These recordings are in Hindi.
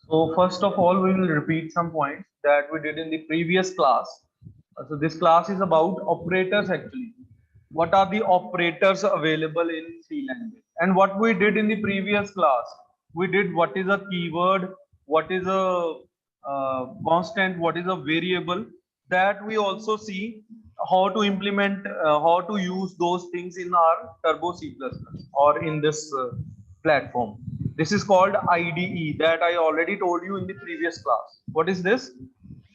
So first of all, we will repeat some points that we did in the previous class. So this class is about operators actually. What are the operators available in C language? And what we did in the previous class, we did what is a keyword, what is a constant, what is a variable. That we also see how to implement, how to use those things in our Turbo C++ or in this platform. This is called IDE that I already told you in the previous class. What is this?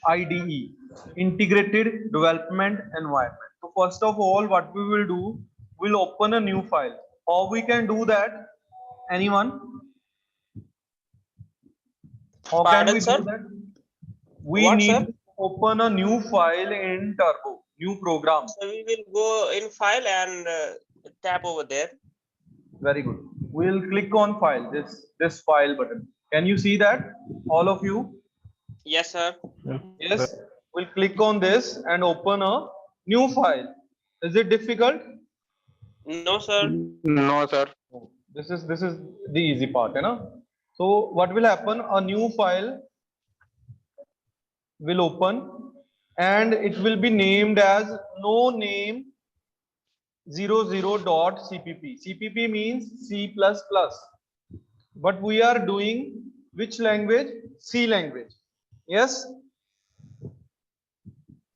IDE, Integrated Development Environment. So first of all, what we will do, we'll open a new file. How we can do that? Anyone? How can Pardon, we sir? do that? We What, need sir? to open a new file in Turbo, new program. So we will go in file and tap over there. Very good. We'll click on file, this file button. Can you see that? All of you? Yes, sir. Yes. We'll click on this and open a new file. Is it difficult? No, sir. No, sir. This is the easy part, na? So what will happen? A new file will open and it will be named as no name 00.cpp. CPP means C++. But we are doing which language? C language. Yes?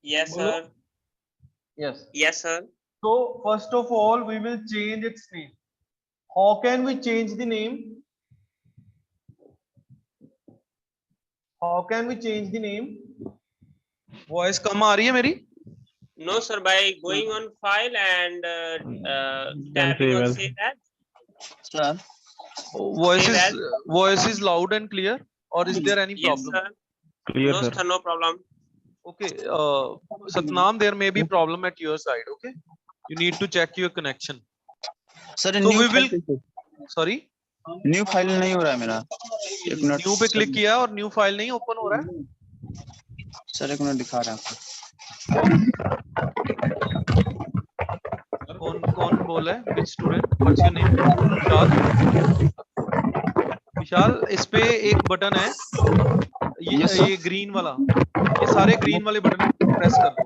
Yes, Bolo? sir. Yes. Yes, sir. So first of all, we will change its name. How can we change the name? How can we change the name? Voice कम आ रही है मेरी? No, sir. By going on file and tapping on save as. Sir. Voice is loud and clear, or is there any Yes, problem? sir. Clear, No, sir. sir. No problem. Okay, Satnam, there may be problem at your side. Okay, you need to check your connection. Sir, So we will. Sorry. New file नहीं हो रहा है मेरा. एक मिनट. न्यू पे क्लिक किया और न्यू फाइल नहीं ओपन हो रहा है. सर एक मिनट दिखा रहा है आपको. कौन बोल है? Which student? What's your name? विशाल. विशाल, इस पे एक बटन है. ये ग्रीन वाला. ये सारे ग्रीन वाले बटन प्रेस कर दो.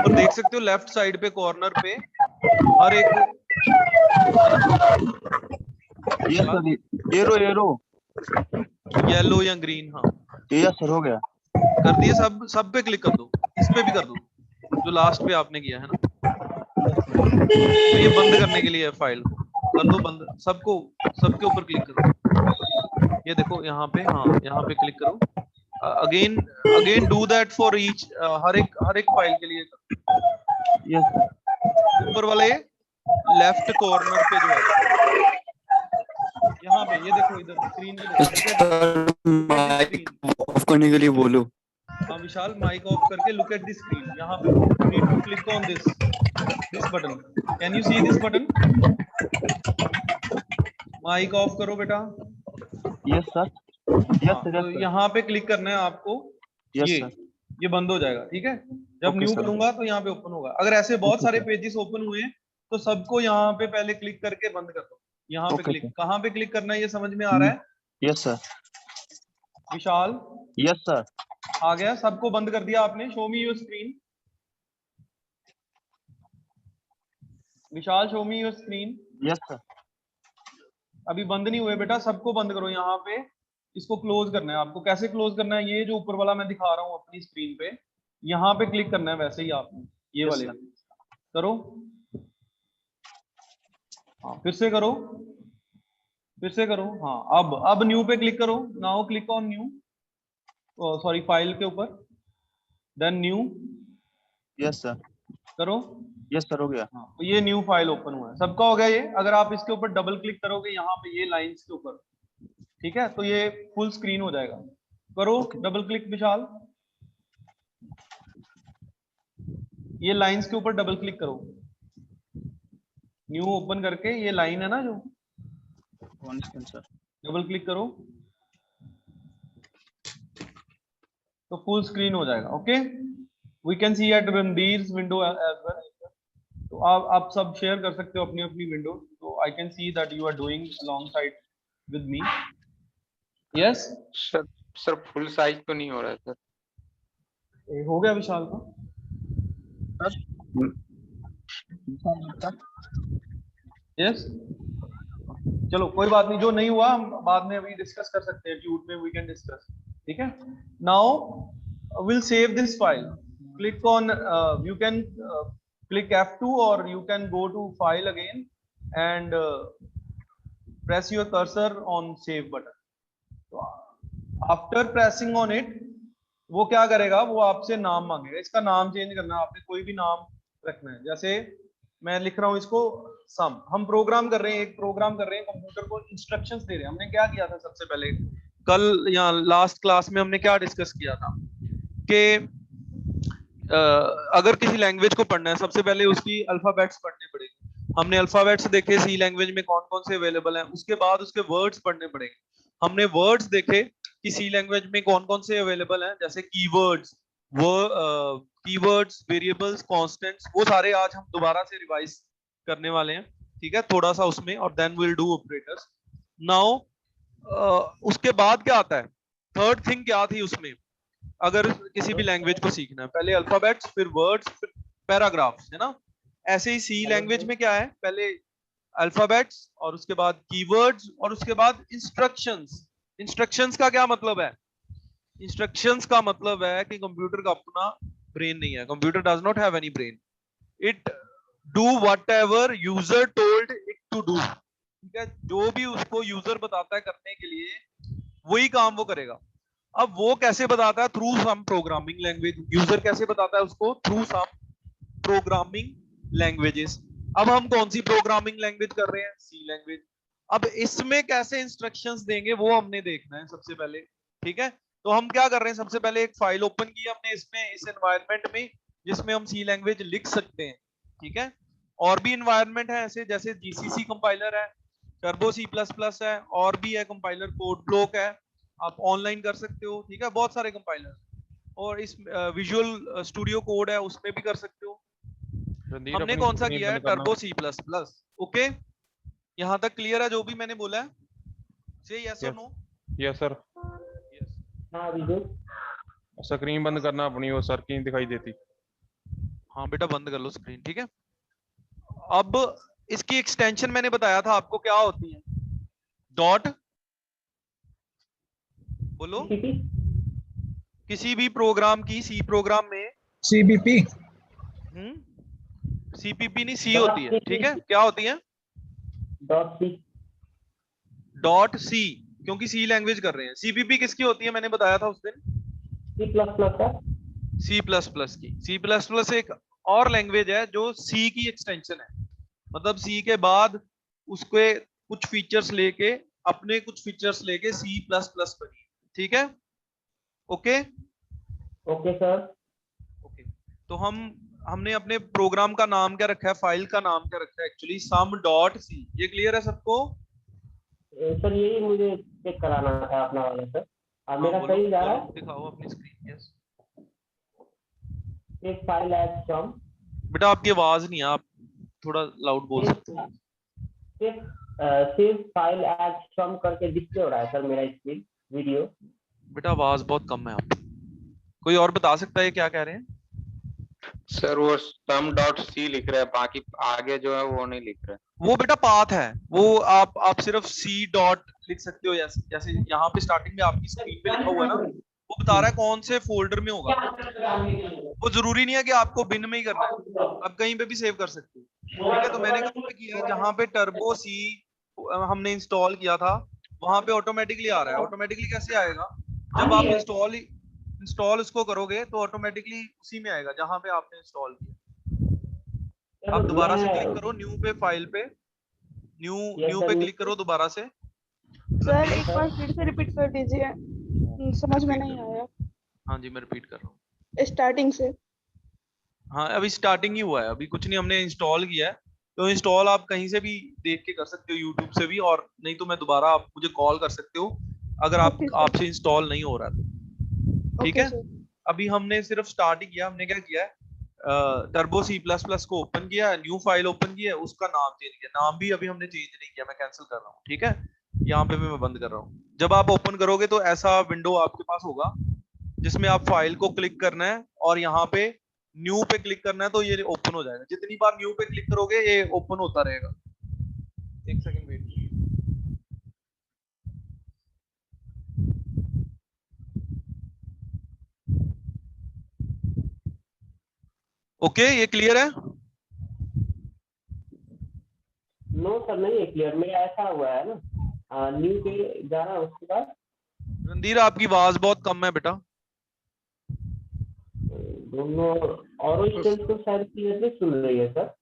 और देख सकते हो लेफ्ट साइड पे कॉर्नर पे हर एक यस सर. एरो येलो या ग्रीन. हाँ, यस सर, हो गया. कर दिए. सब पे क्लिक कर दो. इस पे भी कर दो जो लास्ट पे आपने किया है ना. तो ये बंद करने के लिए है फाइल. कर दो बंद. सबके ऊपर क्लिक करो. ये देखो यहाँ पे. हाँ, यहाँ पे क्लिक करो. Again do that for each. हर एक फाइल के लिए. Yes sir. ऊपर वाले लेफ्ट कॉर्नर पे जो है यहाँ पे, ये देखो इधर स्क्रीन पे माइक ऑफ करने के लिए बोलो. हाँ विशाल, माइक ऑफ करके लुक एट द स्क्रीन. यहाँ पे need to click on this button. Can you see this button? Mic off करो बेटा. Yes sir. Yes sir. तो यहाँ पे क्लिक करना है आपको. ये बंद हो जाएगा. ठीक है. जब न्यू करूंगा तो यहाँ पे ओपन होगा. अगर ऐसे बहुत सारे पेजेस ओपन हुए तो सबको यहाँ पे पहले क्लिक करके बंद कर दो. यहाँ पे क्लिक. कहाँ पे क्लिक करना है ये समझ में आ रहा है? Yes sir. Vishal. Yes sir. आ गया. सबको बंद कर दिया आपने. Show me your screen. Vishal, show me your screen. Yes sir. अभी बंद नहीं हुए बेटा. सबको बंद करो. यहाँ पे इसको क्लोज करना है आपको. कैसे क्लोज करना है? ये जो ऊपर वाला मैं दिखा रहा हूँ अपनी स्क्रीन पे, यहाँ पे क्लिक करना है. वैसे ही आपने ये वाले करो. हाँ, फिर से करो. हाँ, अब न्यू पे क्लिक करो. Now click on new. Sorry, file के ऊपर. Then new. Yes sir. करो. यस सर, हो गया. हाँ, तो ये न्यू फाइल ओपन हुआ है. सबका हो गया ये. अगर आप इसके ऊपर डबल क्लिक करोगे यहाँ पे ये लाइंस के ऊपर, ठीक है, तो ये फुल स्क्रीन हो जाएगा. करो डबल क्लिक विशाल. ये लाइंस के ऊपर डबल क्लिक करो. न्यू ओपन करके ये लाइन है ना जो, डबल क्लिक करो तो फुल स्क्रीन हो जाएगा. Okay, we can see at Randhir's window as well. तो आप सब शेयर कर सकते हो अपनी अपनी विंडो. तो I can see that you are doing alongside with me? Yes? Sir full size तो नहीं हो रहा है सर। हो गया विशाल का? यस, चलो कोई बात नहीं, जो नहीं हुआ हम बाद में अभी डिस्कस कर सकते हैं, ट्यूट में वी कैन डिस्कस। ठीक है, now will save this file, click on you can click F2 or you can go to file again and press your cursor on save button. So, after pressing on it, वो क्या करेगा, वो आपसे नाम मांगेगा, इसका नाम चेंज करना है, आपने कोई भी नाम रखना है। जैसे मैं लिख रहा हूँ इसको सम, हम प्रोग्राम कर रहे हैं, एक प्रोग्राम कर रहे हैं, कंप्यूटर को इंस्ट्रक्शंस दे रहे हैं। हमने क्या किया था सबसे पहले, कल या लास्ट क्लास में हमने क्या डिस्कस किया था कि अगर किसी लैंग्वेज को पढ़ना है, सबसे पहले उसकी अल्फाबेट्स पढ़ने पड़ेंगे। हमने अल्फाबेट्स देखे सी लैंग्वेज में कौन कौन से अवेलेबल हैं, उसके बाद उसके वर्ड्स पढ़ने पड़ेंगे। हमने वर्ड्स देखे कि सी लैंग्वेज में कौन कौन से अवेलेबल हैं, जैसे कीवर्ड्स, वो कीवर्ड्स, वेरिएबल्स, कांस्टेंट्स, वो सारे आज हम दोबारा से रिवाइज करने वाले हैं। ठीक है, थोड़ा सा उसमें, और then will do operators. Now उसके बाद क्या आता है, थर्ड थिंग क्या थी उसमें, अगर किसी भी लैंग्वेज को सीखना है, पहले अल्फाबेट्स, फिर वर्ड्स, फिर पैराग्राफ्स, है ना। ऐसे ही सी लैंग्वेज में क्या है, पहले अल्फाबेट्स और उसके बाद कीवर्ड्स और उसके बाद इंस्ट्रक्शंस। इंस्ट्रक्शंस का क्या मतलब है, इंस्ट्रक्शंस का मतलब है कि कंप्यूटर का अपना ब्रेन नहीं है, computer does not have any brain, it do whatever user told it to do. ठीक है, जो भी उसको यूजर बताता है करने के लिए, वही काम वो करेगा। अब वो कैसे बताता है, through some programming language. User कैसे बताता है उसको, थ्रू सम प्रोग्रामिंग लैंग्वेजेस। अब हम कौन सी प्रोग्रामिंग लैंग्वेज कर रहे हैं, सी लैंग्वेज। अब इसमें कैसे इंस्ट्रक्शंस देंगे वो हमने देखना है सबसे पहले। ठीक है, तो हम क्या कर रहे हैं, सबसे पहले एक फाइल ओपन की हमने इसमें, इस एनवायरनमेंट में, जिसमें हम सी लैंग्वेज लिख सकते हैं। ठीक है, और भी एनवायरनमेंट है ऐसे, जैसे जीसीसी कंपाइलर है, टर्बो सी प्लस प्लस है, और भी है कंपाइलर, कोड ब्लॉक है, आप ऑनलाइन कर सकते हो। ठीक है, बहुत सारे कंपाइलर, और इस विजुअल स्टूडियो कोड है, उसमें भी कर सकते हो। हमने कौन सा किया है, turbo C plus plus. Okay, यहाँ तक क्लियर है जो भी मैंने बोला है, से यस और नो? Yes sir. स्क्रीन बंद करना अपनी, वो सर की नहीं दिखाई देती। हाँ बेटा, बंद कर लो स्क्रीन। ठीक है, अब इसकी एक्सटेंशन मैंने बताया था आपको क्या होती है, डॉट, बोलो, किसी भी प्रोग्राम की, सी प्रोग्राम में सीबीपी, सीपीपी नहीं, सी होती है। ठीक है, क्या होती है, डॉट सी, क्योंकि सी लैंग्वेज कर रहे हैं। सीपीपी किसकी होती है, मैंने बताया था उस दिन, सी प्लस प्लस की। सी प्लस प्लस एक और लैंग्वेज है जो सी की एक्सटेंशन है, मतलब सी के बाद उसके कुछ फीचर्स लेके, अपने कुछ फीचर्स लेके सी प्लस प्लस बनी। ठीक है, ओके ओके सर। ओके, तो हमने अपने प्रोग्राम का नाम क्या रखा है, फाइल का नाम क्या रखा है, एक्चुअली सम डॉट सी। ये क्लियर है सबको? सर यही मुझे चेक कराना था अपना वाला सर। अब मेरा सही जा रहा है? दिखाओ अपनी स्क्रीन। यस, एक फाइल एज फ्रॉम, बेटा आपकी आवाज नहीं है, आप थोड़ा लाउड बोल सकते हो। सिर्फ फाइल एज फ्रॉम करके डिस्प्ले हो रहा है सर मेरा स्क्रीन वीडियो। बेटा आवाज बहुत कम है आपकी, कोई और बता सकता है क्या कह रहे हैं? सर वो सम डॉट सी लिख रहा है, बाकी आगे जो है वो नहीं लिख रहा है। वो बेटा पाथ है, वो आप सिर्फ सी डॉट लिख सकते हो, जैसे यहाँ पे स्टार्टिंग में आपकी स्क्रीन पे लिखा हुआ है ना, वो बता रहा है कौन से फोल्डर में होगा। वो जरूरी नहीं है कि आपको बिन में ही करना है, आप कहीं पे भी सेव कर सकते हो। ठीक है, तो मैंने कहाँ पे किया, जहाँ पे टर्बो सी हमने इंस्टॉल किया था, वहां पे ऑटोमेटिकली आ रहा है। ऑटोमेटिकली कैसे आएगा, जब आप इंस्टॉल उसको करोगे तो ऑटोमेटिकली उसी में आएगा जहां पे आपने इंस्टॉल किया। आप दोबारा से क्लिक करो न्यू पे, फाइल पे, न्यू पे क्लिक करो दोबारा से। सर एक बार फिर से रिपीट कर दीजिए, समझ में नहीं आया। हाँ जी, मैं रिपीट कर रहा हूँ स्टार्टिंग से। हाँ, अभी स्टार्टिंग ही हुआ है, अभी कुछ नहीं, हमने इंस्टॉल किया है। तो इंस्टॉल आप कहीं से भी देख के कर सकते हो, यूट्यूब से भी, और नहीं तो मैं दोबारा, आप मुझे कॉल कर सकते हो अगर आपसे इंस्टॉल नहीं हो रहा है तो। ठीक है, अभी हमने सिर्फ स्टार्ट ही किया। हमने क्या किया है, टर्बो सी प्लस प्लस को ओपन किया, न्यू फाइल ओपन किया, उसका नाम चेंज किया। नाम भी अभी हमने चेंज नहीं किया, मैं कैंसिल कर रहा हूँ। ठीक है, यहाँ पे भी मैं बंद कर रहा हूँ। जब आप ओपन करोगे तो ऐसा विंडो आपके पास होगा जिसमें आप फाइल को क्लिक करना है और यहाँ पे न्यू पे क्लिक करना है तो ये ओपन हो जाएगा। जितनी बार न्यू पे क्लिक करोगे ये ओपन होता रहेगा। एक सेकंड वेट। ओके, ये क्लियर है? नो सर नहीं है क्लियर, मेरा ऐसा हुआ है ना, न्यू पे जा रहा है उसके बाद। रणधीर आपकी आवाज बहुत कम है बेटा। दोनों और स्टेल्स को शायद क्लियरली सुन रही है सर।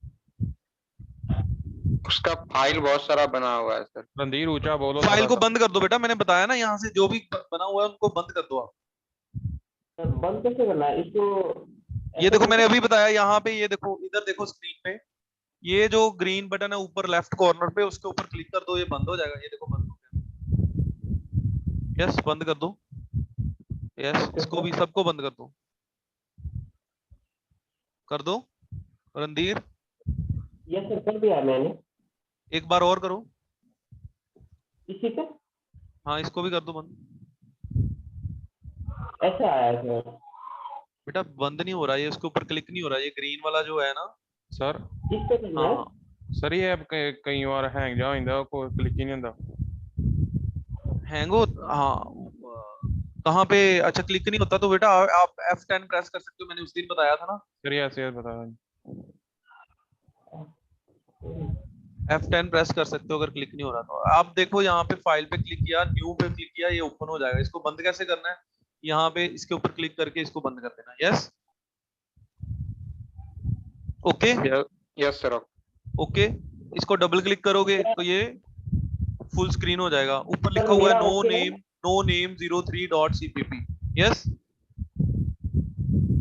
उसका फाइल बहुत सारा बना हुआ है सर। रणधीर ऊंचा बोलो। फाइल को थोड़ा सा। बंद कर दो बेटा, मैंने बताया ना यहाँ से जो भी बना हुआ है उनको बंद कर दो आप। सर बंद कैसे करना है इसको? ये देखो मैंने अभी बताया, यहाँ पे ये देखो, इधर देखो स्क्रीन पे, ये जो ग्रीन बटन है ऊपर लेफ्ट कॉर्नर पे, उसके ऊपर क्लिक कर दो, ये बंद हो जाएगा। ये देखो बंद हो गया। यस, बंद कर दो। यस, इसको भी सबको बंद कर दो। कर दो रणधीर। यस सर कर दिया मैंने। एक बार और करो। इसी पे हाँ, इसको भी कर दो बंद। ऐसा आया सर। बेटा बंद नहीं हो रहा, ये इसके ऊपर क्लिक नहीं हो रहा, ये ग्रीन वाला जो है ना। सर इस पे करना है। हाँ सर ये कई बार हैंग जा होता, कोई क्लिक ही नहीं होता। हैंग हो, हाँ कहाँ पे? अच्छा क्लिक नहीं होता तो बेटा आप F10 प्रेस कर सकते हो, मैंने उस दिन बताया था ना। सर ये ऐसे बता। F10 प्रेस कर सकते हो अगर क्लिक नहीं हो रहा तो। आप देखो यहाँ पे फाइल पे क्लिक किया, न्यू पे क्लिक किया, ये ओपन हो जाएगा। इसको बंद कैसे करना है? यहाँ पे इसके ऊपर क्लिक करके इसको बंद कर देना। Yes, okay yes sir. Okay. इसको डबल क्लिक करोगे तो ये फुल स्क्रीन हो जाएगा। ऊपर लिखा सर, हुआ है मेरा नो okay है। Name, no name 03.cpp। Yes,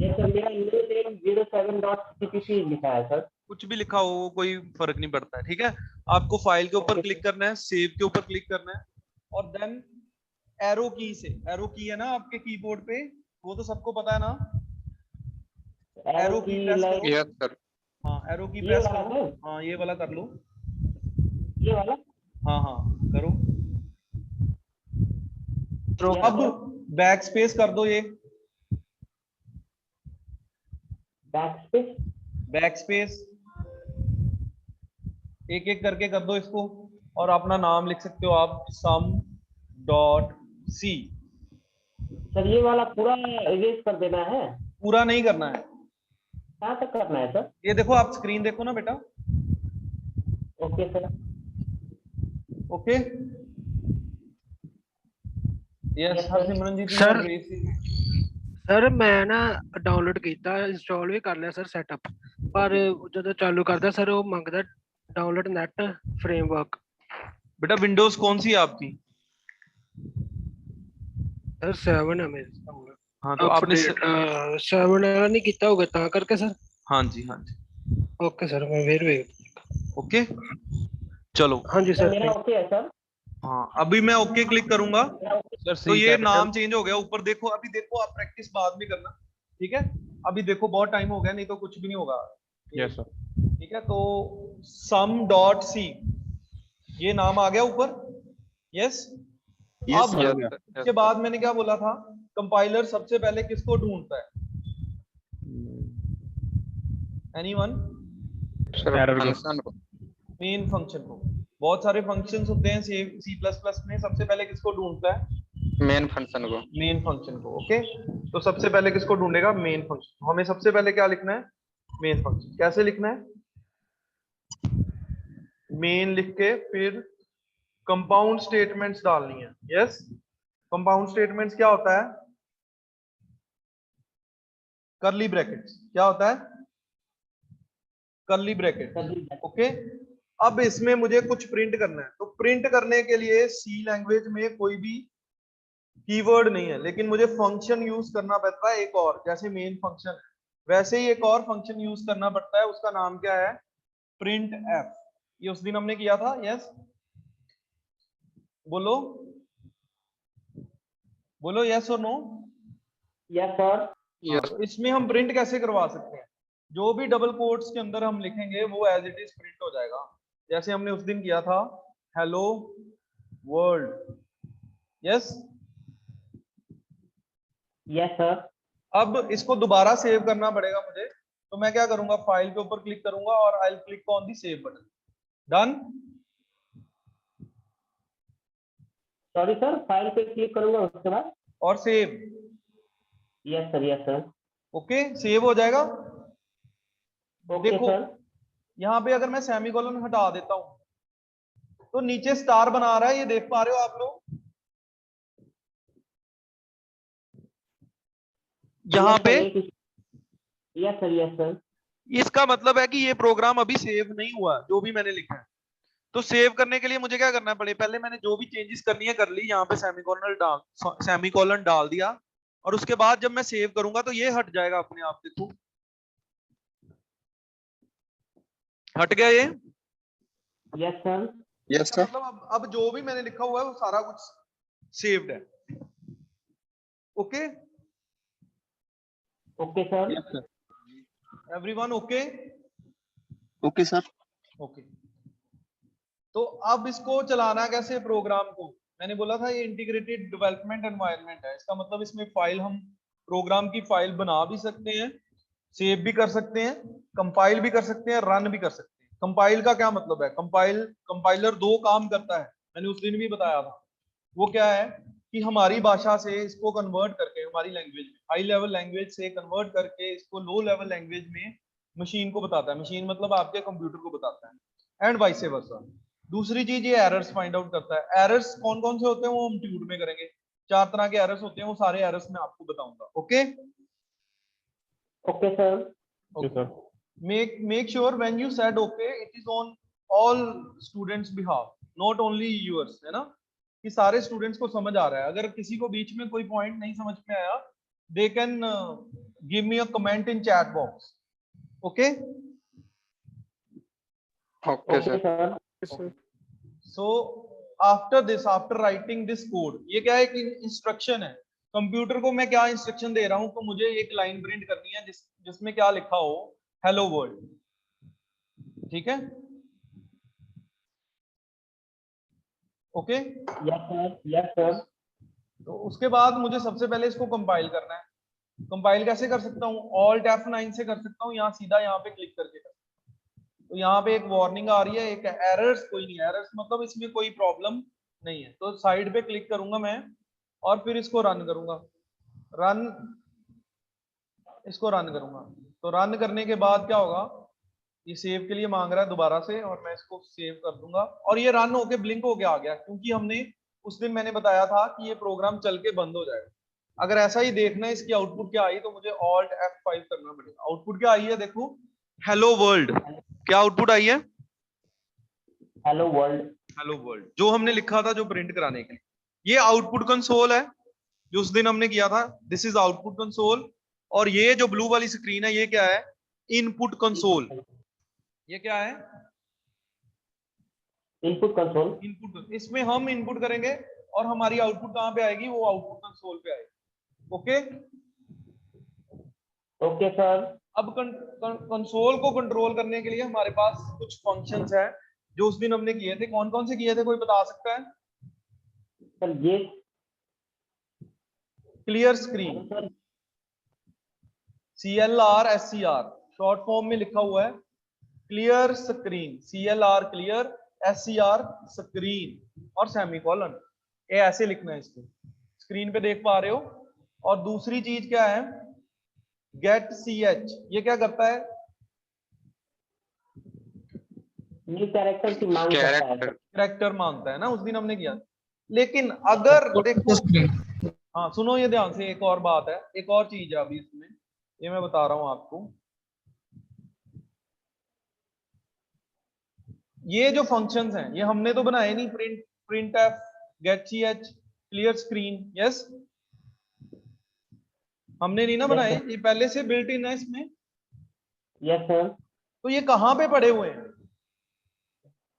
ये सर मेरा न्यू नेम 07.cpp लिखा है सर। कुछ भी लिखा हो कोई फर्क नहीं पड़ता है, ठीक है। आपको फाइल के ऊपर Okay, क्लिक करना है, सेव के ऊपर क्लिक करना है, और देन एरो की से, एरो की है ना आपके कीबोर्ड पे, वो तो सबको पता है ना। एरो की प्रेस करो। Yes sir. हाँ, एरो की ये प्रेस वाला करो। सर? हाँ, ये वाला कर लो। ये वाला हाँ हाँ करो। तो अब बैक स्पेस कर दो, ये बैक स्पेस। बैक स्पेस एक एक करके कर दो इसको, और अपना नाम लिख सकते हो आप, sum.c। सर ये वाला पूरा इरेज कर देना है? पूरा नहीं करना है। कहाँ तक करना है सर? ये देखो, आप स्क्रीन देखो ना बेटा। Okay sir. Okay, yes Harsimran ji Sir, basic. Sir ਮੈਂ ਨਾ ਡਾਊਨਲੋਡ ਕੀਤਾ, ਇੰਸਟਾਲ ਵੀ ਕਰ ਲਿਆ ਸਰ ਸੈਟਅਪ, ਪਰ ਜਦੋਂ ਚਾਲੂ ਕਰਦਾ ਸਰ ਉਹ ਮੰਗਦਾ ਡਾਊਨਲੋਡ ਨੈਟ ਫਰੇਮਵਰਕ। बेटा विंडोज कौन सी है आपकी? ਸਰ 7 ਹੈ ਮੇਰੇ ਸਾਹਮਣੇ। हाँ तो आपने 7 ਵਾਲਾ ਨਹੀਂ ਕੀਤਾ ਹੋਗਾ ਤਾਂ ਕਰਕੇ ਸਰ। हाँ जी हाँ जी, ਓਕੇ ਸਰ ਮੈਂ ਫੇਰ ਵੇਖ। ओके चलो। ਹਾਂਜੀ सर सर मेरा ओके है सर। हाँ, अभी मैं ओके क्लिक करूंगा सर तो ये नाम चेंज हो गया ऊपर देखो। अभी देखो, आप प्रैक्टिस बाद में करना, ठीक है। अभी देखो बहुत टाइम हो गया, नहीं तो कुछ भी नहीं होगा। Yes sir. ठीक है, तो sum.c ये नाम आ गया ऊपर। यस, अब इसके बाद मैंने क्या बोला था, कंपाइलर सबसे पहले किसको ढूंढता है? एनीवन? फंक्शन को। मेन फंक्शन को। बहुत सारे फंक्शंस होते हैं C++ में, सबसे पहले किसको ढूंढता है? मेन फंक्शन को। मेन फंक्शन को। ओके, तो सबसे पहले किसको ढूंढेगा? Main function. हमें सबसे पहले क्या लिखना है? Main function. कैसे लिखना है? मेन लिख के फिर कंपाउंड स्टेटमेंट्स डालनी है। यस, कंपाउंड स्टेटमेंट्स क्या होता है? Curly brackets. क्या होता है? Curly bracket. ओके, अब इसमें मुझे कुछ प्रिंट करना है, तो प्रिंट करने के लिए सी लैंग्वेज में कोई भी कीवर्ड नहीं है, लेकिन मुझे फंक्शन यूज करना पड़ता है एक और। जैसे मेन फंक्शन है, वैसे ही एक और फंक्शन यूज करना पड़ता है, उसका नाम क्या है? Print F. ये उस दिन हमने किया था। यस, बोलो बोलो, यस और नो? Yes sir. तो इसमें हम प्रिंट कैसे करवा सकते हैं? जो भी डबल कोट्स के अंदर हम लिखेंगे वो एज इट इज प्रिंट हो जाएगा। जैसे हमने उस दिन किया था, hello world. Yes, yes sir. अब इसको दोबारा सेव करना पड़ेगा मुझे, तो मैं क्या करूंगा, फाइल के ऊपर क्लिक करूंगा और I will click on the save button. Done. Sorry sir, file पे क्लिक करूंगा उसके बाद। और save. Yes sir, yes sir. Okay, save हो जाएगा। ओके देखो सर। यहाँ पे अगर मैं सेमीकोलन हटा देता हूं तो नीचे स्टार बना रहा है, ये देख पा रहे हो आप लोग? यहाँ पे यस सर, यस सर। इसका मतलब है कि ये प्रोग्राम अभी सेव नहीं हुआ, जो भी मैंने लिखा है। तो सेव करने के लिए मुझे क्या करना पड़े, पहले मैंने जो भी चेंजेस करनी है कर ली, यहाँ पे सेमीकोलन डाल दिया, और उसके बाद जब मैं सेव करूंगा तो ये हट जाएगा अपने आप। देखो हट गया ये। Yes sir. Yes, sir. मतलब अब जो भी मैंने लिखा हुआ है वो सारा कुछ सेव्ड है। Okay okay sir. Yes, sir. Everyone, okay Okay, sir. Okay. तो अब इसको चलाना कैसे प्रोग्राम को, मैंने बोला था ये इंटीग्रेटेड डेवलपमेंट एनवायरनमेंट है। इसका मतलब इसमें फाइल, हम प्रोग्राम की फाइल बना भी सकते हैं, सेव भी कर सकते हैं, कंपाइल भी कर सकते हैं, रन भी कर सकते हैं। कंपाइल का क्या मतलब है, कंपाइलर दो काम करता है, मैंने उस दिन भी बताया था। वो क्या है कि हमारी भाषा से इसको कन्वर्ट करके, हमारी लैंग्वेज में, हाई लेवल लैंग्वेज से कन्वर्ट करके इसको लो लेवल लैंग्वेज में मशीन को बताता है। मशीन मतलब आपके कंप्यूटर को बताता है, एंड वाइस वर्सा। दूसरी चीज ये एरर्स फाइंड आउट करता है। एरर्स कौन कौन से होते हैं वो हम ट्यूट में करेंगे। 4 तरह के एरर्स होते हैं, वो सारे एरर्स मैं आपको बताऊंगा। Okay okay sir. Okay, sir. make sure when you said okay it is on all students behalf, not only yours, है ना, कि सारे स्टूडेंट्स को समझ आ रहा है। अगर किसी को बीच में कोई पॉइंट नहीं समझ में आया, they can give me a comment in chat box. Okay, okay okay sir. Sir. so after writing this code, ये क्या है कि इंस्ट्रक्शन है। कंप्यूटर को मैं क्या इंस्ट्रक्शन दे रहा हूं, तो मुझे एक लाइन प्रिंट करनी है जिसमें क्या लिखा हो, हेलो वर्ल्ड। ठीक है, okay. Yes sir, yes sir. तो उसके बाद मुझे सबसे पहले इसको कंपाइल करना है। कंपाइल कैसे कर सकता हूँ, ऑल्ट F9 से कर सकता हूँ, यहाँ सीधा यहाँ पे क्लिक करके कर सकता हूँ। तो यहाँ पे एक वार्निंग आ रही है, एक एरर्स, कोई नहीं, एरर्स मतलब इसमें कोई प्रॉब्लम नहीं है। तो साइड पे क्लिक करूंगा मैं और फिर इसको रन करूंगा, इसको रन करूंगा। तो रन करने के बाद क्या होगा, ये सेव के लिए मांग रहा है दोबारा से, और मैं इसको सेव कर दूंगा और ये रन होके ब्लिंक होके आ गया, क्योंकि हमने उस दिन मैंने बताया था कि ये प्रोग्राम चल के बंद हो जाएगा। अगर ऐसा ही देखना है इसकी आउटपुट क्या आई, तो मुझे ऑल्ट F5 करना पड़ेगा। आउटपुट क्या आई है, देखो, हेलो वर्ल्ड। क्या आउटपुट आई है, हेलो वर्ल्ड। हेलो वर्ल्ड, जो हमने लिखा था, जो प्रिंट कराने के लिए। ये आउटपुट कंसोल है जो उस दिन हमने किया था, दिस इज आउटपुट कंसोल। और ये जो ब्लू वाली स्क्रीन है, ये क्या है, इनपुट कंसोल। ये क्या है, इनपुट कंसोल। इनपुट। इसमें हम इनपुट करेंगे और हमारी आउटपुट कहां पे आएगी, वो आउटपुट कंसोल पे आएगी। Okay okay sir. अब कंसोल को कंट्रोल करने के लिए हमारे पास कुछ फंक्शंस हैं जो उस दिन हमने किए थे। कौन कौन से किए थे, कोई बता सकता है? सर ये clear screen, sir. CLR SCR short form में लिखा हुआ है, clear screen, CLR clear, SCR screen और सेमीकोलन। ये ऐसे लिखना है इसको, स्क्रीन पे देख पा रहे हो। और दूसरी चीज क्या है, गेट CH, ये क्या करता है, न्यू कैरेक्टर की मांग करता है। कैरेक्टर मांगता है ना, उस दिन हमने किया। लेकिन अगर देखो, हाँ सुनो ये ध्यान से, एक और बात है, एक और चीज है अभी इसमें, ये मैं बता रहा हूं आपको। ये जो फंक्शंस हैं ये हमने तो बनाए नहीं, print F, get CH, clear screen, yes, हमने नहीं ना बनाए, ये पहले से बिल्ट इन है इसमें। Yes sir. तो ये कहाँ पे पड़े हुए हैं,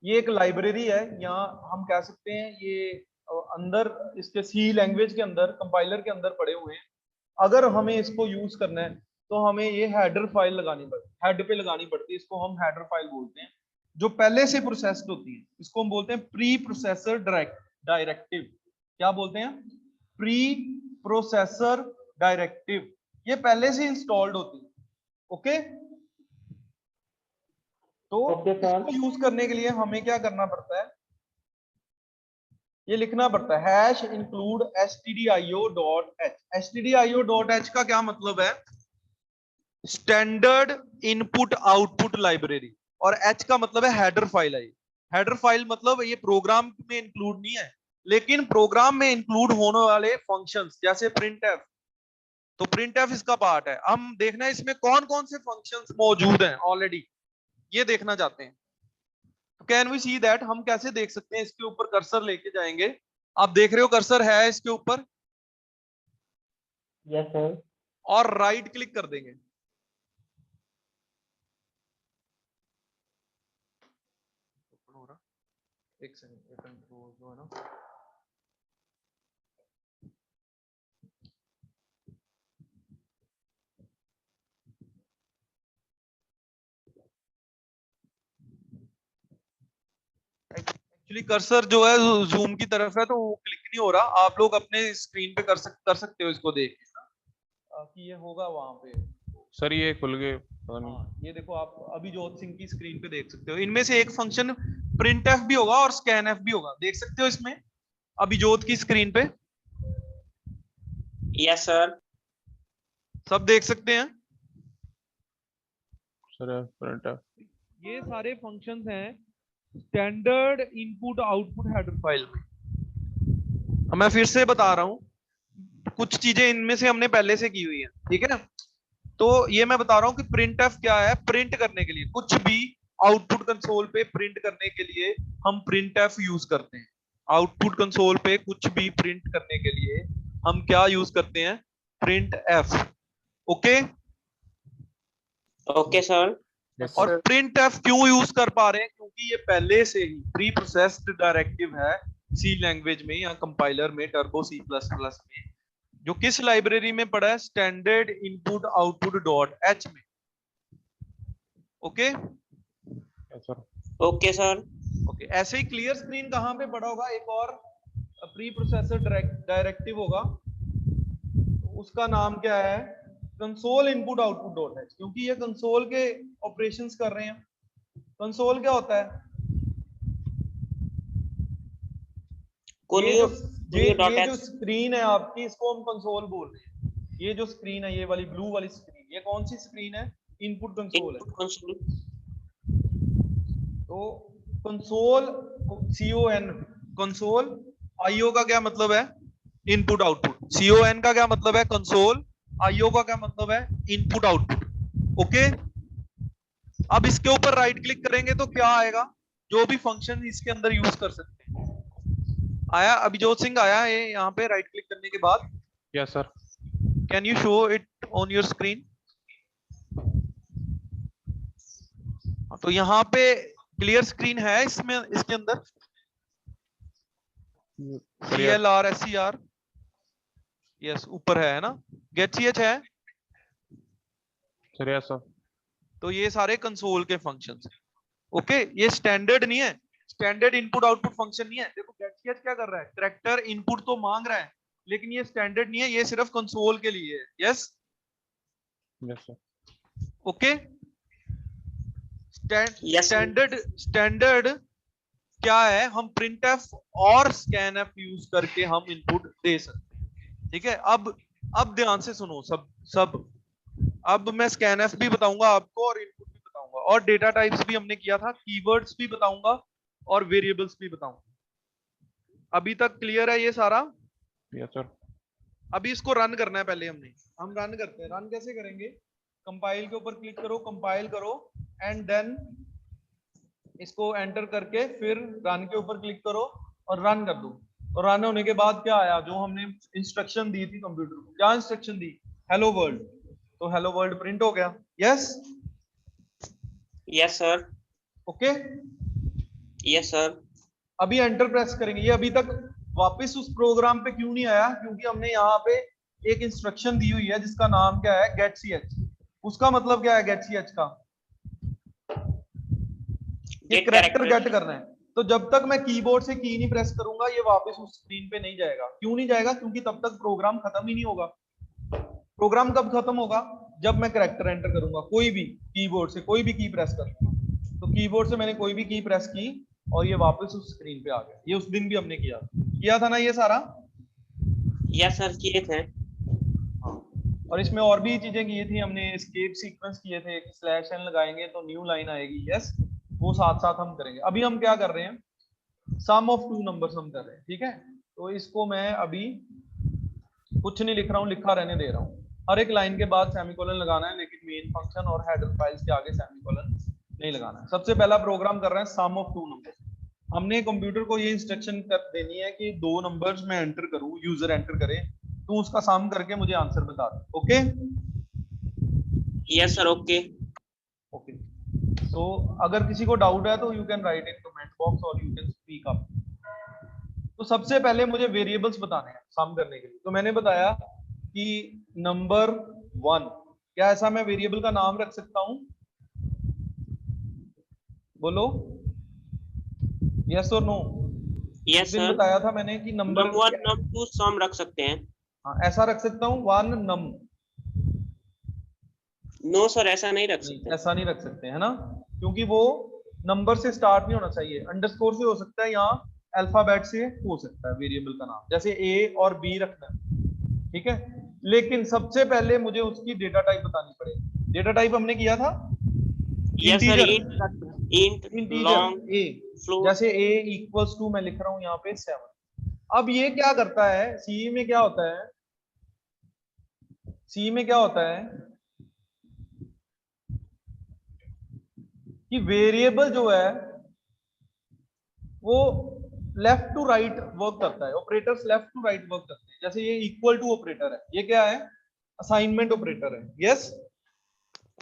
ये एक लाइब्रेरी है, यहाँ हम कह सकते हैं ये अंदर इसके C लैंग्वेज के अंदर, कंपाइलर के अंदर पड़े हुए हैं। अगर हमें इसको यूज करना है तो हमें ये हेडर फाइल लगानी पड़ती है, हेड पे लगानी पड़ती है, इसको हम हेडर फाइल बोलते हैं, जो पहले से प्रोसेस्ड होती है। इसको हम बोलते हैं प्री प्रोसेसर डायरेक्ट, डायरेक्टिव, क्या बोलते हैं, प्री प्रोसेसर डायरेक्टिव, ये पहले से इंस्टॉल्ड होती है। ओके, तो ओके सर। इसको यूज करने के लिए हमें क्या करना पड़ता है, ये लिखना पड़ता है हैश इंक्लूड stdio.h। stdio.h का क्या मतलब है, स्टैंडर्ड इनपुट आउटपुट लाइब्रेरी, और h का मतलब है हेडर फाइल है। हेडर फाइल मतलब ये प्रोग्राम में इंक्लूड नहीं है, लेकिन प्रोग्राम में इंक्लूड होने वाले फंक्शंस जैसे प्रिंटफ, तो प्रिंटफ इसका पार्ट है। हम देखना है इसमें कौन कौन से फंक्शंस मौजूद हैं ऑलरेडी, ये देखना चाहते हैं। कैन वी सी दैट, हम कैसे देख सकते हैं, इसके ऊपर कर्सर लेके जाएंगे, आप देख रहे हो कर्सर है इसके ऊपर, यस सर। और राइट क्लिक कर देंगे। एक सेकंड, ये कंट्रोल जो है ना, एक्चुअली कर्सर जो है जूम की तरफ है तो वो क्लिक नहीं हो रहा, आप लोग अपने स्क्रीन पे कर सकते हो इसको देख के ना, कि ये होगा वहां पे। सर ये खुल गए, पता नहीं। हाँ, ये देखो आप अभिजोत सिंह की स्क्रीन पे देख सकते हो, इनमें से एक फंक्शन प्रिंटफ भी होगा और स्कैनफ भी होगा, देख सकते हो इसमें अभिजोत की स्क्रीन पे, यस सर। सब देख सकते हैं। सर प्रिंटफ, ये सारे फंक्शंस हैं standard input output header file में। मैं फिर से बता रहा हूं, कुछ चीजें इनमें से हमने पहले से की हुई है, ठीक है। तो ये मैं बता रहा हूं कि प्रिंटफ क्या है, प्रिंट करने के लिए कुछ भी आउटपुट कंसोल पे प्रिंट करने के लिए हम प्रिंटफ यूज करते हैं। आउटपुट कंसोल पे कुछ भी प्रिंट करने के लिए हम क्या यूज करते हैं, प्रिंटफ। Okay, okay sir. और प्रिंटफ क्यों यूज कर पा रहे हैं, क्योंकि ये पहले से ही प्री प्रोसेस्ड डायरेक्टिव है सी लैंग्वेज में या कंपाइलर में, टर्बो सी प्लस प्लस में, जो किस लाइब्रेरी में पड़ा है, standard input output dot H में। Okay sir okay sir. Okay, ऐसे ही क्लियर स्क्रीन कहां पे पड़ा होगा, एक और प्री प्रोसेसर डायरेक्टिव होगा, उसका नाम क्या है, console input output dot H, क्योंकि ये कंसोल के ऑपरेशंस कर रहे हैं। कंसोल क्या होता है, ये जो स्क्रीन है आपकी, इसको हम कंसोल बोल रहे हैं। ये जो स्क्रीन है, ये वाली ब्लू वाली स्क्रीन, ये कौन सी स्क्रीन है, इनपुट कंसोल है। तो कंसोल CON, कंसोल, IO का क्या मतलब है, इनपुट आउटपुट, CON का क्या मतलब है, कंसोल, IO का क्या मतलब है, इनपुट आउटपुट। ओके, अब इसके ऊपर राइट क्लिक करेंगे तो क्या आएगा, जो भी फंक्शन इसके अंदर यूज कर सकते हैं। आया अभिजोत सिंह, आया ये यहाँ पे राइट क्लिक करने के बाद, yes sir. Can you show it on your screen. तो यहाँ पे क्लियर स्क्रीन है इसमें, इसके अंदर CLR SCR, यस ऊपर है ना, गेट CH है सर, यस सर। तो ये सारे कंसोल के फंक्शंस हैं। ओके, ये स्टैंडर्ड नहीं है, स्टैंडर्ड इनपुट आउटपुट फंक्शन नहीं है। देखो गेट CH क्या कर रहा है, कैरेक्टर इनपुट तो मांग रहा है, लेकिन ये स्टैंडर्ड नहीं है, ये सिर्फ कंसोल के लिए है। Yes yes sir. Okay, standard क्या है, हम प्रिंटफ और स्कैनफ यूज करके हम इनपुट दे सकते हैं, ठीक है। अब ध्यान से सुनो सब, अब मैं स्कैनफ भी बताऊंगा आपको और इनपुट भी बताऊंगा, और डेटा टाइप्स भी हमने किया था, कीवर्ड्स भी बताऊंगा और वेरिएबल्स भी बताऊंगा। अभी तक क्लियर है ये सारा? Yes sir. अभी इसको रन करना है, पहले हम रन करते हैं। रन कैसे करेंगे, कंपाइल के ऊपर क्लिक करो, कंपाइल करो, एंड देन इसको एंटर करके फिर रन के ऊपर क्लिक करो और रन कर दो। और रन होने के बाद क्या आया, जो हमने इंस्ट्रक्शन दी थी कंप्यूटर को, क्या इंस्ट्रक्शन दी, हेलो वर्ल्ड, तो हेलो वर्ल्ड प्रिंट हो गया। Yes yes sir. Okay, yes sir. अभी एंटर प्रेस करेंगे। ये अभी तक वापस उस प्रोग्राम पे क्यों नहीं आया, क्योंकि हमने यहाँ पे एक इंस्ट्रक्शन दी हुई है जिसका नाम क्या है, गेट CH। उसका मतलब क्या है गेट CH का, ये कैरेक्टर गेट करना है। तो जब तक मैं कीबोर्ड से की नहीं प्रेस करूंगा ये वापस उस स्क्रीन पे नहीं जाएगा। क्यों नहीं जाएगा? क्योंकि तब तक प्रोग्राम खत्म ही नहीं होगा। प्रोग्राम कब खत्म होगा? जब मैं कैरेक्टर एंटर करूंगा, कोई भी कीबोर्ड से कोई भी की प्रेस करूंगा। तो कीबोर्ड से मैंने कोई भी की प्रेस की और ये वापस उस स्क्रीन पे आ गया। ये उस दिन भी हमने किया था ना ये सारा। यस सर किए थे। और इसमें और भी चीजें की थी हमने, एस्केप सीक्वेंस किए थे, स्लैश एन लगाएंगे तो न्यू लाइन आएगी। यस, वो साथ साथ हम करेंगे। अभी हम क्या कर रहे हैं? सम ऑफ टू नंबर्स हम कर रहे हैं, ठीक है। तो इसको मैं अभी कुछ नहीं लिख रहा हूँ, लिखा रहने दे रहा हूँ। हर एक लाइन के बाद सेमीकोलन लगाना है, लेकिन मेन फंक्शन और हेडर फाइल्स के आगे सेमीकोलन नहीं लगाना है। सबसे पहला प्रोग्राम कर रहे हैं सम ऑफ टू नंबर्स। हमने कंप्यूटर को ये इंस्ट्रक्शन कर देनी है कि दो नंबर्स में एंटर करूं, यूजर एंटर करे, तो उसका सम करके मुझे आंसर बता दे। Okay? Yes sir okay. Okay, तो अगर किसी को डाउट है तो you can write in comment box और यू कैन स्पीक अप। तो सबसे पहले मुझे वेरिएबल्स बताने हैं सम करने के लिए। तो मैंने बताया कि नंबर 1, क्या ऐसा मैं वेरिएबल का नाम रख सकता हूं? बोलो यस और नो। Yes sir. बताया था मैंने कि नंबर नम1 नम2 सम रख सकते हैं। हाँ, ऐसा रख सकता हूँ 1 नम। नो सर ऐसा नहीं रख सकते। ऐसा नहीं रख सकते, है ना, क्योंकि वो नंबर से स्टार्ट नहीं होना चाहिए। अंडरस्कोर से हो सकता है, यहाँ अल्फाबेट से हो सकता है वेरिएबल का नाम, जैसे ए और बी रखना है, ठीक है। लेकिन सबसे पहले मुझे उसकी डेटा टाइप बतानी पड़ेगी। डेटा टाइप हमने किया था यस सर, इंट लॉन्ग ए, फ्लोट। जैसे a इक्वल्स टू मैं लिख रहा हूं यहाँ पे 7। अब ये क्या करता है, सी में क्या होता है, सी में क्या होता है कि वेरिएबल जो है वो लेफ्ट टू राइट वर्क करता है। Operators left to right work करते हैं। जैसे ये इक्वल टू ऑपरेटर है, ये क्या है? असाइनमेंट ऑपरेटर है। Yes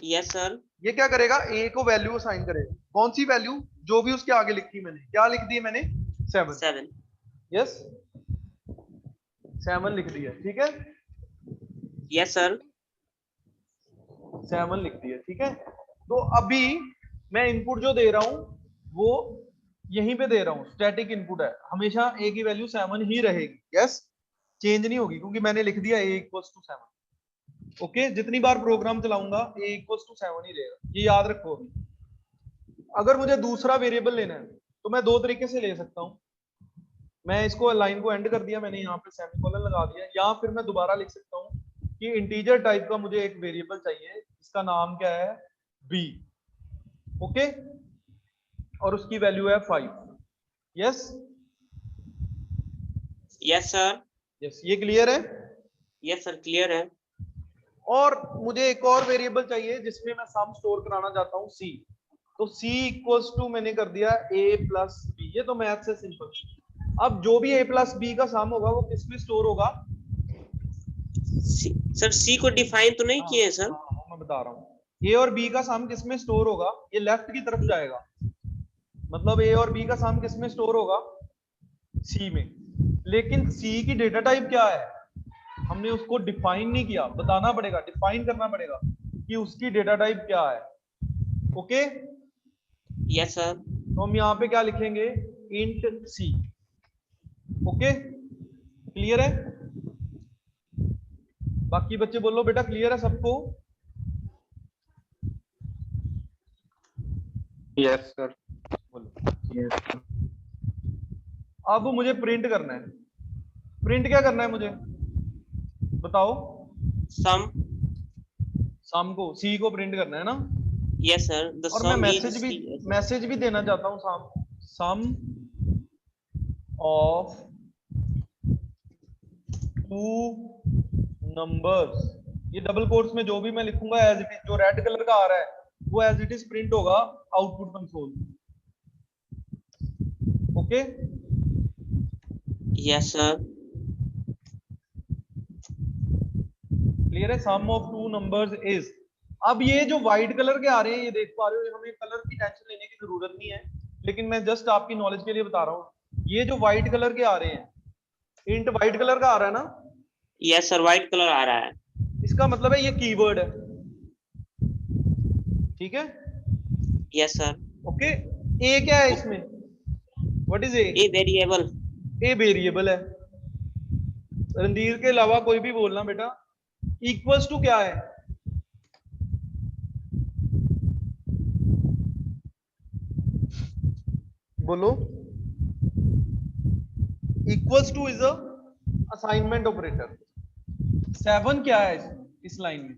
yes sir. ये क्या करेगा? ए को वैल्यू असाइन करेगा। कौन सी वैल्यू? जो भी उसके आगे लिखी मैंने। क्या लिख दी मैंने? 7। यस, 7 लिख दिया, ठीक है। Yes sir. 7 लिख दिया, ठीक है। तो अभी मैं इनपुट जो दे रहा हूं वो यहीं पे दे रहा हूं, स्टैटिक इनपुट है, हमेशा ए की वैल्यू 7 ही रहेगी। यस, चेंज नहीं होगी, क्योंकि मैंने लिख दिया a इक्वल्स टू 7। ओके, जितनी बार प्रोग्राम चलाऊंगा a इक्वल्स टू 7 ही रहेगा, ये याद रखो। अभी अगर मुझे दूसरा वेरिएबल लेना है तो मैं दो तरीके से ले सकता हूं। मैं इसको लाइन को एंड कर दिया मैंने, यहाँ पे सेमीकोलन लगा दिया, या फिर मैं दोबारा लिख सकता हूँ कि इंटीजर टाइप का मुझे एक वेरिएबल चाहिए, इसका नाम क्या है? b। ओके, और उसकी वैल्यू है 5। Yes yes sir. यस, ये क्लियर है? यस सर क्लियर है। और मुझे एक और वेरिएबल चाहिए जिसमें मैं सम स्टोर कराना चाहता हूँ, c। तो c इक्वल्स टू मैंने कर दिया a प्लस b। ये तो मैथ से सिंपल। अब जो भी a प्लस b का सम होगा वो किस में स्टोर होगा? सर सी को डिफाइन तो नहीं किए सर। मैं बता रहा हूँ, a और b का सम किस में स्टोर होगा? ये लेफ्ट की तरफ जाएगा, मतलब a और b का सम किस में स्टोर होगा? c में। लेकिन c की डेटा टाइप क्या है? हमने उसको डिफाइन नहीं किया, बताना पड़ेगा, डिफाइन करना पड़ेगा कि उसकी डेटा टाइप क्या है। ओके? Yes sir. तो हम यहाँ पे क्या लिखेंगे? Int c। ओके, क्लियर है? बाकी बच्चे बोलो बेटा, क्लियर है सबको? Yes sir. बोलो। अब मुझे प्रिंट करना है। प्रिंट क्या करना है मुझे बताओ? सम। सम को, सी को प्रिंट करना है ना? Yes sir. द और मैं सम मैसेज भी देना चाहता हूँ, सम ऑफ टू नंबर्स। ये डबल कोट्स में जो भी मैं लिखूंगा एज इट इज, जो रेड कलर का आ रहा है वो एज इट इज प्रिंट होगा output console. Okay? Yes sir. Clear है? सम ऑफ टू नंबर्स इज। अब ये जो व्हाइट कलर के आ रहे हैं, ये देख पा रहे हो, हमें कलर की टेंशन लेने की जरूरत नहीं है, लेकिन मैं जस्ट आपकी नॉलेज के लिए बता रहा हूँ। ये जो व्हाइट कलर के आ रहे हैं, इंट व्हाइट कलर का आ रहा है ना? यस सर, व्हाइट कलर आ रहा है। इसका मतलब है ये कीवर्ड है, ठीक है? Yes sir. ओके, ए क्या है इसमें? What is A variable. A variable है। रणधीर के अलावा कोई भी बोलना बेटा। इक्वल्स टू क्या है? बोलो। Equals to is a assignment operator. 7 क्या है इस लाइन में?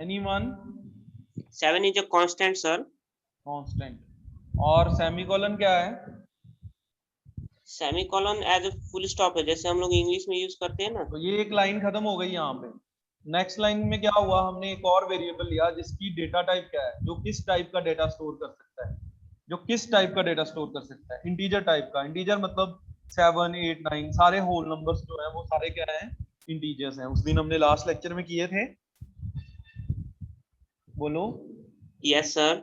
Anyone? 7 is a constant, sir. Constant. और सेमीकोलन क्या है? Semicolon as a full stop है, जैसे हम लोग इंग्लिश में यूज करते हैं ना। तो ये एक लाइन खत्म हो गई यहाँ पे। नेक्स्ट लाइन में क्या हुआ? हमने एक और वेरिएबल लिया जिसकी डेटा टाइप क्या है, जो किस टाइप का डेटा स्टोर कर सकता है, जो किस टाइप का डेटा स्टोर कर सकता है? इंटीजर टाइप का। इंटीजर मतलब 7, 8, 9 सारे होल नंबर्स जो है वो सारे क्या है? इंटीजर्स हैं। उस दिन हमने लास्ट लेक्चर में किए थे। बोलो। Yes, sir.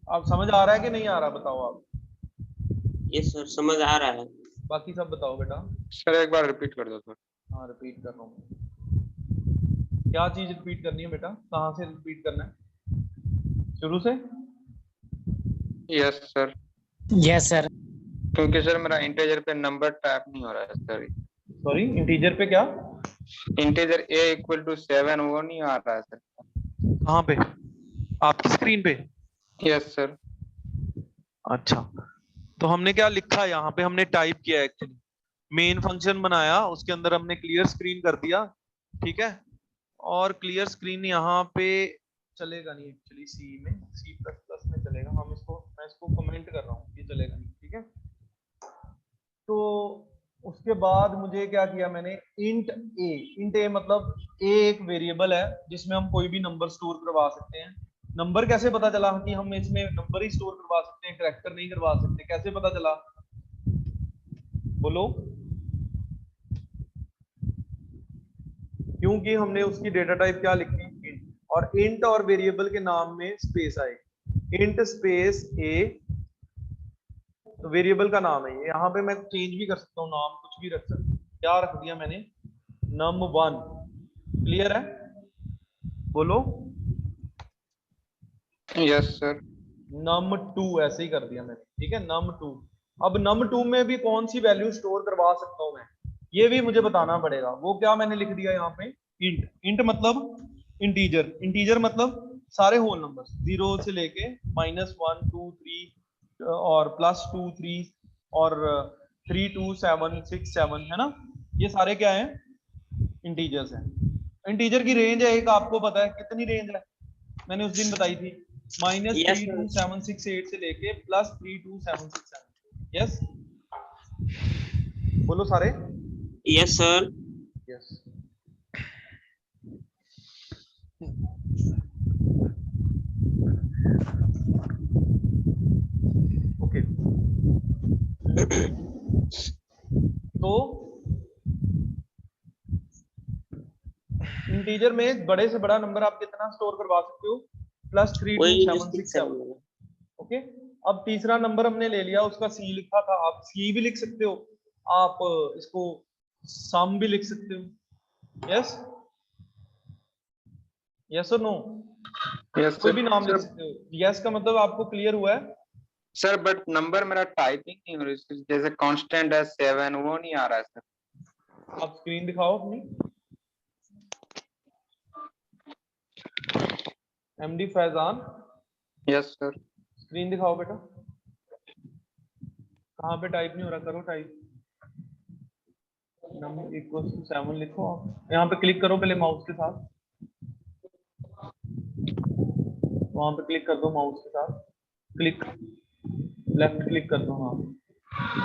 अब समझ आ रहा है कि नहीं आ रहा? बताओ आप। Yes, sir. समझ आ रहा है। बाकी सब बताओ बेटा। सर एक बार रिपीट कर दो सर। हाँ रिपीट कर रहा हूँ। क्या चीज रिपीट करनी है बेटा? कहाँ से रिपीट करना है? शुरू से? Yes sir. Yes, sir. क्योंकि सर मेरा इंटीजर पे नंबर टाइप नहीं हो रहा है सर। सॉरी, इंटीजर पे क्या? इंटीजर a इक्वल टू 7 वो नहीं आ रहा है सर। कहाँ पे? आपकी स्क्रीन पे? Yes sir. अच्छा, तो हमने क्या लिखा? यहाँ पे हमने टाइप किया एक्चुअली, मेन फंक्शन बनाया, उसके अंदर हमने क्लियर स्क्रीन कर दिया, ठीक है। और क्लियर स्क्रीन यहाँ पे चलेगा नहीं एक्चुअली, C++ में चलेगा। मैं इसको कमेंट कर रहा हूँ, ये चलेगा नहीं, ठीक है। तो उसके बाद मुझे क्या किया मैंने? इंट ए मतलब a एक वेरिएबल है जिसमें हम कोई भी नंबर स्टोर करवा सकते हैं। नंबर कैसे पता चला कि हम इसमें नंबर ही स्टोर करवा सकते हैं, कैरेक्टर नहीं करवा सकते? कैसे पता चला? बोलो। क्योंकि हमने उसकी डेटा टाइप क्या लिखी? इंट। और इंट और वेरिएबल के नाम में स्पेस आए। इंट स्पेस ए वेरिएबल का नाम है ये। यहाँ पे मैं चेंज भी कर सकता हूँ, नाम कुछ भी रख सकता हूँ। क्या रख दिया मैंने? num1। क्लियर है? बोलो। Yes sir. num2 ऐसे ही कर दिया मैंने, ठीक है। num2। अब num2 में भी कौन सी वैल्यू स्टोर करवा सकता हूँ मैं, ये भी मुझे बताना पड़ेगा। वो क्या मैंने लिख दिया यहाँ पे? इंट। इंट मतलब इंटीजर। इंटीजर मतलब सारे होल नंबर 0 से लेके -1 2 3 और +2 3 और 3 2 7 6 7 है ना। ये सारे क्या है? इंटीजर्स हैं। इंटीजर की रेंज है एक, आपको पता है कितनी रेंज है? मैंने उस दिन बताई थी, Yes, sir. -32768 से लेके +32767। यस, बोलो सारे। Yes, sir. यस। ओके। तो इंटीजर में बड़े से बड़ा नंबर आप कितना स्टोर करवा सकते हो? वही +32767। ओके। अब तीसरा नंबर हमने ले लिया, उसका सी लिखा था, आप सी भी लिख सकते हो, आप इसको सम भी लिख सकते हो। यस, यस और नो? यस कोई भी नाम लिख सर। सकते हो। यस का मतलब आपको क्लियर हुआ है? सर बट नंबर मेरा टाइपिंग नहीं हो रही है, जैसे कांस्टेंट है 7 वो नहीं आ रहा है सर। आप स्क्रीन दिखाओ अपनी। MD Faizan, yes sir. Screen दिखाओ बेटा। कहाँ पे टाइप नहीं हो रहा? करो टाइप। नंबर इक्वल्स टू 7 लिखो। आप यहाँ पे क्लिक करो पहले माउस के साथ, वहां पे क्लिक कर दो माउस के साथ, क्लिक लेफ्ट क्लिक कर दो। हाँ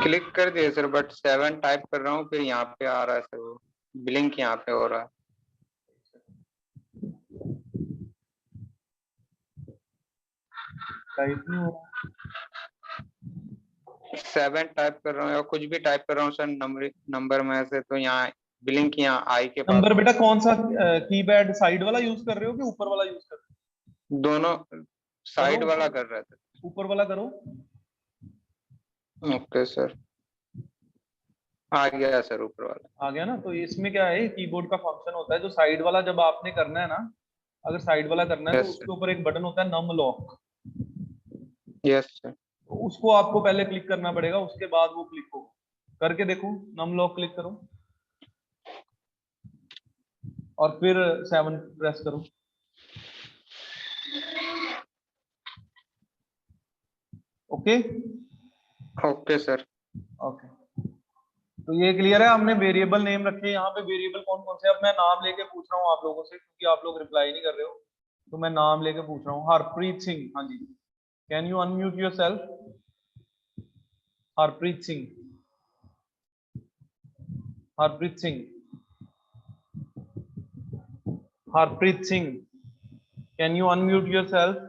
क्लिक कर दिए सर, बट 7 टाइप कर रहा हूँ फिर यहाँ पे आ रहा है सर, वो ब्लिंक यहाँ पे हो रहा है। टाइप नहीं हो रहा। 7 टाइप कर रहा हूँ या कुछ भी टाइप कर रहा हूँ सर नंबर में से, तो यहाँ ब्लिंक यहाँ आई के पास। नंबर बेटा कौन सा कीपैड साइड वाला यूज कर रहे हो कि ऊपर वाला यूज कर रहे हो? दोनों साइड वाला कर रहे थे। ऊपर वाला करो। ओके सर, आ गया सर ऊपर वाला। आ गया ना? तो इसमें क्या है, कीबोर्ड का फंक्शन होता है जो साइड वाला जब आपने करना है ना, अगर साइड वाला करना है तो Yes, उसके ऊपर एक बटन होता है नम लॉक, yes sir. उसको आपको पहले क्लिक करना पड़ेगा, उसके बाद वो क्लिक होगा। करके देखो, नम लॉक क्लिक करो और फिर 7 प्रेस करो। Okay Okay sir. ओके, तो ये क्लियर है। हमने वेरिएबल नेम रखे, यहाँ पे वेरिएबल कौन कौन से, अब मैं नाम लेके पूछ रहा हूँ आप लोगों से, क्योंकि आप लोग रिप्लाई नहीं कर रहे हो, तो मैं नाम लेके पूछ रहा हूँ। हरप्रीत सिंह, हाँ जी, can you unmute yourself? Harpreet Singh, Harpreet Singh, Harpreet Singh, can you unmute yourself?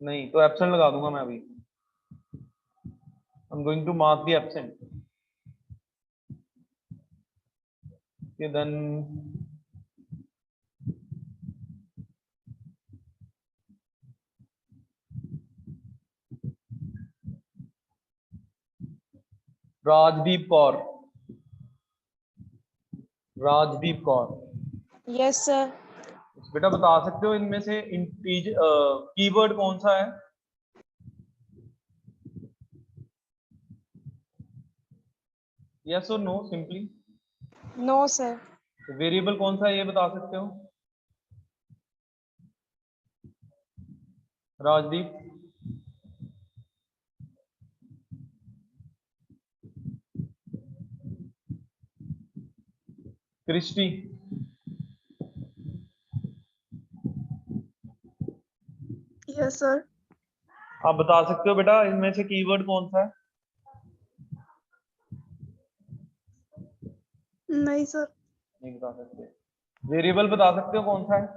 नहीं तो एब्सेंट लगा दूंगा मैं अभी। I am going to mark the absent. Okay, then Rajdeep Kaur, Rajdeep Kaur, yes sir. बेटा बता सकते हो इनमें से कीवर्ड कौन सा है? यस और no simply. No sir. Variable कौन सा है ये बता सकते हो राजदीप? Christie, yes sir. आप बता सकते हो बेटा इनमें से कीवर्ड कौन सा है? नहीं सर। नहीं बता सकते। वेरिएबल बता सकते हो कौन सा है?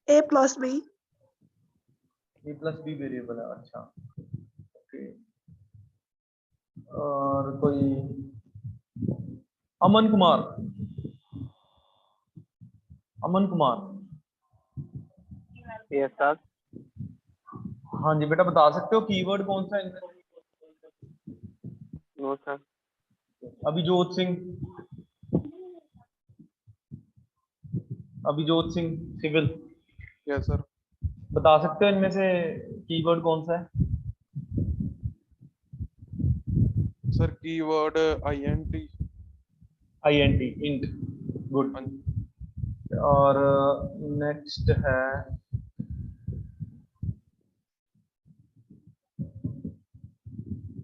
ए प्लस बी। ए प्लस बी वेरिएबल है, अच्छा ओके। और कोई अमन कुमार, अमन कुमार, यस सर। हाँ जी बेटा बता सकते हो कीवर्ड कौन सा है इनमें? No sir. Abhijot Singh, Abhijot Singh civil, yes sir. बता सकते हो इनमें से कीवर्ड कौन सा है? Sir keyword INT। INT, int, good. और नेक्स्ट है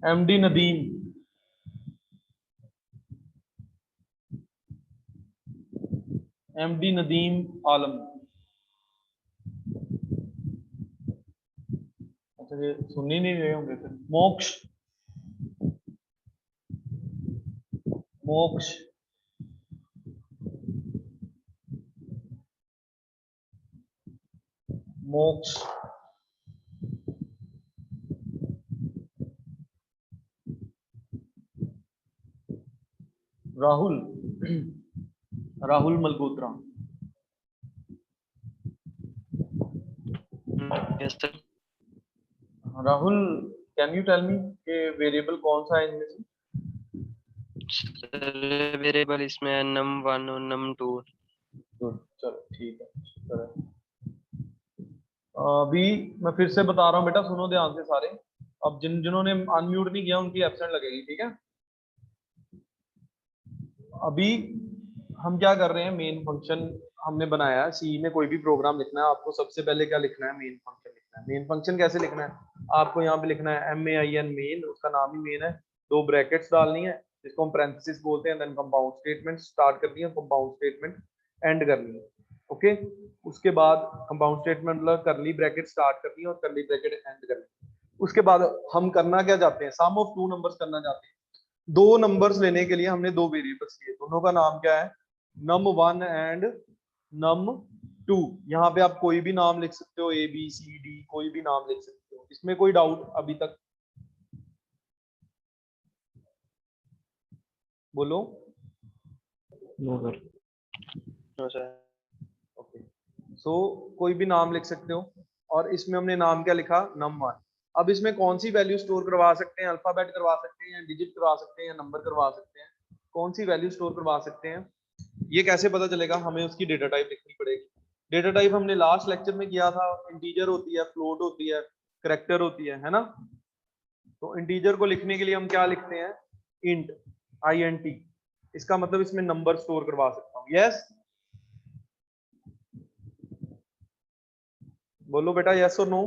MD नदीम, MD नदीम आलम। अच्छा ये सुन ही नहीं रहे होंगे फिर। Moksh, Moksh, Moksh, Rahul, Rahul Malhotra. Yes, sir. Rahul, can you tell me कि वेरिएबल कौन सा है इनमें से? Sir, variable इसमें है num1 और num2। गुड, चलो ठीक है, शुक्र है। अभी मैं फिर से बता रहा हूँ बेटा, सुनो ध्यान से सारे। अब जिन्होंने अनम्यूट नहीं किया उनकी एब्सेंट लगेगी, ठीक है? अभी हम क्या कर रहे हैं, मेन फंक्शन हमने बनाया है। सी में कोई भी प्रोग्राम लिखना है आपको सबसे पहले क्या लिखना है? मेन फंक्शन लिखना है। मेन फंक्शन कैसे लिखना है? आपको यहाँ पे लिखना है MAIN, मेन, उसका नाम ही मेन है। 2 ब्रैकेट्स डालनी है जिसको हम पैरेंथेसिस बोलते हैं, देन कंपाउंड स्टेटमेंट स्टार्ट करनी है, कंपाउंड स्टेटमेंट एंड करनी है। ओके, उसके बाद कंपाउंड स्टेटमेंट मतलब करली ब्रैकेट स्टार्ट करनी है और करली ब्रैकेट एंड करनी है। उसके बाद हम करना क्या चाहते हैं? सम ऑफ 2 नंबर्स करना चाहते हैं। 2 नंबर्स लेने के लिए हमने 2 वेरिएबल्स लिए, दोनों का नाम क्या है? num1 and num2। यहाँ पे आप कोई भी नाम लिख सकते हो, ABCD, कोई भी नाम लिख सकते हो। इसमें कोई डाउट अभी तक? बोलो। No sir. No, sir. Okay, so कोई भी नाम लिख सकते हो। और इसमें हमने नाम क्या लिखा? num1। अब इसमें कौन सी वैल्यू स्टोर करवा सकते हैं, अल्फाबेट करवा सकते हैं या डिजिट करवा सकते हैं या नंबर करवा सकते हैं, कौन सी वैल्यू स्टोर करवा सकते हैं, ये कैसे पता चलेगा? हमें उसकी डेटा टाइप लिखनी पड़ेगी। डेटा टाइप हमने लास्ट लेक्चर में किया था, इंटीजर होती है, फ्लोट होती है, करैक्टर होती है ना। तो इंटीजर को लिखने के लिए हम क्या लिखते हैं? Int, INT। इसका मतलब इसमें नंबर स्टोर करवा सकता हूँ। यस, बोलो बेटा, यस और नो।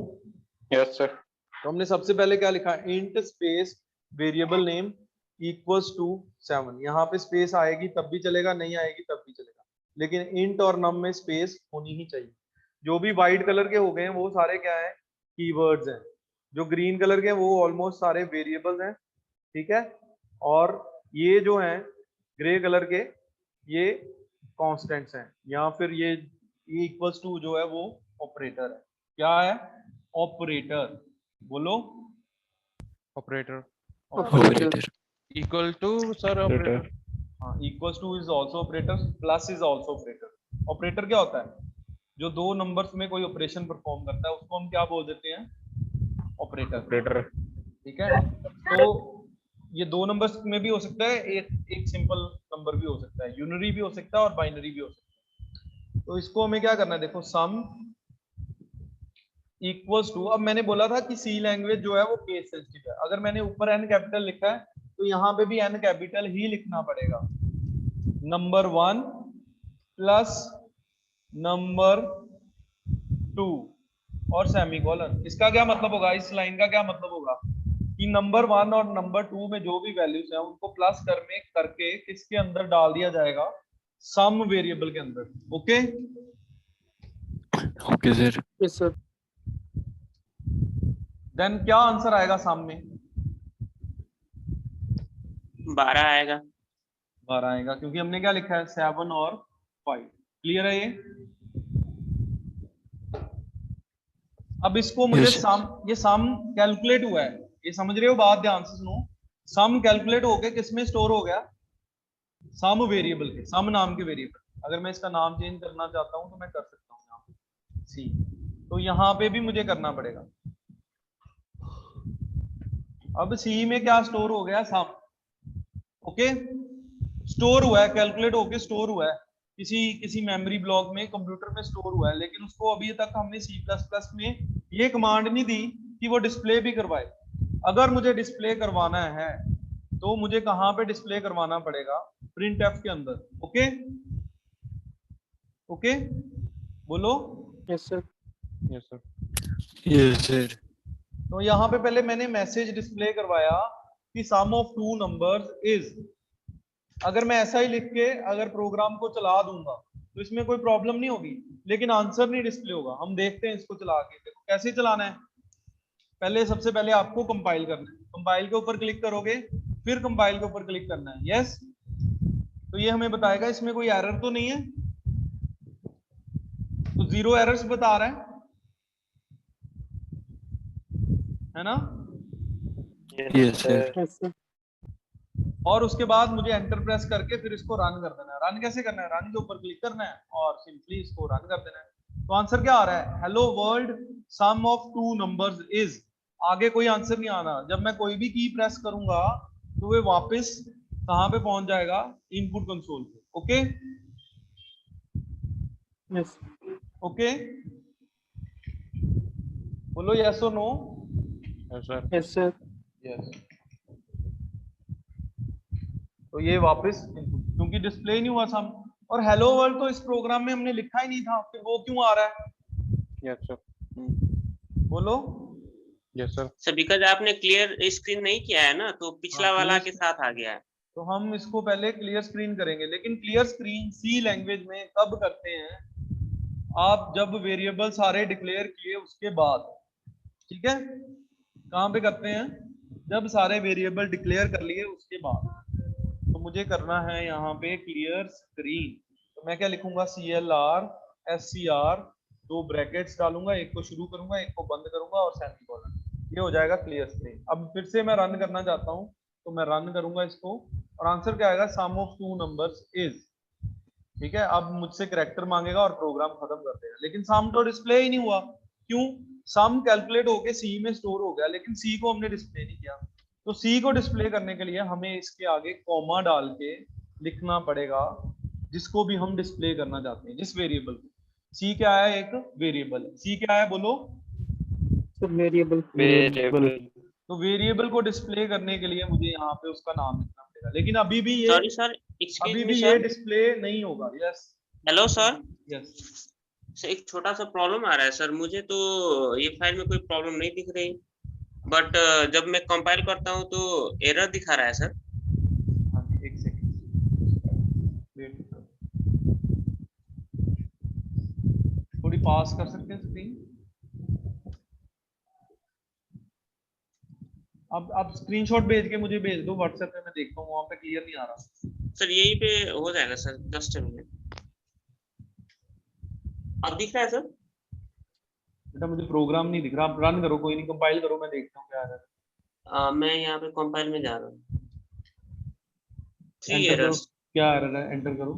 Yes sir. तो हमने सबसे पहले क्या लिखा? Int space variable name equals to 7। यहाँ पे स्पेस आएगी तब भी चलेगा, नहीं आएगी तब भी चलेगा, लेकिन इंट और नम में स्पेस होनी ही चाहिए। जो भी व्हाइट कलर के हो गए हैं वो सारे क्या है? कीवर्ड्स हैं। जो ग्रीन कलर के हैं वो ऑलमोस्ट सारे वेरिएबल्स हैं, ठीक है। और ये जो हैं ग्रे कलर के, ये कॉन्स्टेंट्स हैं, या फिर ये इक्वल्स टू जो है वो ऑपरेटर है। क्या है? ऑपरेटर। बोलो, operator Operator. Equal to sir operator. हाँ, equals to is also operator, plus is also operator. Operator क्या होता है? जो दो नंबर्स में कोई ऑपरेशन परफॉर्म करता है उसको हम क्या बोल देते हैं? ऑपरेटर। ऑपरेटर ठीक है। तो ये दो नंबर्स में भी हो सकता है, एक सिंपल नंबर भी हो सकता है, यूनरी भी हो सकता है और बाइनरी भी हो सकता है। तो इसको हमें क्या करना है? देखो, सम इक्वल्स टू, अब मैंने बोला था कि सी लैंग्वेज जो है वो केस सेंसिटिव है। अगर मैंने ऊपर एन कैपिटल लिखा है तो यहाँ पे भी एन कैपिटल ही लिखना पड़ेगा। नंबर 1 प्लस नंबर 2 और सेमीकोलन। इसका क्या मतलब होगा? इस लाइन का क्या मतलब होगा कि नंबर 1 और नंबर 2 में जो भी वैल्यूज हैं उनको प्लस करके किसके अंदर डाल दिया जाएगा? सम वेरिएबल के अंदर। Okay, Okay, sir. Yes sir. Then क्या आंसर आएगा सम में? 12 आएगा। 12 आएगा, क्योंकि हमने क्या लिखा है? 7 और 5। क्लियर है ये? अब इसको मुझे Yes. ये सम कैलकुलेट हुआ है, ये समझ रहे हो बात? ध्यान से सुनो। सम कैलकुलेट होके किसमें स्टोर हो गया? सम वेरिएबल के, सम नाम के वेरिएबल। अगर मैं इसका नाम चेंज करना चाहता हूं तो मैं कर सकता हूँ यहाँ पे सी। तो यहाँ पे भी मुझे करना पड़ेगा। अब सी में क्या स्टोर हो गया? सम। ओके, स्टोर हुआ है, कैलकुलेट होके स्टोर हुआ है किसी मेमोरी ब्लॉक में, कंप्यूटर में स्टोर हुआ है, लेकिन उसको अभी तक हमने C++ में ये कमांड नहीं दी कि वो डिस्प्ले भी करवाए। अगर मुझे डिस्प्ले करवाना है तो मुझे कहां पे डिस्प्ले करवाना पड़ेगा? printf के अंदर। ओके ओके, बोलो। Yes sir. Yes sir. Yes, sir. तो यहाँ पे पहले मैंने मैसेज डिस्प्ले करवाया कि सम ऑफ टू नंबर्स इज। अगर मैं ऐसा ही लिख के अगर प्रोग्राम को चला दूंगा तो इसमें कोई प्रॉब्लम नहीं होगी, लेकिन आंसर नहीं डिस्प्ले होगा। हम देखते हैं इसको चला के। देखो कैसे चलाना है। सबसे पहले आपको कंपाइल करना है। कंपाइल के ऊपर क्लिक करोगे, फिर कंपाइल के ऊपर क्लिक करना है। यस, तो ये हमें बताएगा इसमें कोई एरर तो नहीं है। तो 0 एरर्स बता रहा है ना? Yes, sir. Yes sir. और उसके बाद मुझे एंटर प्रेस करके फिर इसको रन कर देना है। रन कैसे करना है? रन के ऊपर क्लिक करना है और सिंपली इसको रन कर देना है। तो आंसर क्या आ रहा है? Hello world, sum of two numbers is. आगे कोई आंसर नहीं आना। जब मैं कोई भी की प्रेस करूंगा तो वे वापस कहां पे पहुंच जाएगा? इनपुट कंसोल पे। Okay yes. ओके, बोलो यस और no. Yes sir. Yes sir. Yes. तो ये वापस क्योंकि डिस्प्ले ही नहीं हुआ सम। और हेलो वर्ल्ड तो इस प्रोग्राम में हमने लिखा ही नहीं था, फिर वो क्यों आ रहा है? Yes sir. बोलो। Yes sir. सर बिकॉज आपने क्लियर स्क्रीन नहीं किया है ना, तो पिछला हाँ, वाला clear के साथ आ गया है। तो हम इसको पहले क्लियर स्क्रीन करेंगे, लेकिन क्लियर स्क्रीन सी लैंग्वेज में कब करते हैं? आप जब वेरिएबल सारे डिक्लेयर किए उसके बाद। ठीक है, कहां पे करते हैं? जब सारे वेरिएबल डिक्लेयर कर लिए उसके बाद। तो मुझे करना है यहाँ पे क्लियर स्क्रीन। तो मैं क्या लिखूंगा? CLR SCR, 2 ब्रैकेट्स डालूंगा, एक को शुरू करूंगा, एक को बंद करूंगा और सेमीकोलन। ये हो जाएगा क्लियर स्क्रीन। अब फिर से मैं रन करना चाहता हूँ तो मैं रन करूंगा इसको, और आंसर क्या आएगा? सम ऑफ टू नंबर्स इज। ठीक है, अब मुझसे करैक्टर मांगेगा और प्रोग्राम खत्म कर देगा, लेकिन सम तो डिस्प्ले ही नहीं हुआ। क्यों? सम कैलकुलेट होके सी में स्टोर हो गया, लेकिन सी को हमने डिस्प्ले नहीं किया। तो सी को डिस्प्ले करने के लिए हमें इसके आगे कॉमा डाल के लिखना पड़ेगा जिसको भी हम डिस्प्ले करना चाहते हैं, जिस वेरिएबल को। सी क्या है? एक वेरिएबल है। सी क्या है बोलो? वेरिएबल। तो वेरिएबल को डिस्प्ले करने के लिए मुझे यहाँ पे उसका नाम लिखना पड़ेगा, लेकिन अभी भी ये सॉरी सर, एक्सक्यूज अभी मी भी ये सर। डिस्प्ले नहीं होगा। Yes hello sir, yes. एक छोटा सा प्रॉब्लम आ रहा है सर। मुझे तो ये फाइल में कोई प्रॉब्लम नहीं दिख रही, बट जब मैं कंपाइल करता हूँ तो एरर दिखा रहा है सर। हाँ जी, एक सेकंड वेट करो, थोड़ी पास कर सकते हैं स्क्रीन। अब आप स्क्रीनशॉट भेज के मुझे भेज दो व्हाट्सएप पे, मैं देखता हूँ, वहां पे क्लियर नहीं आ रहा। सर यहीं पे हो जाएगा सर, जस्ट मिनट। अब दिख रहा है सर? बेटा मुझे प्रोग्राम नहीं दिख रहा, आप रन करो, कोई नहीं, कंपाइल करो, मैं देखता हूँ क्या आ रहा है। मैं यहाँ पे कंपाइल में जा रहा हूँ। 3 एंटर करो, एरर्स। क्या एरर है? एंटर करो।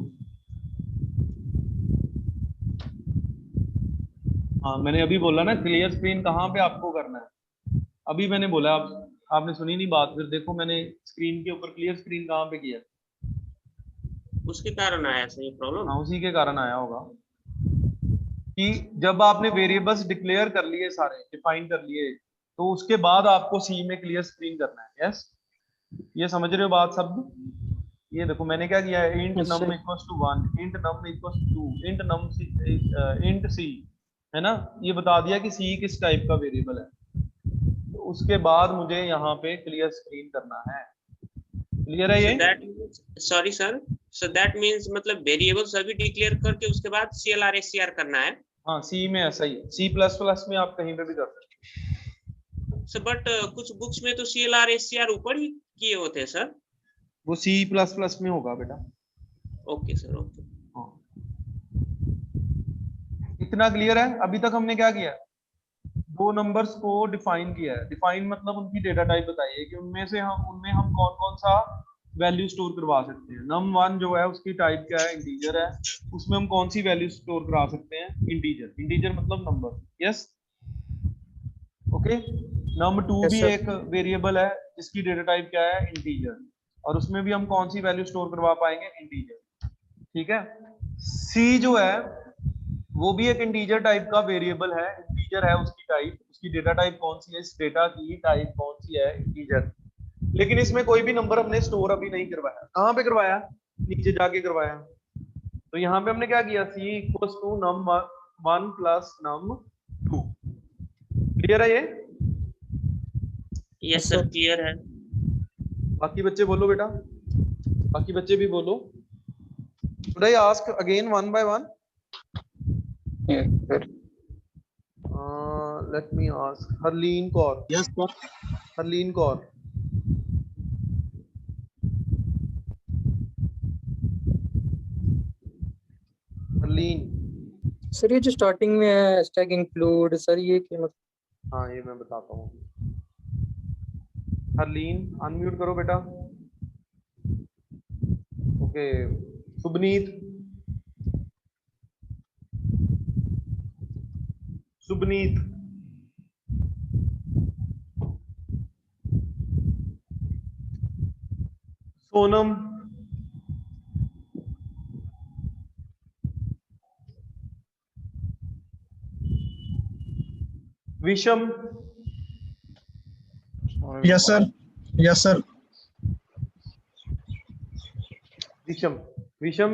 हाँ मैंने अभी बोला ना क्लियर स्क्रीन कहाँ पे आपको करना है, अभी मैंने बोला, आपने सुनी नहीं बात। फिर देखो मैंने स्क्रीन के ऊपर क्लियर स्क्रीन कहाँ पे किया, उसके कारण आया सर ये प्रॉब्लम। हाँ उसी के कारण आया होगा कि जब आपने वेरिएबल्स डिक्लेयर कर लिए, सारे डिफाइन कर लिए, तो उसके बाद आपको सी में क्लियर स्क्रीन करना है। यस, ये समझ रहे हो बात सब? ये देखो मैंने क्या किया है, int num equals to 1, int num equals to 2, int num int c, है ना? ये बता दिया कि सी किस टाइप का वेरिएबल है। तो उसके बाद मुझे यहाँ पे क्लियर स्क्रीन करना है। क्लियर है ये? Sorry sir, so that means मतलब वेरिएबल सभी डिक्लेयर करके उसके बाद CLR SCR करना है। हाँ सी में ऐसा ही है, C++ में आप कहीं पे भी कर सकते हैं। सर बट कुछ बुक्स में तो CLR SCR ऊपर ही किए होते हैं सर। वो C++ में होगा बेटा। Okay sir, okay. हाँ इतना क्लियर है? अभी तक हमने क्या किया? 2 नंबर्स को डिफाइन किया है। डिफाइन मतलब उनकी डेटा टाइप बताइए कि उनमें हम कौन कौन सा वैल्यू स्टोर करवा सकते हैं। num1 जो है उसकी टाइप क्या है? इंटीजर है। उसमें हम कौन सी वैल्यू स्टोर करा सकते हैं? इंटीजर। इंटीजर मतलब नंबर। Yes okay. num2 भी एक वेरिएबल है जिसकी डेटा टाइप क्या है? इंटीजर, और उसमें भी हम कौन सी वैल्यू स्टोर करवा पाएंगे? इंटीजर। ठीक है। सी जो है वो भी एक इंटीजर टाइप का वेरिएबल है, इंटीजर है उसकी टाइप, उसकी डेटा टाइप कौन सी है? इस डेटा की टाइप कौन सी है? इंटीजर। लेकिन इसमें कोई भी नंबर हमने स्टोर अभी नहीं करवाया। कहाँ पे करवाया? नीचे जाके करवाया। तो यहाँ पे हमने क्या किया? सी equals to num1 plus num2। Clear है ये? यस सर, क्लियर है। बाकी बच्चे बोलो बेटा, बाकी बच्चे भी बोलो। Should I ask again one by one? Yes, sir. Let me ask Harleen Kaur. Yes, sir. Harleen Kaur. Harleen. Sir ये जो स्टार्टिंग में है स्टैक इंक्लूड, सर ये क्या मतलब? हाँ ये मैं बताता हूँ। हरलीन अनम्यूट करो बेटा। Okay सुबनीत, Subneet, Sonam, Visham. Yes sir, yes sir. Visham, Visham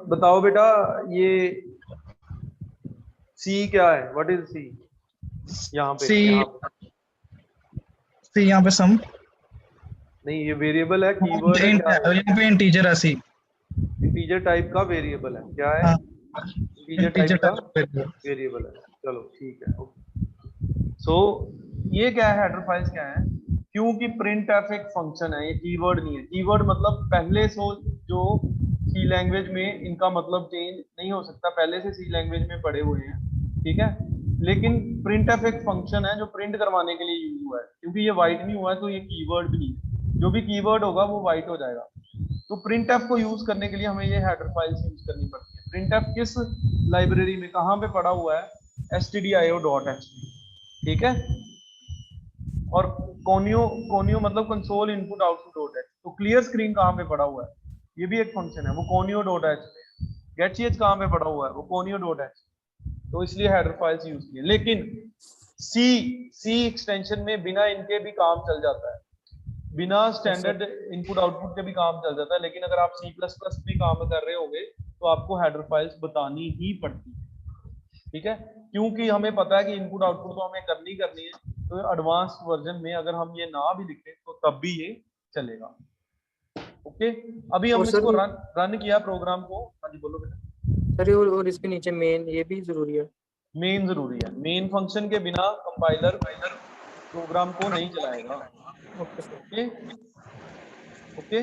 बताओ बेटा, ये सी क्या है? What is C? यहाँ पे सी यहाँ पे सम नहीं, ये वेरिएबल है, कीवर्ड है, यहाँ पे इंटीजर है। सी इंटीजर टाइप का वेरिएबल है। क्या है? इंटीजर टाइप का वेरिएबल है। चलो ठीक है। सो ये क्या है? हेडर फाइल्स क्या है? क्योंकि प्रिंट एफ एक फंक्शन है, ये कीवर्ड नहीं है। कीवर्ड मतलब पहले से जो सी लैंग्वेज में इनका मतलब चेंज नहीं हो सकता, पहले से सी लैंग्वेज में पढ़े हुए हैं, ठीक है। लेकिन प्रिंट एफ एक फंक्शन है जो प्रिंट करवाने के लिए यूज हुआ है। क्योंकि ये वाइट नहीं हुआ है तो ये कीवर्ड भी नहीं है। जो भी कीवर्ड होगा वो वाइट हो जाएगा। तो प्रिंट एफ को यूज करने के लिए हमें ये हेडर फाइल्स यूज करनी पड़ती है। प्रिंट एफ किस लाइब्रेरी में कहाँ पे पड़ा हुआ है? stdio.html। ठीक है। और कोनियो मतलब console input output dot H. तो क्लियर स्क्रीन कहाँ पे पड़ा हुआ है, ये भी एक फंक्शन है, वो कोनियो डॉट एच। गेट चीज कहाँ पे पड़ा हुआ है, वो कोनियो डॉट एच। तो इसलिए हेडर फाइल्स यूज किए। लेकिन सी एक्सटेंशन में बिना इनके भी काम चल जाता है, बिना स्टैंडर्ड इनपुट आउटपुट के भी काम चल जाता है। लेकिन अगर आप C++ में काम कर रहे होगे तो आपको हेडर फाइल्स बतानी ही पड़ती है, ठीक है। क्योंकि हमें पता है कि इनपुट आउटपुट तो हमें करनी है, तो एडवांस वर्जन में अगर हम ये ना भी लिखें तो तब भी ये चलेगा। ओके, अभी और हमने सर इसको रन किया प्रोग्राम को। हाँ जी बोलो बेटा। सर और इसके नीचे मेन ये भी जरूरी है। मेन जरूरी है, मेन फंक्शन के बिना कंपाइलर प्रोग्राम को नहीं चलाएगा। Okay sir. Okay okay,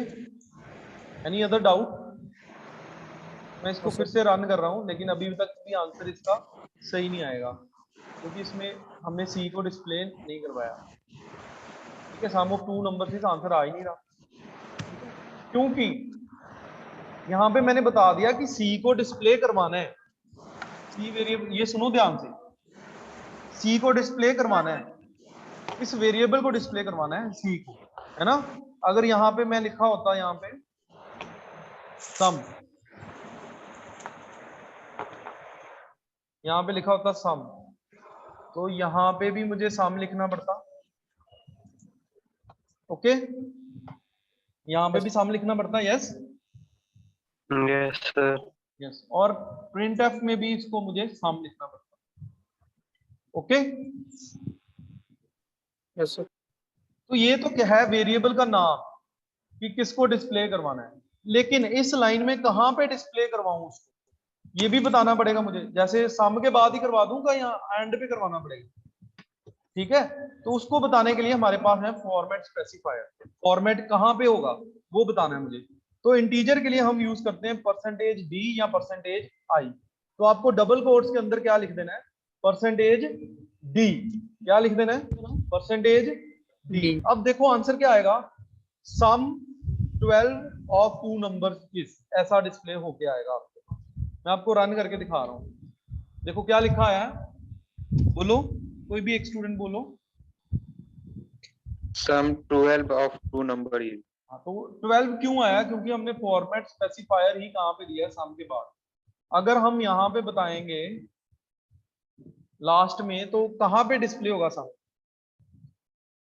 any other doubt? मैं इसको फिर से रन कर रहा हूं, लेकिन अभी तक भी आंसर इसका सही नहीं आएगा, क्योंकि इसमें हमने सी को डिस्प्ले नहीं करवाया। ठीक है, सम ऑफ 2 नंबर से आंसर आ ही नहीं रहा, क्योंकि यहां पे मैंने बता दिया कि सी को डिस्प्ले करवाना है। सी वेरिएबल, ये सुनो ध्यान से, सी को डिस्प्ले करवाना है, इस वेरिएबल को डिस्प्ले करवाना है सी को, है ना। अगर यहाँ पे मैं लिखा होता, यहाँ पे सम, यहाँ पे लिखा होता सम, तो यहाँ पे भी मुझे सम लिखना पड़ता। ओके, यहाँ पे भी सम लिखना पड़ता। Yes yes sir. यस, और printf में भी इसको मुझे सम लिखना पड़ता। Okay, yes sir. तो ये तो क्या है, वेरिएबल का नाम कि किसको डिस्प्ले करवाना है। लेकिन इस लाइन में कहां पे डिस्प्ले करवाऊं उसको, ये भी बताना पड़ेगा मुझे। जैसे सम के बाद ही करवा दूंगा या एंड पे करवाना पड़ेगा, ठीक है। तो उसको बताने के लिए हमारे पास है फॉर्मेट स्पेसिफायर। फॉर्मेट कहां पे होगा वो बताना है मुझे। तो इंटीजर के लिए हम यूज करते हैं %d या %i। तो आपको डबल कोट्स के अंदर क्या लिख देना है, %d। क्या लिख देना है, %d। अब देखो आंसर क्या आएगा, सम 12 ऑफ 2 नंबर्स इज, ऐसा डिस्प्ले होके आएगा आपको। मैं आपको रन करके दिखा रहा हूं, देखो क्या लिखा है, बोलो कोई भी एक स्टूडेंट बोलो। सम 12 of 2 number is। हाँ, तो 12 क्यों आया, क्योंकि हमने फॉर्मेट स्पेसिफायर ही कहां पे दिया है, सम के बाद। अगर हम यहाँ पे बताएंगे लास्ट में, तो कहां पे डिस्प्ले होगा सम,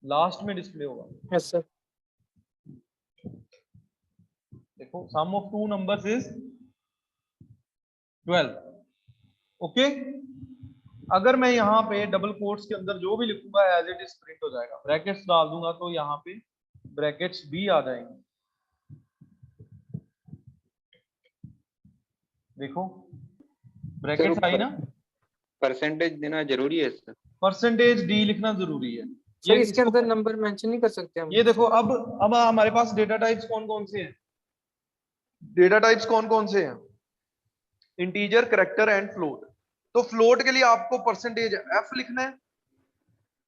लास्ट में डिस्प्ले होगा। Yes sir. देखो सम ऑफ 2 नंबर्स इज 12। ओके, अगर मैं यहाँ पे डबल कोट्स के अंदर जो भी लिखूंगा एज इट इज प्रिंट हो जाएगा। ब्रैकेट्स डाल दूंगा तो यहाँ पे ब्रैकेट्स भी आ जाएंगे। देखो ब्रैकेट्स आई ना। परसेंटेज देना जरूरी है सर। %d लिखना जरूरी है। सर ये इसके अंदर नंबर मेंशन नहीं कर सकते हम? ये देखो, अब हमारे पास डेटा टाइप्स कौन कौन से हैं, डेटा टाइप्स कौन कौन से हैं, इंटीजर, कैरेक्टर एंड फ्लोट। तो फ्लोट के लिए आपको %f लिखना है,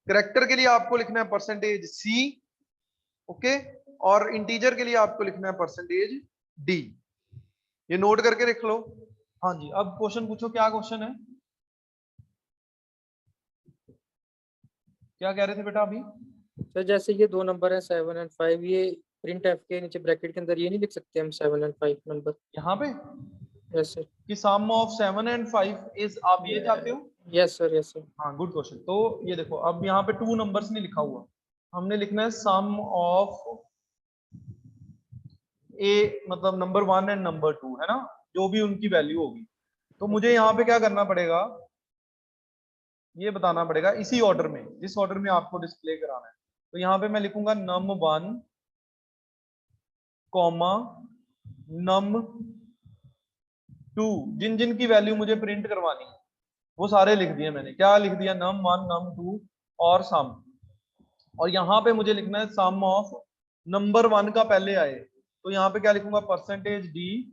कैरेक्टर के लिए आपको लिखना है %c, ओके, और इंटीजर के लिए आपको लिखना है %d। ये नोट करके रख लो। हाँ जी, अब क्वेश्चन पूछो, क्या क्वेश्चन है, क्या कह रहे थे बेटा अभी? सर जैसे ये 2 नंबर है 7 और 5, ये प्रिंट एफ के नीचे ब्रैकेट के अंदर ये नहीं लिख सकते हम 7 और 5 नंबर? यहाँ पे यस सर। कि सम ऑफ 7 एंड 5 इज, आप ये चाहते हो? Yes sir yes sir. हाँ, गुड क्वेश्चन। तो ये देखो, अब यहाँ पे 2 नंबर्स नहीं लिखा हुआ, हमने लिखना है सम ऑफ ए, मतलब नंबर 1 एंड नंबर 2, है ना, जो भी उनकी वैल्यू होगी। तो मुझे यहाँ पे क्या करना पड़ेगा, ये बताना पड़ेगा इसी ऑर्डर में, जिस ऑर्डर में आपको डिस्प्ले कराना है। तो यहाँ पे मैं लिखूंगा num1, num2, जिन जिन की वैल्यू मुझे प्रिंट करवानी है वो सारे लिख दिए मैंने। क्या लिख दिया, num1, num2 और सम। और यहाँ पे मुझे लिखना है सम ऑफ नंबर 1 का पहले आए, तो यहाँ पे क्या लिखूंगा, %d,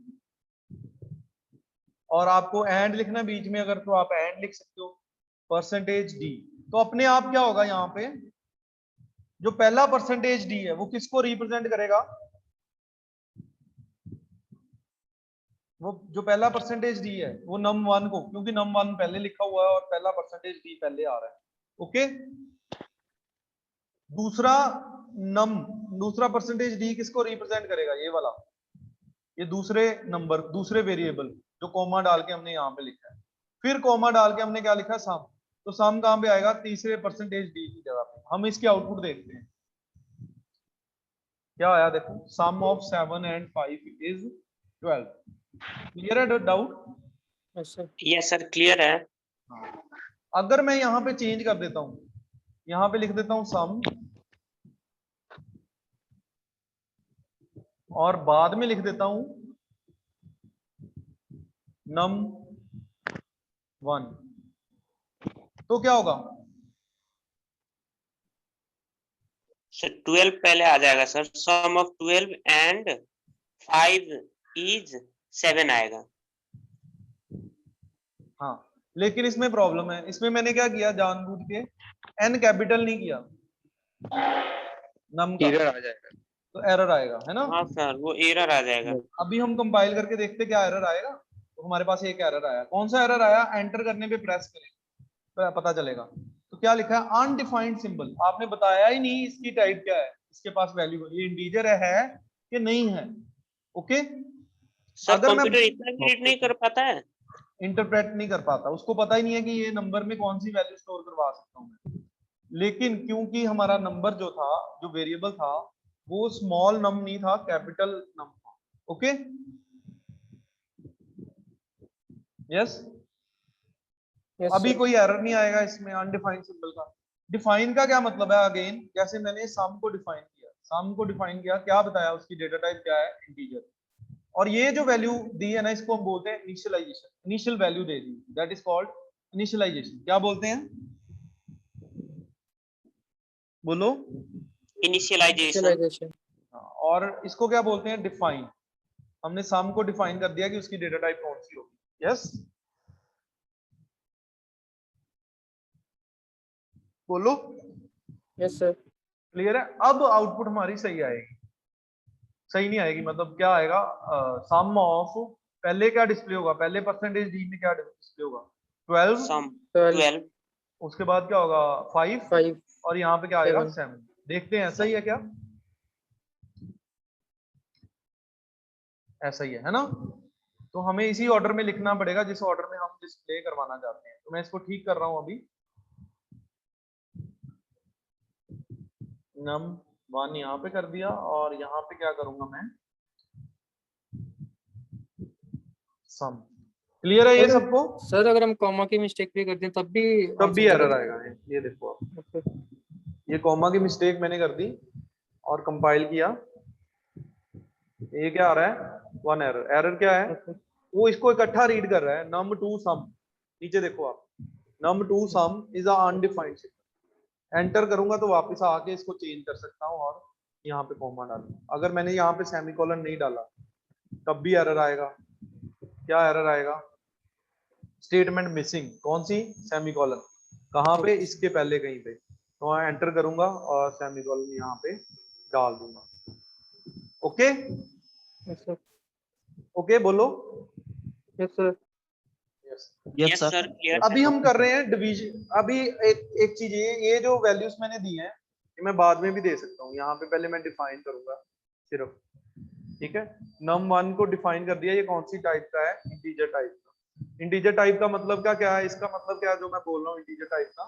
और आपको एंड लिखना है बीच में, अगर तो आप एंड लिख सकते हो, %d। तो अपने आप क्या होगा, यहाँ पे जो पहला %d है वो किसको रिप्रेजेंट करेगा, वो जो पहला %d है वो num1 को, क्योंकि num1 पहले लिखा हुआ है और पहला %d पहले आ रहा है, ओके, दूसरा परसेंटेज डी किसको रिप्रेजेंट करेगा? ये वाला, ये दूसरे नंबर, दूसरे वेरिएबल जो कॉमा डाल के हमने यहाँ पे लिखा है। फिर कॉमा डाल के हमने क्या लिखा? सम। तो सम कहाँ पे आएगा? तीसरे परसेंटेज डी की जगह पे। हम इसकी आउटपुट देखते हैं क्या आया। देखो, सम ऑफ 7 and 5 is 12। क्लियर है डाउट? यस सर, क्लियर है। अगर मैं यहाँ पे चेंज कर देता हूँ, यहाँ पे लिख देता हूँ सम, और बाद में लिख देता हूं num1, तो क्या होगा? सर 12 पहले आ जाएगा sir. Sum of 12 and 5 is 7 आएगा। हाँ, लेकिन इसमें प्रॉब्लम है। इसमें मैंने क्या किया, जानबूझ के n कैपिटल नहीं किया, नम का, एरर आ जाएगा। तो एरर आएगा, है ना? हाँ सर, वो एरर आ जाएगा। अभी हम कंपाइल करके देखते क्या एरर आएगा। तो हमारे पास एक एरर आया। कौन सा एरर आया? एंटर करने पे प्रेस करें, पता चलेगा। तो क्या लिखा है? Undefined symbol. आपने बताया ही नहीं इसकी टाइप क्या है, इसके पास वैल्यू, ये इंटीजर है कि नहीं है। ओके, सर अगर मैं कंप्यूटर इतना रीड नहीं कर पाता है, इंटरप्रेट नहीं कर पाता, उसको पता ही नहीं है कि ये नंबर में कौन सी वैल्यू स्टोर करवा सकता हूँ मैं। लेकिन क्योंकि हमारा नंबर जो था, जो वेरिएबल था, वो स्मॉल नम नहीं था, कैपिटल नम था। Okay, yes. अभी कोई एरर नहीं आएगा इसमें अनडिफाइंड सिंबल का। डिफाइन का क्या मतलब है? अगेन, जैसे मैंने सम को डिफाइन किया, सम को डिफाइन किया, क्या बताया? उसकी डेटा टाइप क्या है? इंटीजर। और ये जो वैल्यू दी है ना, इसको हम बोलते हैं इनिशियलाइजेशन। इनिशियल वैल्यू दे दी, दैट इज कॉल्ड इनिशियलाइजेशन। क्या बोलते हैं? बोलो। इनिशियलाइजेशन। और इसको क्या बोलते हैं? डिफाइन। हमने सम को डिफाइन कर दिया कि उसकी डेटा टाइप कौन सी होगी। यस, बोलो। Yes sir. क्लियर है? अब आउटपुट हमारी सही आएगी। सही नहीं आएगी मतलब क्या आएगा? सम ऑफ, पहले क्या डिस्प्ले होगा? पहले परसेंटेज डी में क्या डिस्प्ले होगा? 12। सम 12। उसके बाद क्या होगा? 5। और यहाँ पे क्या आएगा? 7। देखते हैं, सही है क्या? ऐसा ही है ना? तो हमें इसी ऑर्डर में लिखना पड़ेगा जिस ऑर्डर में हम डिस्प्ले करवाना चाहते हैं। तो मैं इसको ठीक कर रहा हूं अभी। num1 यहाँ पे कर दिया, और यहाँ पे क्या करूंगा मैं? सम। क्लियर है ये सबको? सर अगर हम कॉमा की मिस्टेक भी करते हैं तब भी एरर आएगा। ये देखो आप, ये कॉमा की मिस्टेक मैंने कर दी और कंपाइल किया, ये क्या आ रहा है? 1 एरर। एरर क्या है? वो इसको इकट्ठा रीड कर रहा है। num2 sum, नीचे देखो आप, num2 sum is undefined symbol. Enter करूंगा तो वापस आके इसको चेंज कर सकता हूँ और यहाँ पे कॉमा डालूंगा। अगर मैंने यहाँ पे सेमीकोलन नहीं डाला तब भी एरर आएगा। क्या एरर आएगा? Statement missing. कौन सी? सेमीकोलन। कहाँ पे? इसके पहले कहीं पे। तो एंटर करूंगा और सेमीकोलन यहाँ पे डाल दूंगा। ओके, ओके बोलो। Yes sir. Yes sir. अभी हम कर रहे हैं डिवीजन। अभी एक चीज, ये जो वैल्यूज मैंने दी हैं, ये मैं बाद में भी दे सकता हूँ। यहाँ पे पहले मैं डिफाइन करूंगा सिर्फ, ठीक है? num1 को डिफाइन कर दिया। ये कौन सी टाइप का है? इंटीजर टाइप का। इंटीजर टाइप का मतलब क्या है? इसका मतलब क्या है जो मैं बोल रहा हूँ इंटीजर टाइप का,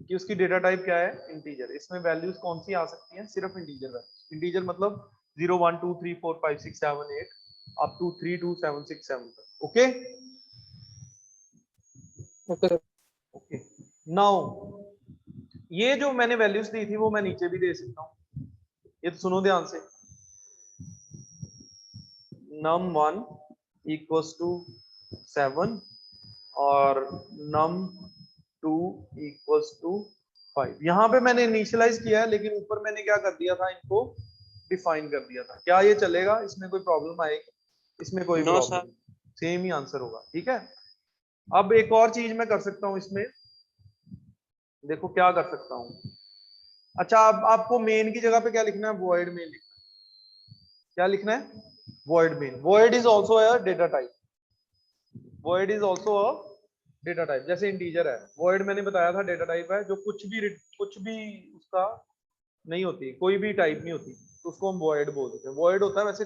कि उसकी डेटा टाइप क्या है? इंटीजर। इसमें वैल्यूज कौन सी आ सकती हैं? सिर्फ इंटीजर वैल्यूज। इंटीजर मतलब 0 1 2 3 4 5 6 7 8 अप टू 3 2 7 6 7 तक। Okay, okay. नाउ ये जो मैंने वैल्यूज दी थी वो मैं नीचे भी दे सकता हूँ। ये तो सुनो ध्यान से। num1 इक्वल्स टू 7 और num2 इक्वल्स टू 5। यहाँ पे मैंने इनिशियलाइज किया है, लेकिन ऊपर मैंने क्या कर दिया था? इनको डिफाइन कर दिया था। क्या ये चलेगा? इसमें कोई प्रॉब्लम आएगी? इसमें कोई प्रॉब्लम नहीं, सेम ही आंसर होगा। ठीक है। अब एक और चीज मैं कर सकता हूँ इसमें, देखो क्या कर सकता हूँ। अच्छा, अब आपको मेन की जगह पे क्या लिखना है? वॉइड मेन लिखना है। क्या लिखना है? Void main. Void is also a data type. Void is also a data type जैसे इंटीजर है, वॉइड मैंने बताया था डेटा टाइप है जो कुछ भी उसका नहीं होती, कोई भी टाइप नहीं होती, तो उसको हम वॉइड बोलते हैं। वॉइड होता है वैसे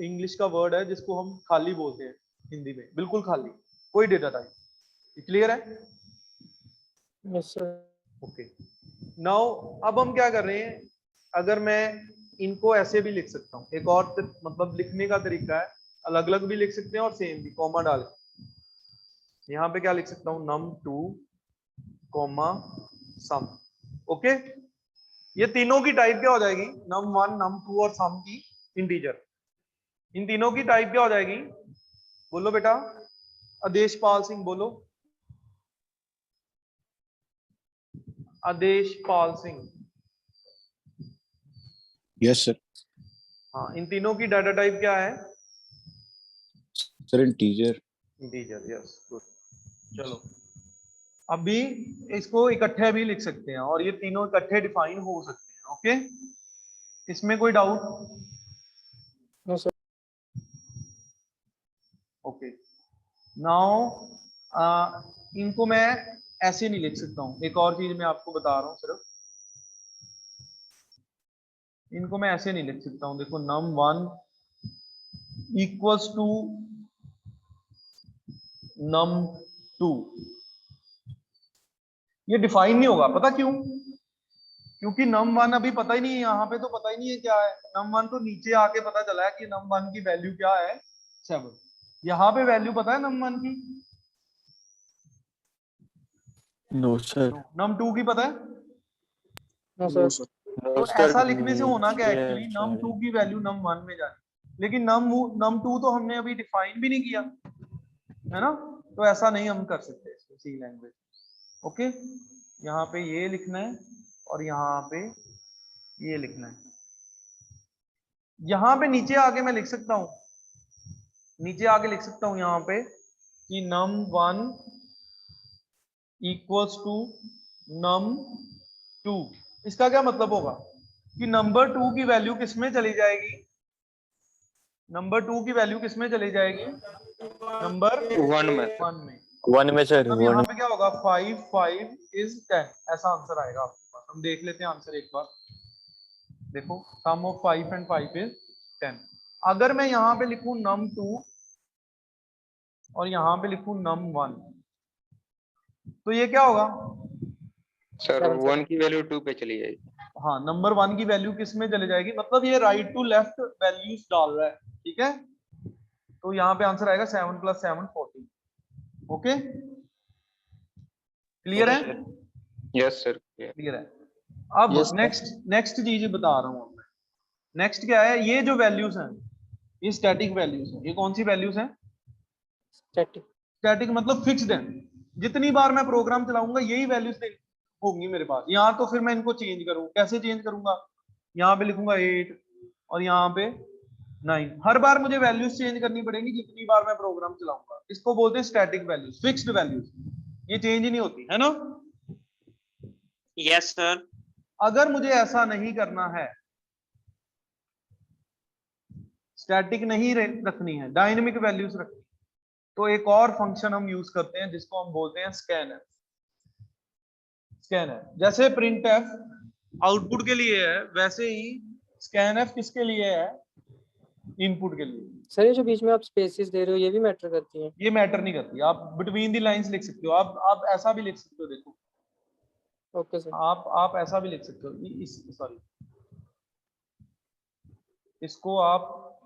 इंग्लिश का वर्ड है जिसको हम खाली बोलते हैं हिंदी में, बिल्कुल खाली, कोई डेटा टाइप। क्लियर है? Yes sir. ओके, नाउ अब हम क्या कर रहे हैं, अगर मैं इनको ऐसे भी लिख सकता हूँ, एक और मतलब लिखने का तरीका है, अलग अलग भी लिख सकते हैं और सेम भी, कॉमा डाल के। यहाँ पे क्या लिख सकता हूँ, num2 कॉमा सम। ओके, ये तीनों की टाइप क्या हो जाएगी, num1 num2 और सम की इंटीजर। इन तीनों की टाइप क्या हो जाएगी, बोलो बेटा, आदेशपाल सिंह बोलो, आदेशपाल सिंह। Yes sir. हाँ, इन तीनों की डाटा टाइप क्या है, sir integer. Integer. Yes, good. चलो अभी इसको इकट्ठे भी लिख सकते हैं और ये तीनों इकट्ठे डिफाइन हो सकते हैं। ओके, इसमें कोई doubt? No sir. Okay, now इनको मैं ऐसे नहीं लिख सकता हूँ, एक और चीज मैं आपको बता रहा हूँ सिर्फ, इनको मैं ऐसे नहीं लिख सकता हूँ। देखो num1 इक्वल्स टू num2, ये डिफाइन नहीं होगा। पता क्यों? क्योंकि num1 अभी पता ही नहीं है, यहाँ पे तो पता ही नहीं है क्या है। num1 तो नीचे आके पता चला है कि num1 की वैल्यू क्या है, 7। यहाँ पे वैल्यू पता है num1 की? No sir. num2 की पता है? No sir. तो ऐसा लिखने से होना क्या एक्चुअली, num2 की वैल्यू num1 में जानी, लेकिन num2 तो हमने अभी डिफाइन भी नहीं किया है ना, तो ऐसा नहीं हम कर सकते इसको सी लैंग्वेज। ओके, यहाँ पे ये लिखना है और यहाँ पे ये लिखना है। यहाँ पे नीचे आके मैं लिख सकता हूँ, नीचे आके लिख सकता हूँ यहाँ पे कि num1 इक्वल्स टू num2। इसका क्या मतलब होगा कि नंबर 2 की वैल्यू किसमें चली जाएगी, नंबर 2 की वैल्यू किसमें चली जाएगी, नंबर 1 में। 1 में। 1 में सर। मतलब यहाँ पे क्या होगा, 5 5 इज 10, ऐसा आंसर आएगा आपके पास। हम देख लेते हैं आंसर एक बार, देखो सम ऑफ 5 एंड 5 इज 10। अगर मैं यहाँ पे लिखूं num2 और यहाँ पे लिखूं num1, तो ये क्या होगा सर 1 की वैल्यू 2 पे चली जाएगी। हाँ, नंबर 1 की वैल्यू किस में चले जाएगी, मतलब ये राइट टू लेफ्ट वैल्यूज डाल रहा है। ठीक है, तो यहाँ पे आंसर आएगा 7 + 7 14। ओके, क्लियर है? Yes sir. क्लियर है। अब नेक्स्ट चीज बता रहा हूँ मैं। नेक्स्ट क्या है, ये जो वैल्यूज हैं ये स्टैटिक वैल्यूज हैं। ये कौन सी वैल्यूज हैं? स्टैटिक। स्टैटिक मतलब फिक्स्ड है, जितनी बार मैं प्रोग्राम चलाऊंगा यही वैल्यूज होंगी मेरे पास। यहाँ तो फिर मैं इनको चेंज करूँ, कैसे चेंज करूंगा, यहाँ पे लिखूंगा 8 और यहाँ पे 9। हर बार मुझे वैल्यूज चेंज करनी पड़ेगी जितनी बार मैं प्रोग्राम चलाऊंगा। इसको बोलते हैं स्टैटिक वैल्यूज, फिक्स्ड वैल्यूज, ये चेंज ही नहीं होती है ना। Yes sir. अगर मुझे ऐसा नहीं करना है, स्टैटिक नहीं रखनी है, डायनेमिक वैल्यूज रखनी, तो एक और फंक्शन हम यूज करते हैं जिसको हम बोलते हैं स्कैनर। स्कैनर जैसे printf आउटपुट के लिए है, वैसे ही scanf किसके लिए है, इनपुट के लिए। सर ये जो बीच में आप स्पेसेस दे रहे हो ये भी मैटर करती हैं? ये मैटर नहीं करती, आप बिटवीन द लाइंस लिख सकते हो। आप ऐसा भी लिख सकते हो, देखो ओके सर। आप ऐसा भी लिख सकते हो, सॉरी इसको आप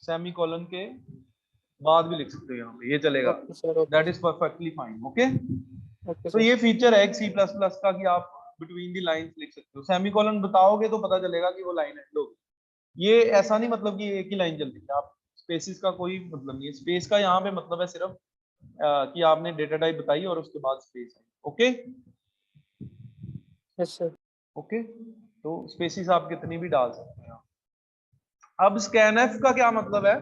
सेमीकोलन के बाद भी लिख सकते हो, यहाँ पे ये चलेगा, that is perfectly fine. Okay, तो ये फीचर है C++ का कि आप बिटवीन दी लाइंस लिख सकते हो। सेमीकोलन बताओगे तो पता चलेगा कि वो लाइन है। लोग ये ऐसा नहीं मतलब कि एक ही लाइन चल रही है, आप स्पेसिस का कोई मतलब नहीं है। स्पेस का यहाँ पे मतलब है सिर्फ कि आपने डेटा टाइप बताई और उसके बाद स्पेस है। Okay, yes sir. ओके, तो स्पेसिस आप कितनी भी डाल सकते हैं। अब scanf का क्या मतलब है,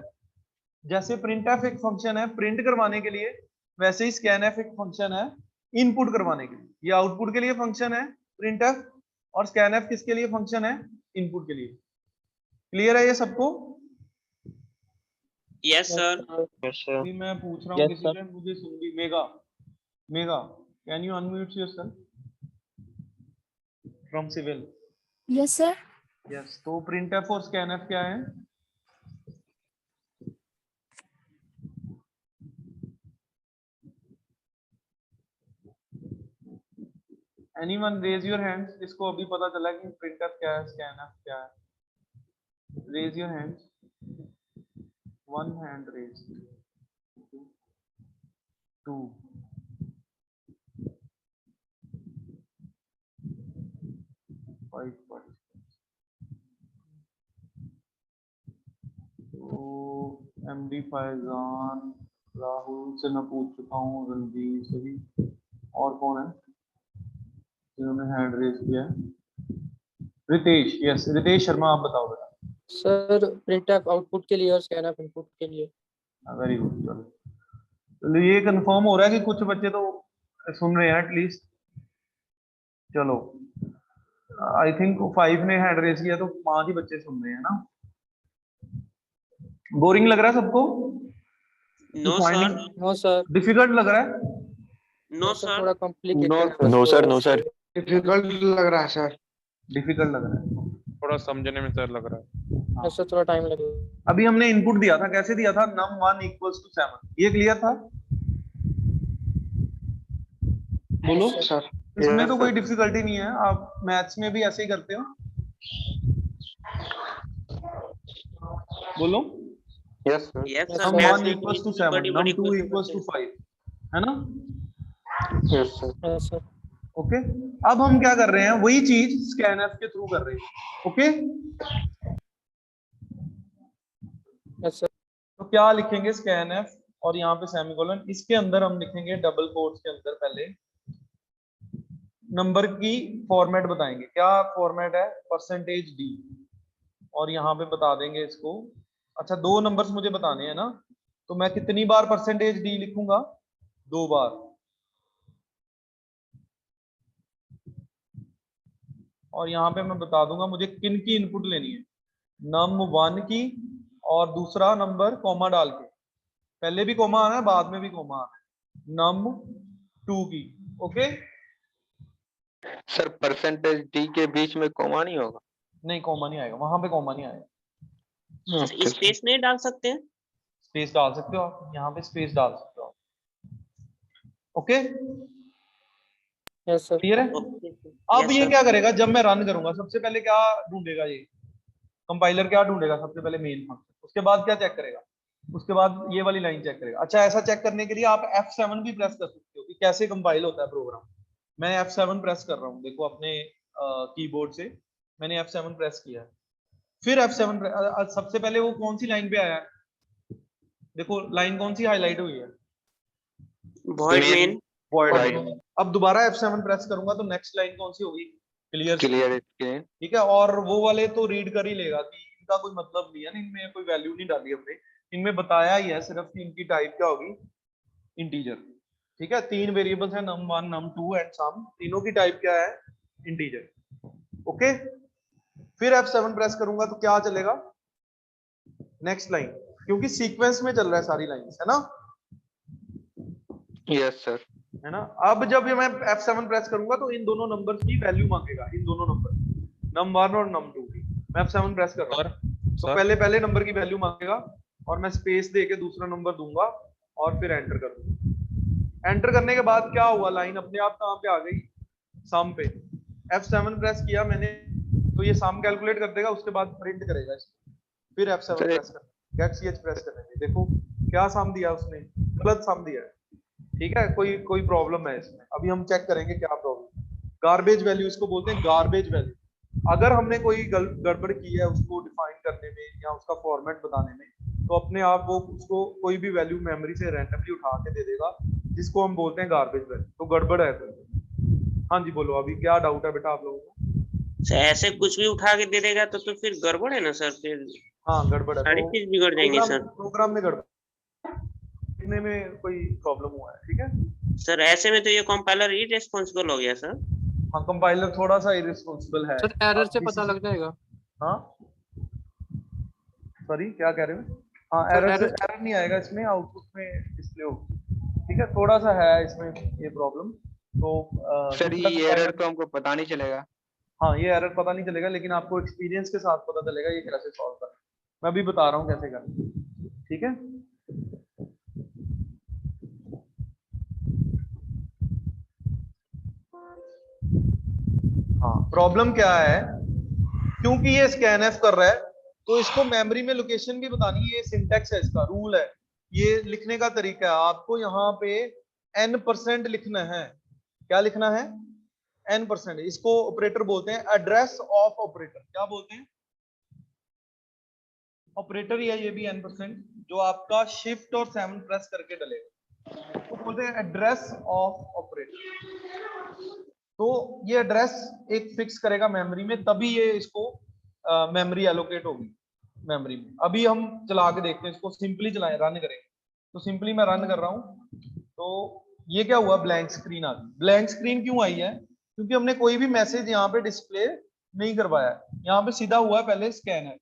जैसे printf एक फंक्शन है प्रिंट करवाने के लिए, वैसे ही scanf एक फंक्शन है इनपुट करवाने के लिए। ये आउटपुट के लिए फंक्शन है printf और scanf किसके लिए फंक्शन है, इनपुट के लिए। क्लियर है ये सबको? Yes sir. अभी मैं पूछ रहा हूँ किसी से, मुझे सुन ली mega, Mega, can you unmute yourself from civil? Yes, sir. Yes. तो printf और scanf क्या है? Anyone raise your hands जिसको अभी पता चला कि printf क्या है, scanf क्या है? Raise your hands. One hand raised. Two. Five participants. तो MD फैजान, राहुल से मैं पूछ चुका हूँ, रणदीप से भी, और कौन है जिन्होंने हैंड रेज किया है? रितेश, यस रितेश शर्मा, आप बताओ बेटा। सर printf आउटपुट के लिए और scanf इनपुट के लिए। वेरी गुड, चलो ये कंफर्म हो रहा है कि कुछ बच्चे तो सुन रहे हैं एटलीस्ट। चलो आई थिंक 5 ने हैंड रेज किया तो 5 ही बच्चे सुन रहे हैं ना। बोरिंग लग रहा है सबको? No sir, no sir, difficult लग रहा है? नो सर, थोड़ा complicated no sir, no sir. Difficult लग रहा है सर। डिफिकल्ट लग रहा है। थोड़ा समझने में सर लग रहा है। सर, थोड़ा टाइम लगेगा। अभी हमने इनपुट दिया था, कैसे दिया था? num1 equals to 7, ये क्लियर था? बोलो सर इसमें तो कोई डिफिकल्टी नहीं है, आप मैथ्स में भी ऐसे ही करते हो। बोलो yes sir. Yes sir, num1 equals to 7, num2 equals to 5, है ना? Yes sir. Yes sir. Okay, अब हम क्या कर रहे हैं, वही चीज scanf के थ्रू कर रहे हैं। Okay, yes sir. तो क्या लिखेंगे scanf और यहाँ पे सेमीकोलन, इसके अंदर हम लिखेंगे डबल कोट्स के अंदर पहले नंबर की फॉर्मेट बताएंगे। क्या फॉर्मेट है? %d, और यहाँ पे बता देंगे इसको। अच्छा, 2 नंबर्स मुझे बताने हैं ना, तो मैं कितनी बार %d लिखूंगा? 2 बार। और यहाँ पे मैं बता दूंगा मुझे किन की इनपुट लेनी है, num1 की, और दूसरा नंबर कॉमा डाल के, पहले भी कॉमा आना है बाद में भी कॉमा आना है, num2 की। ओके सर % d के बीच में कॉमा नहीं होगा? नहीं, कॉमा नहीं आएगा, वहां पे कॉमा नहीं आएगा। स्पेस नहीं डाल सकते हैं? स्पेस डाल सकते हो आप, यहाँ पे स्पेस डाल सकते हो आप। Okay yes sir. क्लियर है? अब ये क्या करेगा, जब मैं रन करूंगा सबसे पहले क्या ढूंढेगा, ये कंपाइलर क्या ढूंढेगा सबसे पहले? Main function. उसके बाद क्या चेक करेगा? उसके बाद ये वाली लाइन चेक करेगा। अच्छा, ऐसा चेक करने के लिए आप F7 भी प्रेस कर सकते हो कि कैसे कंपाइल होता है प्रोग्राम। मैं F7 प्रेस कर रहा हूँ, देखो अपने कीबोर्ड से मैंने F7 प्रेस किया है। फिर F7 सबसे पहले वो कौन सी लाइन पे आया है? देखो लाइन कौन सी हाईलाइट हुई है? Void main. वॉइड। अब दोबारा F7 प्रेस करूंगा तो नेक्स्ट लाइन कौन सी होगी? क्लियर। ठीक है, और वो वाले तो रीड कर ही लेगा कि इनका कोई मतलब नहीं है ना, इनमें कोई वैल्यू नहीं डाली हमने, इनमें बताया ही है सिर्फ कि इनकी टाइप क्या होगी, इंटीजर। ठीक है, 3 वेरिएबल्स हैं, num1 num2 एंड सम, तीनों की टाइप क्या है? इंटीजर। ओके, फिर F7 प्रेस करूंगा तो क्या चलेगा? नेक्स्ट लाइन, क्योंकि सीक्वेंस में चल रहा है सारी लाइंस, है ना? Yes sir. है ना? अब जब मैं F7 प्रेस करूंगा तो इन दोनों नंबर्स की वैल्यू मांगेगा, इन दोनों नंबर, num1 और num2 की। मैं F7 प्रेस कर रहा हूं तो पहले नंबर की वैल्यू मांगेगा, और मैं स्पेस देके दूसरा नंबर दूंगा और फिर एंटर कर दूंगा। एंटर करने के बाद क्या हुआ, लाइन अपने आप कहां पे आ गई? सम पे। F7 प्रेस किया मैंने तो ये सम कैलकुलेट कर देगा, उसके बाद प्रिंट करेगा इसको। फिर F7 प्रेस कर, गेट ch प्रेस करने के, देखो क्या सम दिया उसने? गलत सम दिया है। ठीक है, कोई प्रॉब्लम है इसमें, अभी हम चेक करेंगे क्या प्रॉब्लम है। गार्बेज वैल्यू इसको बोलते हैं, गार्बेज वैल्यू। अगर हमने कोई गड़बड़ की है उसको डिफाइन करने में या उसका फॉर्मेट बताने में, तो अपने आप वो उसको कोई भी वैल्यू मेमोरी से रैंडमली उठा के दे देगा, जिसको हम बोलते हैं गार्बेज वैल्यू। तो गड़बड़ है तो। हाँ जी बोलो, अभी क्या डाउट है बेटा आप लोगों को? ऐसे कुछ भी उठा के दे देगा तो फिर गड़बड़ है ना सर? फिर हाँ गड़बड़ है, सारी चीज बिगड़ जाएंगे सर। प्रोग्राम में गड़बड़ में कोई प्रॉब्लम हुआ है। ठीक है सर, ऐसे में तो ये कंपाइलर इररेस्पॉन्सिबल हो गया सर। हाँ, कंपाइलर थोड़ा सा इररिस्पांसिबल है सर एरर से पता लग जाएगा। हाँ सॉरी, क्या कह रहे हो? हाँ, एरर नहीं आएगा इसमें, आउटपुट में डिस्प्ले होगा। ठीक ठीक है, थोड़ा सा है इसमें ये प्रॉब्लम। तो सर ये एरर तो हमको पता नहीं चलेगा। हाँ, ये एरर पता नहीं चलेगा, लेकिन आपको एक्सपीरियंस के साथ पता चलेगा ये कैसे सॉल्व करना। मैं अभी बता रहा हूँ कैसे करना, ठीक है। हाँ, प्रॉब्लम क्या है, क्योंकि ये स्कैनएफ कर रहा है तो इसको मेमोरी में लोकेशन भी बतानी है। ये सिंटैक्स है, इसका रूल है, ये लिखने का तरीका है। आपको यहाँ पे n% लिखना है। क्या लिखना है? n%। इसको ऑपरेटर बोलते हैं, एड्रेस ऑफ ऑपरेटर। क्या बोलते हैं? ऑपरेटर ही है ये भी n%, जो आपका शिफ्ट और 7 प्रेस करके डलेगा, तो बोलते हैं एड्रेस ऑफ ऑपरेटर। तो ये एड्रेस एक फिक्स करेगा मेमोरी में, तभी ये इसको मेमोरी एलोकेट होगी मेमोरी में। अभी हम चला के देखते हैं इसको, सिंपली चलाएं, रन करें। तो सिंपली मैं रन कर रहा हूं, तो ये क्या हुआ, ब्लैंक स्क्रीन आ गई। ब्लैंक स्क्रीन क्यों आई है? क्योंकि हमने कोई भी मैसेज यहाँ पे डिस्प्ले नहीं करवाया। यहाँ पे सीधा हुआ है पहले स्कैनएफ।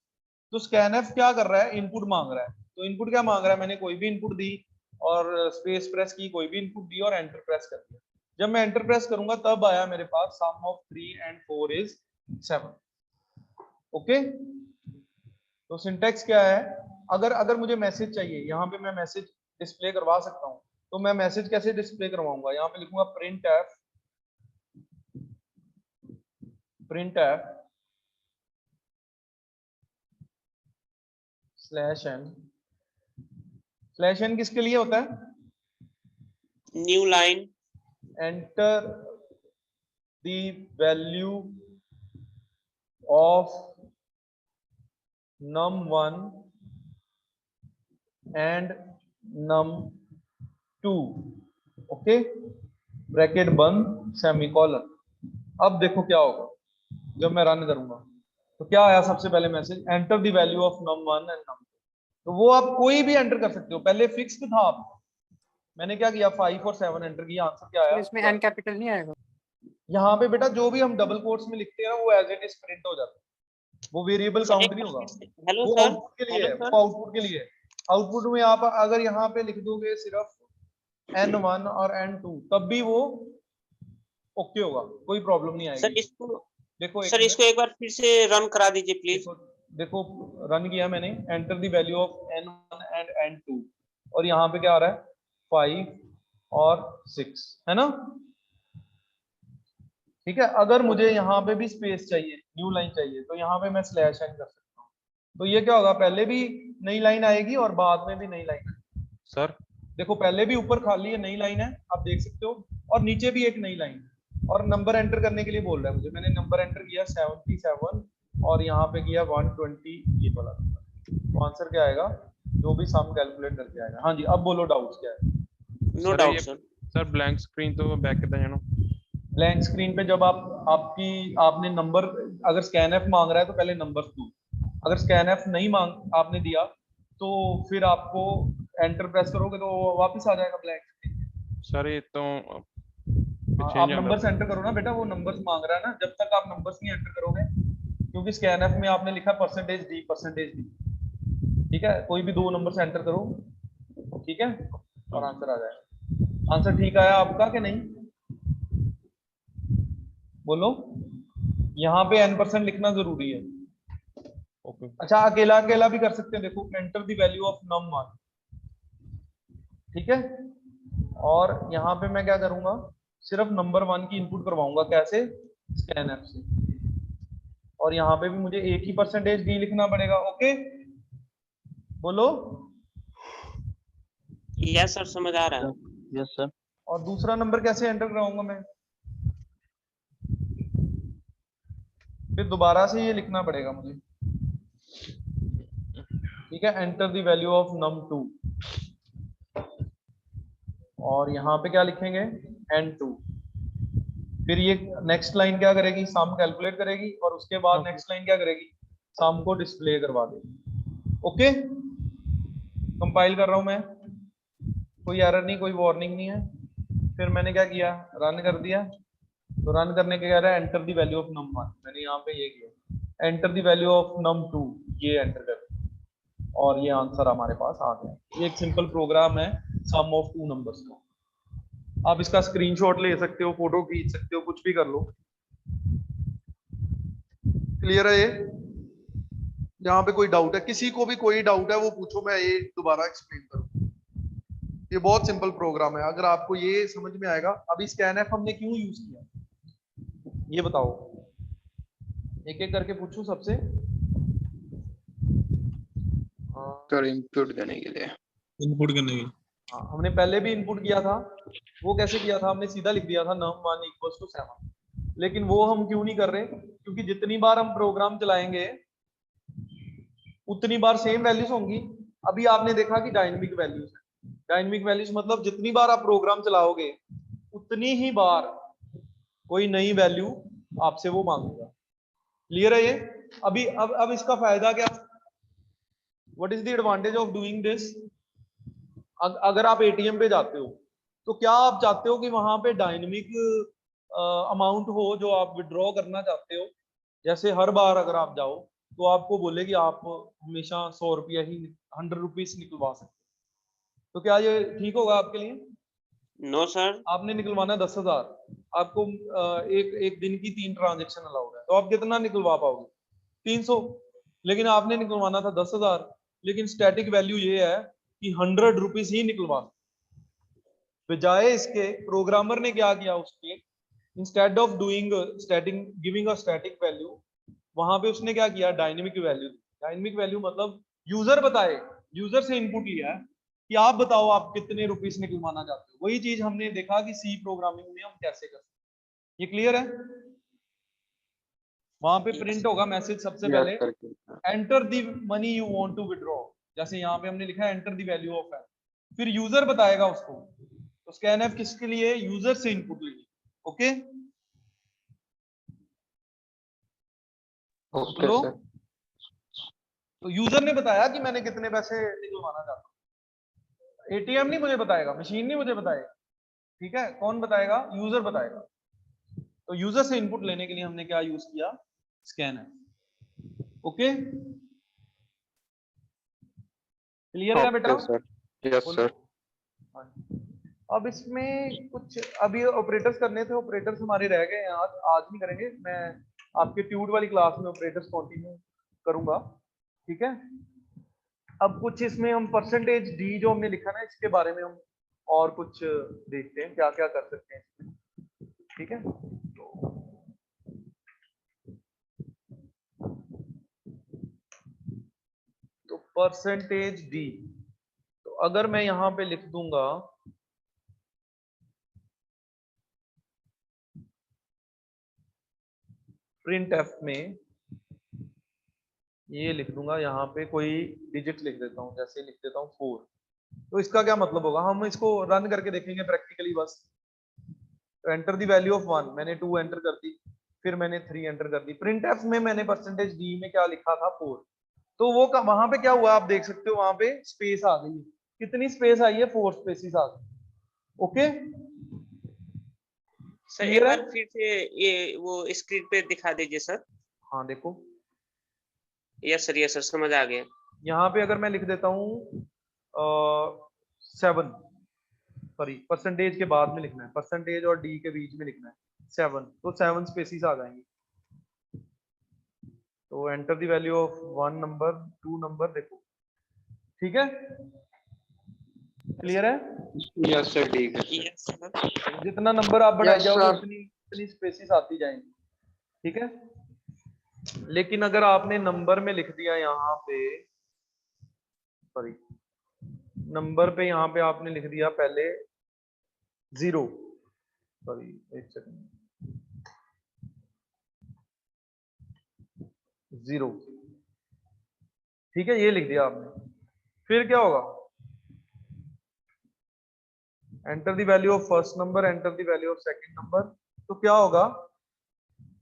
तो स्कैनएफ क्या कर रहा है, इनपुट मांग रहा है। तो इनपुट क्या मांग रहा है, मैंने कोई भी इनपुट दी और स्पेस प्रेस की, कोई भी इनपुट दी और एंटर प्रेस कर दिया। जब मैं एंटर प्रेस करूंगा तब आया मेरे पास सम ऑफ 3 and 4 is 7। ओके, तो सिंटैक्स क्या है, अगर मुझे मैसेज चाहिए, यहाँ पे मैं मैसेज डिस्प्ले करवा सकता हूँ। तो मैं मैसेज कैसे डिस्प्ले करवाऊंगा, यहाँ पे लिखूंगा printf /n किसके लिए होता है? New line. enter the value of num1 and num2, okay, bracket बंद, सेमीकोलन। अब देखो क्या होगा जब मैं रन करूंगा, तो क्या आया सबसे पहले message, enter the value of num1 and num2। तो वो आप कोई भी एंटर कर सकते हो, पहले फिक्स्ड था आप। मैंने क्या किया, 5 और 7 एंटर किया, आंसर क्या आया? इसमें एन कैपिटल नहीं आएगा यहाँ पे बेटा जो भी हम डबल कोट्स में लिखते हैं वो एज इट इज प्रिंट हो जाता है, वो वेरिएबल काउंट नहीं होगा। हेलो वो सर, आउटपुट के लिए है, वो आउटपुट के लिए है। आउटपुट में आप अगर यहाँ पे लिख दोगे सिर्फ n1 और n2, तब भी वो ओके होगा, कोई प्रॉब्लम नहीं आएगी। सर इसको, देखो सर इसको एक बार फिर से रन करा दीजिए प्लीज। देखो रन किया मैंने, enter the value of n1 and n2, और यहाँ पे क्या आ रहा है, 5 और 6, है ना। ठीक है, अगर मुझे यहाँ पे भी स्पेस चाहिए, न्यू लाइन चाहिए, तो यहाँ पे मैं /n कर सकता हूँ। तो ये क्या होगा, पहले भी नई लाइन आएगी और बाद में भी नई लाइन आएगी। सर देखो पहले भी ऊपर खाली है, नई लाइन है, आप देख सकते हो, और नीचे भी एक नई लाइन है। और नंबर एंटर करने के लिए बोल रहा है मुझे, मैंने नंबर एंटर किया 77 और यहाँ पे किया 120, ये वाला नंबर। तो आंसर क्या आएगा, जो भी सम कैलकुलेट करके आएगा। हाँ जी, अब बोलो डाउट्स क्या है? No doubt sir. Sir blank screen तो बैक कितना जानो? ब्लैंक स्क्रीन पे जब आपने नंबर, अगर स्कैनएफ मांग रहा है तो पहले नंबर्स दो। अगर स्कैनएफ नहीं आपने दिया तो फिर आपको एंटर प्रेस करोगे तो वापस आ जाएगा ब्लैंक स्क्रीन। सर ये तो आप नंबर्स एंटर करो ना बेटा, वो नंबर्स मांग रहा है ना। जब तक आप नंबर्स नहीं एंटर करोगे, क्योंकि स्कैनएफ में आपने लिखा %d, ठीक है, कोई भी 2 नंबर्स एंटर करो, ठीक है, और आंसर आ जाएगा। आंसर ठीक आया आपका कि नहीं, बोलो। यहाँ पे n% लिखना जरूरी है। ओके। अच्छा, अकेला अकेला भी कर सकते हैं, देखो enter the value of num1, ठीक है, और यहाँ पे मैं क्या करूंगा, सिर्फ नंबर 1 की इनपुट करवाऊंगा, कैसे, स्कैनएफ से, और यहाँ पे भी मुझे एक ही %d लिखना पड़ेगा। ओके, बोलो। यस सर, समझ आ रहा है। Yes sir. और दूसरा नंबर कैसे एंटर कराऊंगा मैं, फिर दोबारा से ये लिखना पड़ेगा मुझे, ठीक है, enter the value of num2, और यहाँ पे क्या लिखेंगे, n2। फिर ये नेक्स्ट लाइन क्या करेगी, सम कैलकुलेट करेगी, और उसके बाद नेक्स्ट लाइन क्या करेगी, सम को डिस्प्ले करवा देगी। ओके, कंपाइल कर रहा हूं मैं, कोई एरर नहीं, कोई वार्निंग नहीं है। फिर मैंने क्या किया, रन कर दिया। तो रन करने के कह रहा है enter the value of num1, मैंने यहाँ पे ये किया, enter the value of num2, ये एंटर कर, और ये आंसर हमारे पास आ गया। ये एक सिंपल प्रोग्राम है सम ऑफ 2 नंबर्स का। आप इसका स्क्रीनशॉट ले सकते हो, फोटो खींच सकते हो, कुछ भी कर लो। क्लियर है ये? यहाँ पे कोई डाउट है? किसी को भी कोई डाउट है वो पूछो, मैं ये दोबारा एक्सप्लेन करूँ। ये बहुत सिंपल प्रोग्राम है, अगर आपको ये समझ में आएगा। अभी स्कैनएफ हमने क्यों यूज किया ये बताओ, एक एक करके पूछूं सबसे। सर इनपुट देने के लिए, इनपुट करने की। हाँ, हमने पहले भी इनपुट किया था। वो कैसे किया था? हमने सीधा लिख दिया था num1 = 7। लेकिन वो हम क्यों नहीं कर रहे? क्योंकि जितनी बार हम प्रोग्राम चलाएंगे उतनी बार सेम वैल्यूज होंगी। अभी आपने देखा कि डायनेमिक वैल्यूज है। डायनेमिक वैल्यूज मतलब जितनी बार आप प्रोग्राम चलाओगे उतनी ही बार कोई नई वैल्यू आपसे वो मांगेगा। क्लियर है ये? अभी अब इसका फायदा क्या? What is the advantage of doing this? अगर आप एटीएम पे जाते हो तो क्या आप चाहते हो कि वहां पे डायनेमिक अमाउंट हो जो आप विड्रॉ करना चाहते हो? जैसे हर बार अगर आप जाओ तो आपको बोले कि आप हमेशा 100 रुपया ही 100 रुपीज निकलवा सकते हो, तो क्या ये ठीक होगा आपके लिए? No sir. आपने निकलवाना 10,000, आपको एक दिन की 3 ट्रांजेक्शन अलाउड है, तो आप कितना निकलवा पाओगे? 300। लेकिन आपने निकलवाना था 10,000, लेकिन स्टैटिक वैल्यू ये है कि 100 रुपीज ही निकलवा। बजाय इसके प्रोग्रामर ने क्या किया, उसके instead of doing static giving a static value, वहां पे उसने क्या किया? Dynamic value. डायनेमिक वैल्यू मतलब यूजर बताए, यूजर से इनपुट लिया है कि आप बताओ आप कितने रुपीस निकलवाना चाहते हो। वही चीज हमने देखा कि सी प्रोग्रामिंग में हम कैसे कर सकते हैं। ये क्लियर है? वहां पे प्रिंट होगा मैसेज सबसे पहले, enter the money you want to withdraw. जैसे यहाँ पे हमने लिखा है enter the value of F, फिर यूजर बताएगा उसको। तो स्कैनएफ किसके लिए? यूजर से इनपुट लिए। ओके ओके लो, सर। तो यूजर ने बताया कि मैंने कितने पैसे निकलवाना चाहता हूँ। एटीएम नहीं मुझे बताएगा, मशीन नहीं मुझे बताएगा, ठीक है? कौन बताएगा? यूजर बताएगा। तो यूजर से इनपुट लेने के लिए हमने क्या यूज किया? स्कैनएफ। ओके क्लियर है बेटा? Yes sir. अब इसमें कुछ अभी ऑपरेटर्स करने थे, ऑपरेटर्स हमारे रह गए हैं आज नहीं करेंगे। मैं आपके ट्यूट वाली क्लास में ऑपरेटर्स कंटिन्यू करूंगा, ठीक है? अब कुछ इसमें हम परसेंटेज डी जो हमने लिखा ना, इसके बारे में हम और कुछ देखते हैं क्या क्या कर सकते हैं इसमें, ठीक है? तो परसेंटेज डी, तो अगर मैं यहां पे लिख दूंगा प्रिंट एफ में, ये लिख दूंगा यहाँ पे कोई डिजिट लिख देता हूँ, जैसे लिख देता हूँ 4। तो इसका क्या मतलब होगा? हम इसको रन करके देखेंगे प्रैक्टिकली बस। तो एंटर द वैल्यू ऑफ 1, मैंने 2 एंटर कर दी, फिर मैंने 3 एंटर कर दी। प्रिंट एफ में मैंने परसेंटेज डी में क्या लिखा था? 4। तो वो वहां पे क्या हुआ आप देख सकते हो, वहां पे स्पेस आ गई। कितनी स्पेस आई है? 4 स्पेसिस आ गई। ओके सर एक बार फिर से ये वो स्क्रीन पे दिखा दीजिए सर। हाँ देखो, यस सर समझ आ गया। यहाँ पे अगर मैं लिख देता हूँ 7, सॉरी परसेंटेज के बाद में लिखना है, परसेंटेज और डी के बीच में लिखना है 7, तो 7 स्पेसिस आ जाएंगी। तो enter the value of 1 number, 2 number, देखो ठीक है? क्लियर है? यस सर ठीक है। Yes sir. जितना नंबर आप बढ़ाई Yes, जाओगे sir. उतनी स्पेसिस आती जाएंगी, ठीक है? लेकिन अगर आपने नंबर में लिख दिया यहाँ पे, सॉरी नंबर पे यहाँ पे आपने लिख दिया पहले 0, सॉरी एक सेकंड, 0, ठीक है? ये लिख दिया आपने, फिर क्या होगा? Enter the value of first number, enter the value of second number. तो क्या होगा?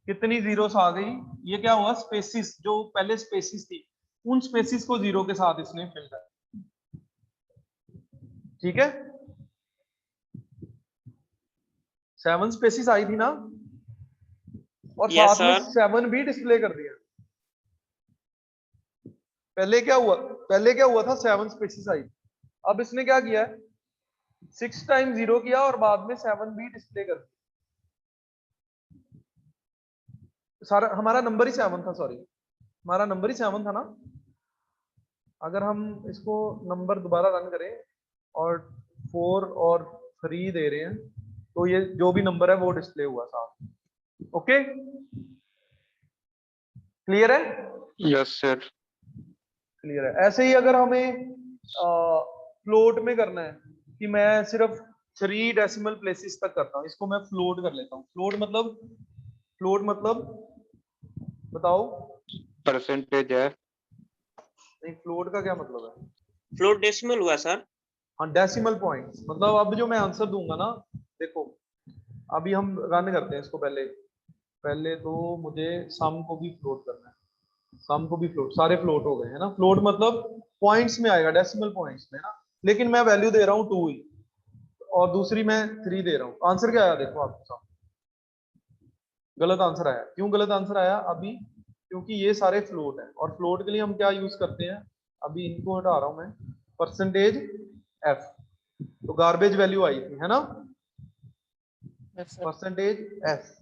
कितनी जीरोस आ गई? ये क्या हुआ? स्पेसिस, जो पहले स्पेसिस थी उन स्पेसिस को 0 के साथ इसने फिल कर, ठीक है? 7 स्पेसिस आई थी ना, और Yes, साथ में sir. 7 भी डिस्प्ले कर दिया। पहले क्या हुआ था? 7 स्पेसिस आई, अब इसने क्या किया है? 6 टाइम 0 किया और बाद में 7 भी डिस्प्ले कर दिया। सारा हमारा नंबर ही 7 था, सॉरी हमारा नंबर ही 7 था ना। अगर हम इसको नंबर दोबारा रन करें और 4 और 3 दे रहे हैं तो ये जो भी नंबर है वो डिस्प्ले हुआ साथ। ओके, क्लियर है? Yes sir. क्लियर है। ऐसे ही अगर हमें फ्लोट में करना है कि मैं सिर्फ 3 डेसिमल प्लेसेस तक करता हूँ, इसको मैं फ्लोट कर लेता हूँ। फ्लोट मतलब बताओ। परसेंटेज है। नहीं, फ्लोट का क्या मतलब है? फ्लोट डेसिमल हुआ सर। हाँ, डेसिमल पॉइंट्स मतलब अब जो मैं आंसर दूंगा ना, देखो अभी हम रन करते हैं इसको। पहले तो मुझे सम को भी फ्लोट करना है। सम को भी फ्लोट, सारे फ्लोट हो गए हैं ना। फ्लोट मतलब पॉइंट्स में आएगा, डेसिमल पॉइंट्स में ना। लेकिन मैं वैल्यू दे रहा हूँ 2 ही और दूसरी मैं 3 दे रहा हूँ। आंसर क्या आया देखो आपके सामने, गलत आंसर आया। क्यों गलत आंसर आया? अभी क्योंकि ये सारे फ्लोट हैं और फ्लोट के लिए हम क्या यूज करते हैं, अभी इनको हटा रहा हूं मैं, परसेंटेज एफ। तो गार्बेज वैल्यू आई थी, है ना, परसेंटेज एफ।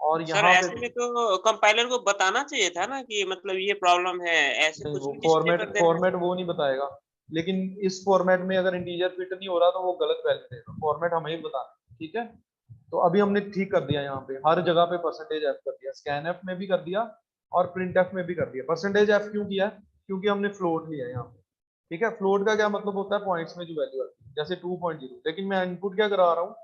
और सर यहाँ ऐसे पे में तो कंपाइलर को बताना चाहिए था ना कि मतलब ये प्रॉब्लम है, ऐसे नहीं, कुछ वो भी डिस्प्ले कर देना। फॉर्मेट वो नहीं बताएगा। लेकिन इस फॉर्मेट में अगर इंटीजर फिट नहीं हो रहा तो वो गलत वैल्यू देगा। फॉर्मेट हमें ही बताना, ठीक है। तो अभी हमने ठीक कर दिया, यहाँ पे हर जगह पे परसेंटेज एफ कर दिया, स्कैन एफ में भी कर दिया और प्रिंट एफ में भी कर दिया। परसेंटेज एफ क्यों किया? क्योंकि हमने फ्लोट लिया यहाँ पे, ठीक है। फ्लोट का क्या मतलब होता है? पॉइंट्स में जो वैल्यू आती है, जैसे 2.0। लेकिन मैं इनपुट क्या करा रहा हूँ,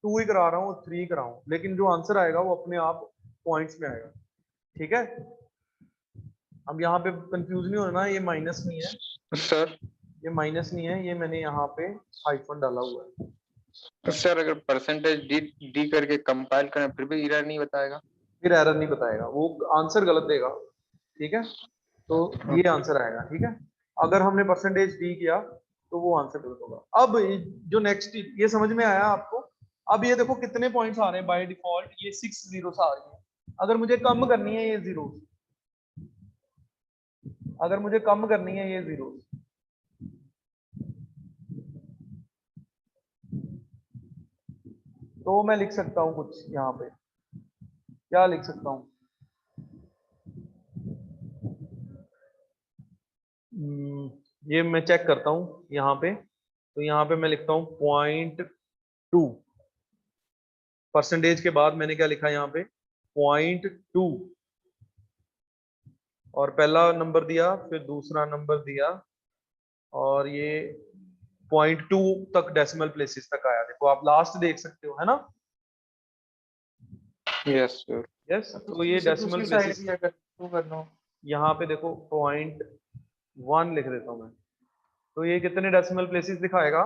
2 ही करा रहा हूँ और 3 करा हूँ, लेकिन जो आंसर आएगा वो अपने आप पॉइंट्स में आएगा, ठीक है। अब यहाँ पे कंफ्यूज नहीं होना, ये माइनस नहीं है सर। ये माइनस नहीं है, ये मैंने यहाँ पे हाइफन डाला हुआ है। तो सर अगर परसेंटेज डी करके कंपाइल करें फिर भी एरर नहीं बताएगा? फिर एरर नहीं बताएगा, वो आंसर गलत देगा, ठीक है। तो ये आंसर आएगा, ठीक है। अगर हमने परसेंटेज डी किया तो वो आंसर गलत होगा। अब जो नेक्स्ट, ये समझ में आया आपको? अब ये देखो कितने पॉइंट्स आ रहे हैं बाय डिफॉल्ट, ये 6 जीरोस आ रही है। अगर मुझे कम करनी है ये जीरो, अगर मुझे कम करनी है ये जीरो, तो मैं लिख सकता हूं कुछ यहाँ पे। क्या लिख सकता हूं? ये मैं चेक करता हूं यहाँ पे। तो यहाँ पे मैं लिखता हूँ 0.2। परसेंटेज के बाद मैंने क्या लिखा यहाँ पे? 0.2। और पहला नंबर दिया, फिर दूसरा नंबर दिया, और ये 0.2 तक डेसिमल प्लेसेस तक आया। देखो आप लास्ट देख सकते हो, है ना। Yes sir. यस, तो ये डेसिमल प्लेसेस यहाँ पे देखो 0.1 लिख देता हूँ मैं। तो ये कितने डेसिमल प्लेसेस दिखाएगा?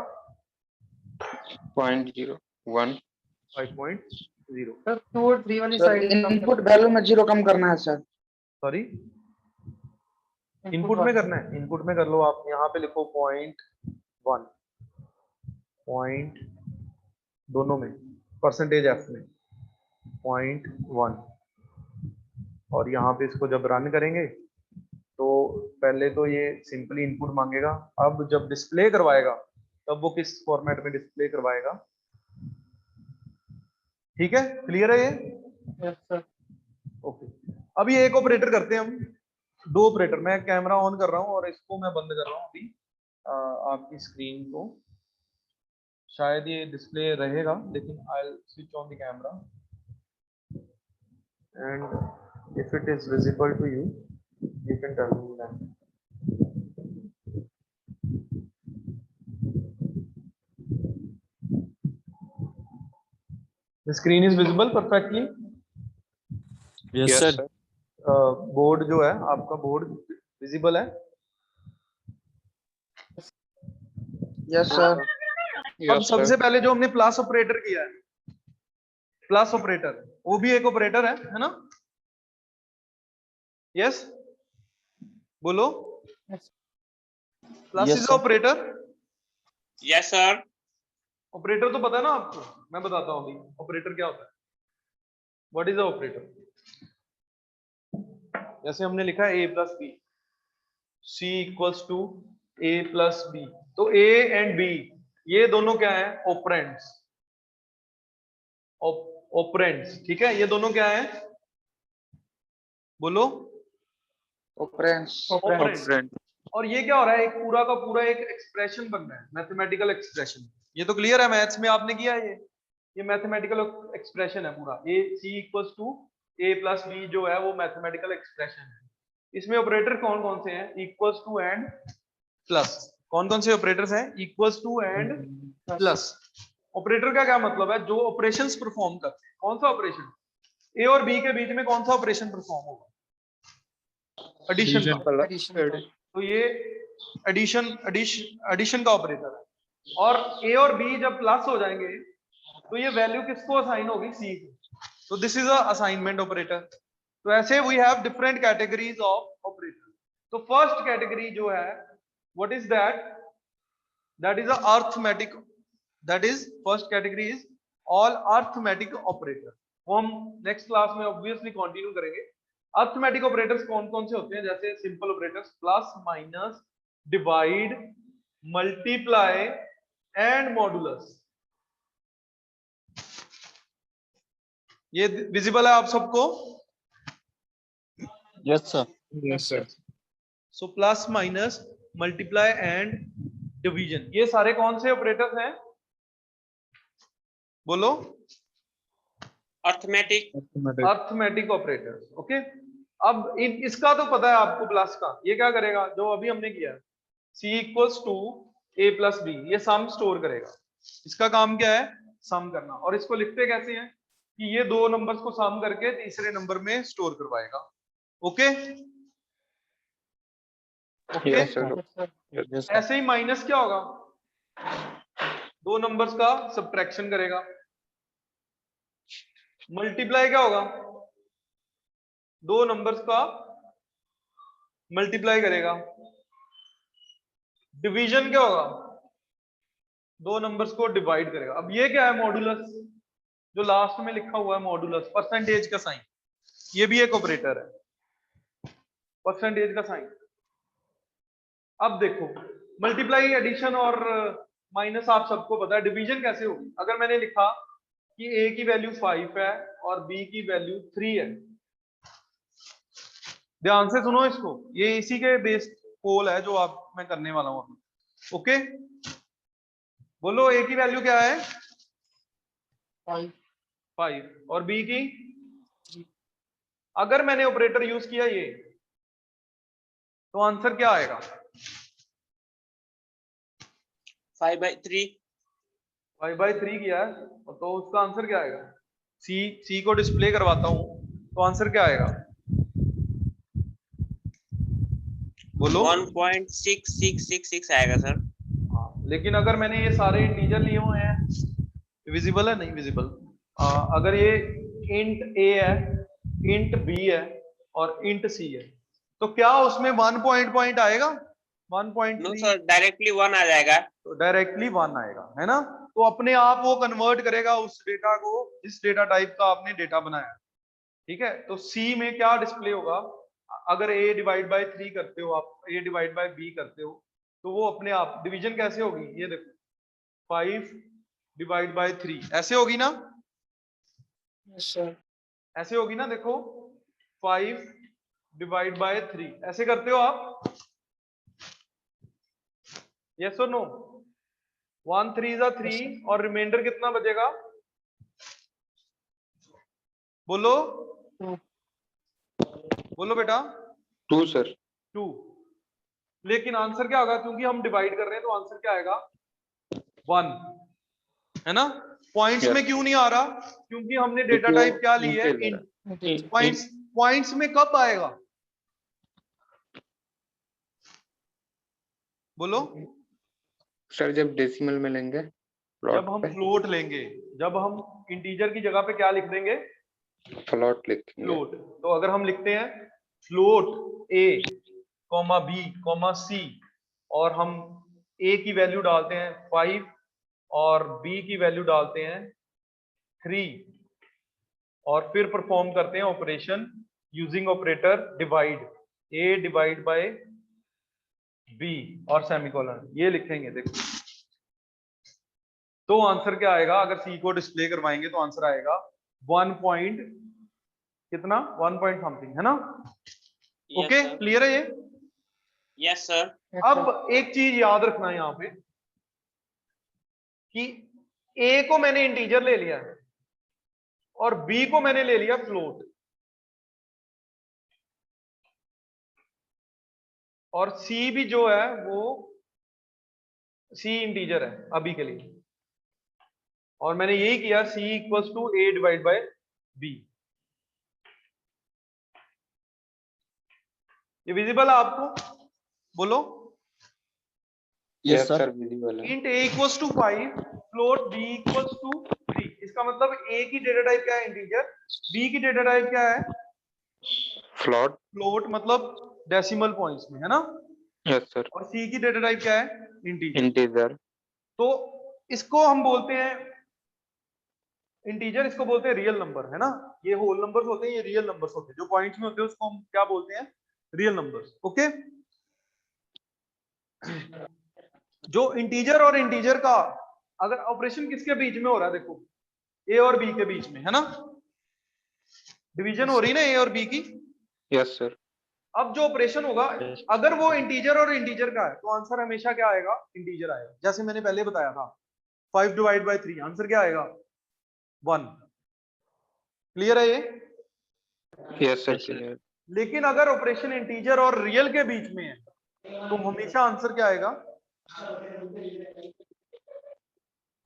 0.01। 5.0। सर 2 और 3 वाली साइड इनपुट वैल्यू में 0 कम करना है सर। सॉरी, इनपुट में करना है। इनपुट में कर लो आप, यहाँ पे लिखो 0.1, पॉइंट दोनों में, परसेंटेज एफ में 0.1। और यहाँ पे इसको जब रन करेंगे तो पहले तो ये सिंपली इनपुट मांगेगा। अब जब डिस्प्ले करवाएगा तब वो किस फॉर्मेट में डिस्प्ले करवाएगा, ठीक है। क्लियर है ये? Yes sir. ओके, अभी एक ऑपरेटर करते हैं हम, 2 ऑपरेटर। मैं कैमरा ऑन कर रहा हूँ और इसको मैं बंद कर रहा हूँ अभी। आपकी स्क्रीन को शायद ये डिस्प्ले रहेगा, लेकिन I will switch on the camera and if it is visible to you you can tell me that. The screen is visible perfectly. Yes, sir. Board जो है आपका, बोर्ड विजिबल है? Yes sir. अब सबसे पहले जो हमने प्लस ऑपरेटर किया है, प्लस ऑपरेटर वो भी एक ऑपरेटर है ना। यस, बोलो। Plus is operator. Yes sir. Operator तो पता है ना आपको, मैं बताता हूँ अभी ऑपरेटर क्या होता है। What is the operator? जैसे हमने लिखा है a plus B, c equals to A plus B, तो ए एंड बी ये दोनों क्या है? ऑपरेंड्स। ऑपरेंड्स, ठीक है, ये दोनों क्या है? बोलो। ऑपरेंड्स। ऑपरेंड। और ये क्या हो रहा है? एक पूरा का पूरा एक एक्सप्रेशन बन रहा है, मैथमेटिकल एक्सप्रेशन। ये तो क्लियर है, मैथ्स में आपने किया है ये मैथमेटिकल एक्सप्रेशन है पूरा। A c equals to A plus b जो है वो मैथमेटिकल एक्सप्रेशन है। इसमें ऑपरेटर कौन कौन से हैं? Equals to and plus. कौन कौन से ऑपरेटर्स हैं? Equals to and plus. Operator का क्या मतलब है? जो ऑपरेशंस परफॉर्म करते हैं। कौन सा ऑपरेशन? ए और बी के बीच में कौन सा ऑपरेशन परफॉर्म होगा? एडिशन का। तो ये एडिशन का ऑपरेटर है। और ए और बी जब प्लस हो जाएंगे तो ये वैल्यू किसको असाइन होगी? सी को। तो this is a assignment operator. तो ऐसे we have different categories of operator. तो फर्स्ट कैटेगरी जो है what is that? That is a arithmetic, that is first category is all arithmetic operator. वो हम नेक्स्ट क्लास में ऑब्वियसली कंटिन्यू करेंगे। अरिथमेटिक ऑपरेटर्स कौन कौन से होते हैं? जैसे simple operators plus, minus, divide, multiply and modulus. ये विजिबल है आप सबको? Yes sir. Yes sir. So plus, minus, multiply and division, ये सारे कौन से ऑपरेटर्स हैं? बोलो। Arithmetic operators. ओके, अब इसका तो पता है आपको, प्लस का ये क्या करेगा? जो अभी हमने किया, सी equals to A plus b, ये सम स्टोर करेगा। इसका काम क्या है? सम करना। और इसको लिखते कैसे हैं? कि ये दो नंबर्स को सम करके तीसरे नंबर में स्टोर करवाएगा। Okay okay. ऐसे ही माइनस क्या होगा? दो नंबर्स का सब्ट्रैक्शन करेगा। मल्टीप्लाई क्या होगा? दो नंबर्स का मल्टीप्लाई करेगा। डिवीजन क्या होगा? दो नंबर्स को डिवाइड करेगा। अब ये क्या है? मॉडुलस, जो लास्ट में लिखा हुआ है मॉडुलस, परसेंटेज का साइन, ये भी एक ऑपरेटर है, परसेंटेज का साइन। अब देखो, मल्टीप्लाई, एडिशन और माइनस आप सबको पता है। डिवीजन कैसे होगी? अगर मैंने लिखा कि a की वैल्यू 5 है और b की वैल्यू 3 है, ध्यान से सुनो इसको, ये इसी के बेस्ड पोल है जो आप मैं करने वाला हूं अभी। ओके, बोलो a की वैल्यू क्या है? 5 और b की? अगर मैंने ऑपरेटर यूज किया ये, तो आंसर क्या आएगा? 5/3। 5/3 किया है, तो उसका आंसर क्या आएगा? सी को डिस्प्ले करवाता हूं, तो आंसर क्या आएगा? बोलो। 1.6666 आएगा सर। हाँ, लेकिन अगर मैंने ये सारे इंटीजर लिए हुए हैं, विजिबल है? नहीं विजिबल। अगर ये इंट a है, इंट b है और इंट c है, तो क्या उसमें 1 पॉइंट आएगा? 1.3? नो सर, डायरेक्टली 1 आ जाएगा। तो डायरेक्टली 1 आएगा, है ना? तो अपने आप वो कन्वर्ट करेगा उस डेटा को, जिस डेटा टाइप का आपने डेटा बनाया। ठीक है, तो C में क्या डिस्प्ले होगा? अगर a डिवाइड बाय 3 करते हो आप, a डिवाइड बाय b करते हो, तो वो अपने आप डिवीजन कैसे होगी? ये देखो, 5 डिवाइड बाय 3 ऐसे होगी ना? ऐसे होगी ना? देखो, 5 डिवाइड बाय 3 ऐसे करते हो आप? यस और नो? 1 3 is 3 और रिमाइंडर कितना बचेगा? बोलो बोलो बेटा। 2 सर। 2। लेकिन आंसर क्या होगा? क्योंकि हम डिवाइड कर रहे हैं तो आंसर क्या आएगा? 1, है ना? पॉइंट्स में क्यों नहीं आ रहा? क्योंकि हमने डेटा टाइप क्या ली है? इंट। पॉइंट्स में कब आएगा? बोलो। सर जब डेसिमल में लेंगे, जब हम फ्लोट लेंगे, जब हम इंटीजर की जगह पे क्या लिख देंगे? फ्लोट लिखेंगे। फ्लोट। तो अगर हम लिखते हैं फ्लोट a, b, c और हम a की वैल्यू डालते हैं 5 और b की वैल्यू डालते हैं 3 और फिर परफॉर्म करते हैं operation using operator divide, a divide by B और सेमीकोलन, ये लिखेंगे। देखो तो आंसर क्या आएगा, अगर सी को डिस्प्ले करवाएंगे तो आंसर आएगा 1 पॉइंट कितना, 1 पॉइंट समथिंग, है ना। ओके, क्लियर है ये? Yes sir. अब एक चीज याद रखना है यहाँ पे कि ए को मैंने इंटीजर ले लिया है और बी को मैंने ले लिया फ्लोट, और सी भी जो है वो सी इंटीजर है अभी के लिए, और मैंने यही किया सी equals to A divide by B. ये विजिबल है आपको? बोलो। Yes sir. विजिबल है। Int A equals to 5, float B equals to 3। इसका मतलब ए की डेटा टाइप क्या है, इंटीजर। बी की डेटा टाइप क्या है, फ्लोट। फ्लोट मतलब डेसिमल पॉइंट्स में, है ना। Yes sir. और सी की डेटा टाइप क्या है, इंटीजर। इंटीजर। तो इसको हम बोलते हैं इंटीजर, इसको बोलते हैं रियल नंबर, है ना। ये होल नंबर्स होते हैं, ये रियल नंबर्स होते हैं, जो पॉइंट्स में होते हैं उसको हम क्या बोलते हैं, रियल नंबर्स। ओके, जो इंटीजर और इंटीजर का अगर ऑपरेशन किसके बीच में हो रहा है, देखो ए और बी के बीच में, है ना। डिवीजन हो रही है ना ए और बी की। Yes sir. अब जो ऑपरेशन होगा, अगर वो इंटीजर और इंटीजर का है तो आंसर हमेशा क्या आएगा, इंटीजर आएगा। जैसे मैंने पहले बताया था 5 डिवाइड बाय 3, आंसर क्या आएगा, 1। क्लियर है ये? Yes sir clear. लेकिन अगर ऑपरेशन इंटीजर और रियल के बीच में है तो हमेशा आंसर क्या आएगा,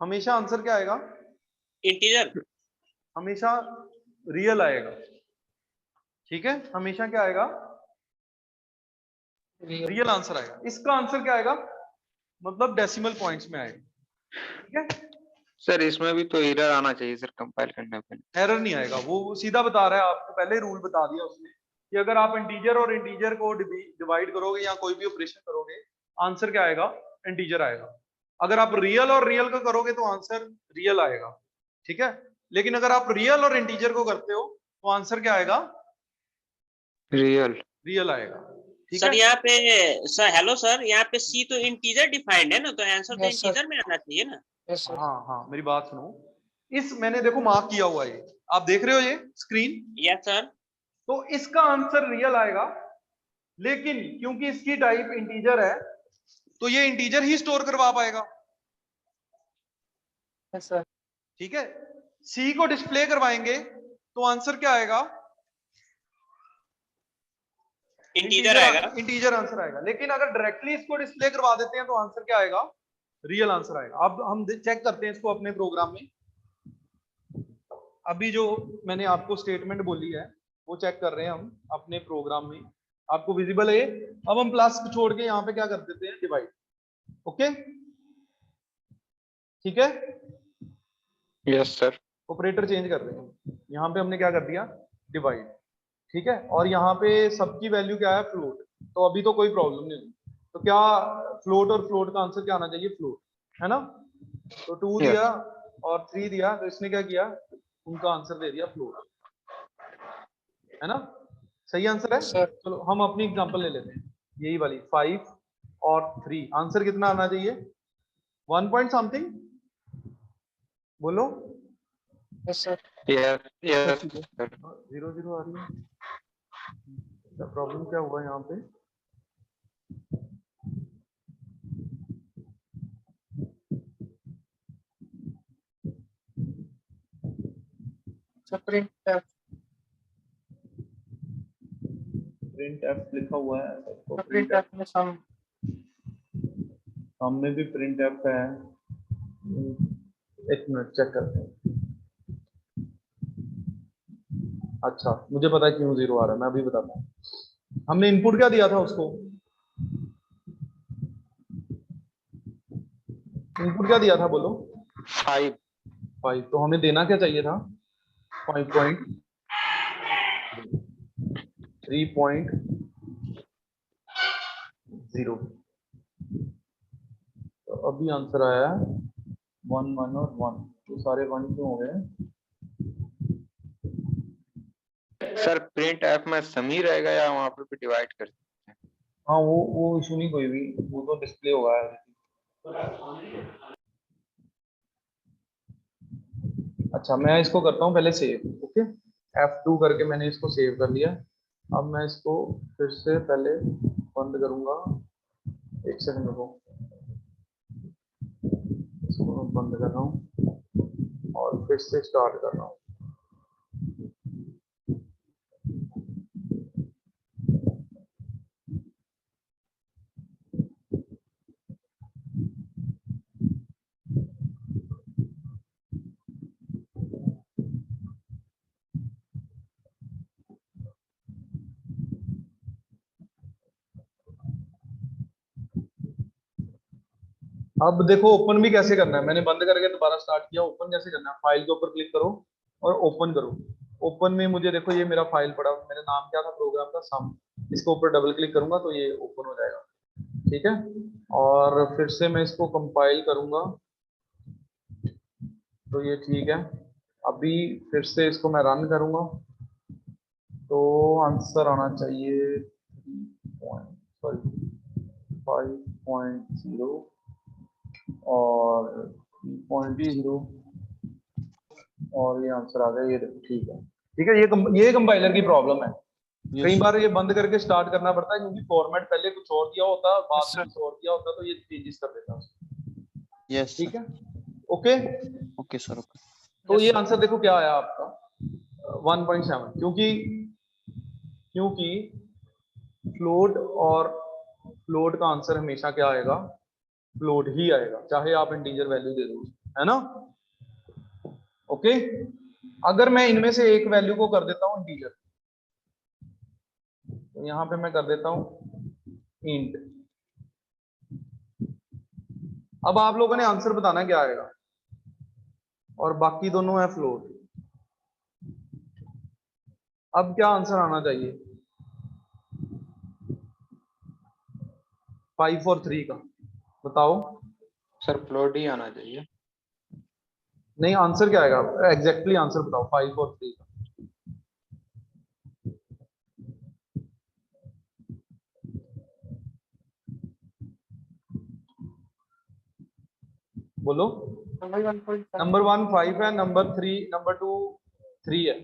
हमेशा आंसर क्या आएगा, इंटीजर, हमेशा रियल आएगा। ठीक है, हमेशा क्या आएगा, रियल आंसर आएगा। इसका आंसर क्या आएगा, मतलब डेसिमल पॉइंट्स में आएगा। ठीक है सर, इसमें भी तो एरर आना चाहिए सर कंपाइल करने पे। एरर नहीं आएगा, वो सीधा बता रहा है आपको, पहले रूल बता दिया उसने कि अगर आप इंटीजर और इंटीजर को डिवाइड करोगे या कोई भी ऑपरेशन करोगे, आंसर क्या आएगा, इंटीजर आएगा। अगर आप रियल और रियल का करोगे तो आंसर रियल आएगा। ठीक है, लेकिन अगर आप रियल और इंटीजर को करते हो तो आंसर क्या आएगा, रियल। रियल आएगा। ठीक सर है, यहाँ पे सर, हेलो सर, यहाँ पे सी तो इंटीजर डिफाइंड है ना, तो आंसर तो Yes, sir. इंटीजर में आना चाहिए ना। Yes sir. हाँ हाँ, मेरी बात सुनो। इस मैंने देखो मार्क किया हुआ है, ये आप देख रहे हो ये स्क्रीन। Yes sir. तो इसका आंसर रियल आएगा, लेकिन क्योंकि इसकी टाइप इंटीजर है तो ये इंटीजर ही स्टोर करवा पाएगा। Yes sir. ठीक है, सी को डिस्प्ले करवाएंगे तो आंसर क्या आएगा, इंटीजर आएगा। इंटीजर आंसर आएगा। लेकिन अगर डायरेक्टली इसको डिस्प्ले करवा देते हैं तो आंसर क्या आएगा, रियल आंसर आएगा। अब हम चेक करते हैं इसको अपने प्रोग्राम में। अभी जो मैंने आपको स्टेटमेंट बोली है वो चेक कर रहे हैं हम अपने प्रोग्राम में। आपको विजिबल है? अब हम प्लस छोड़ के यहाँ पे क्या कर देते हैं, डिवाइड। ओके, ठीक है, यस सर। ऑपरेटर चेंज कर रहे हैं। यहाँ पे हमने क्या कर दिया, डिवाइड। ठीक है, और यहाँ पे सबकी वैल्यू क्या है, फ्लोट। तो अभी तो कोई प्रॉब्लम नहीं हुई। तो क्या फ्लोट और फ्लोट का आंसर क्या आना चाहिए, फ्लोट, है ना। तो 2 दिया और 3 दिया, तो इसने क्या किया, उनका आंसर दे दिया फ्लोट, है ना। सही आंसर है। चलो हम अपनी एग्जांपल ले लेते हैं, यही वाली 5 और 3। आंसर कितना आना चाहिए, 1 पॉइंट समथिंग, बोलो। Yes sir. Yes yes sir. 0 0 आ रही है, प्रॉब्लम क्या हुआ यहाँ पे। सर प्रिंट एफ लिखा हुआ है, तो प्रिंट एफ में सम सामने भी प्रिंट एफ है। एक मिनट चेक करते हैं। अच्छा, मुझे पता है क्यों 0 आ रहा है, मैं अभी बताता हूँ। हमने इनपुट क्या दिया था उसको, इनपुट क्या दिया था, बोलो। 5 तो हमें देना क्या चाहिए था, 5.3.0। तो अभी आंसर आया 1 1 और 1, तो सारे 1 क्यों हो गए। सर प्रिंट एफ में समी रहेगा या वहां पर भी डिवाइड कर सकते हैं। हाँ वो इशू नहीं कोई भी, वो तो डिस्प्ले होगा। अच्छा मैं इसको करता हूँ पहले सेव। ओके, F2 करके मैंने इसको सेव कर लिया। अब मैं इसको फिर से पहले बंद करूंगा, एक सेकंड रुको, इसको मैं बंद कर रहा हूँ और फिर से स्टार्ट कर रहा हूँ। अब देखो ओपन भी कैसे करना है, मैंने बंद करके दोबारा स्टार्ट किया। ओपन कैसे करना है, फाइल के ऊपर क्लिक करो और ओपन करो। ओपन में मुझे देखो ये मेरा फाइल पड़ा, मेरा नाम क्या था प्रोग्राम का, सम। इसके ऊपर डबल क्लिक करूंगा तो ये ओपन हो जाएगा। ठीक है, और फिर से मैं इसको कंपाइल करूंगा तो ये ठीक है। अभी फिर से इसको मैं रन करूंगा तो आंसर आना चाहिए 5.0 और 3.0 और ये आंसर आ गया। ये देखो ठीक है, ठीक है। ये कंपाइलर की प्रॉब्लम है। कई बार ये बंद करके स्टार्ट करना पड़ता है क्योंकि फॉर्मेट पहले कुछ और दिया होता है, बाद में कुछ और दिया होता है, तो ये चेंजेस कर देता है। यस ठीक है, ओके ओके सर ओके। तो ये आंसर देखो क्या आया आपका 1.7, क्योंकि फ्लोट और फ्लोट का आंसर हमेशा क्या आएगा, फ्लोट ही आएगा, चाहे आप इंटीजर वैल्यू दे दो, है ना। ओके, अगर मैं इनमें से एक वैल्यू को कर देता हूं इंटीजर, तो यहां पे मैं कर देता हूं इंट। अब आप लोगों ने आंसर बताना क्या आएगा, और बाकी दोनों है फ्लोट। अब क्या आंसर आना चाहिए 5 और 3 का, बताओ। सर फ्लोट ही आना चाहिए। नहीं, आंसर क्या आएगा एग्जैक्टली, आंसर बताओ 5 और 3 का। बोलो। नंबर 1 5 है, नंबर 2 3 है,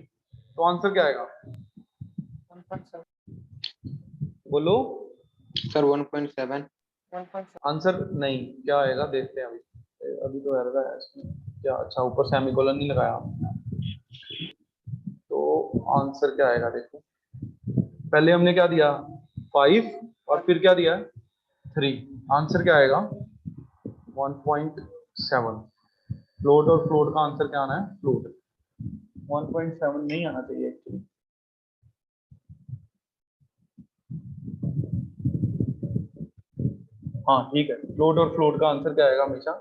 तो आंसर क्या आएगा बोलो। सर 1.7। आंसर नहीं, क्या आएगा देखते हैं अभी। अभी तो एरर है इसमें क्या, अच्छा ऊपर सेमीकोलन नहीं लगाया, तो आंसर क्या आएगा देखो। पहले हमने क्या दिया 5 और फिर क्या दिया 3, आंसर क्या आएगा 1.7। फ्लोट और फ्लोट का आंसर क्या आना है, फ्लोट। 1.7 नहीं आना चाहिए एक्चुअली। हाँ ठीक है, फ्लोट और फ्लोट का आंसर क्या आएगा हमेशा,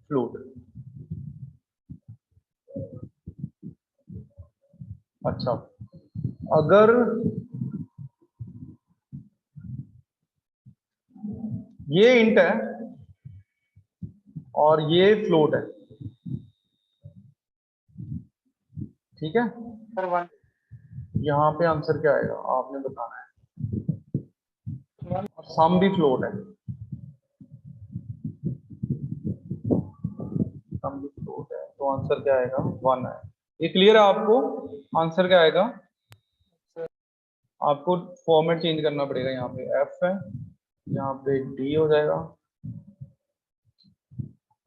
फ्लोट। अच्छा, अगर ये इंट है और ये फ्लोट है, ठीक है, यहाँ पे आंसर क्या आएगा आपने बताना है। और सम भी फ्लोट है, सम भी फ्लोट है, तो आंसर क्या आएगा 1 है। ये क्लियर है आपको, आंसर क्या आएगा। आपको फॉर्मेट चेंज करना पड़ेगा, यहाँ पे एफ है, यहाँ पे डी हो जाएगा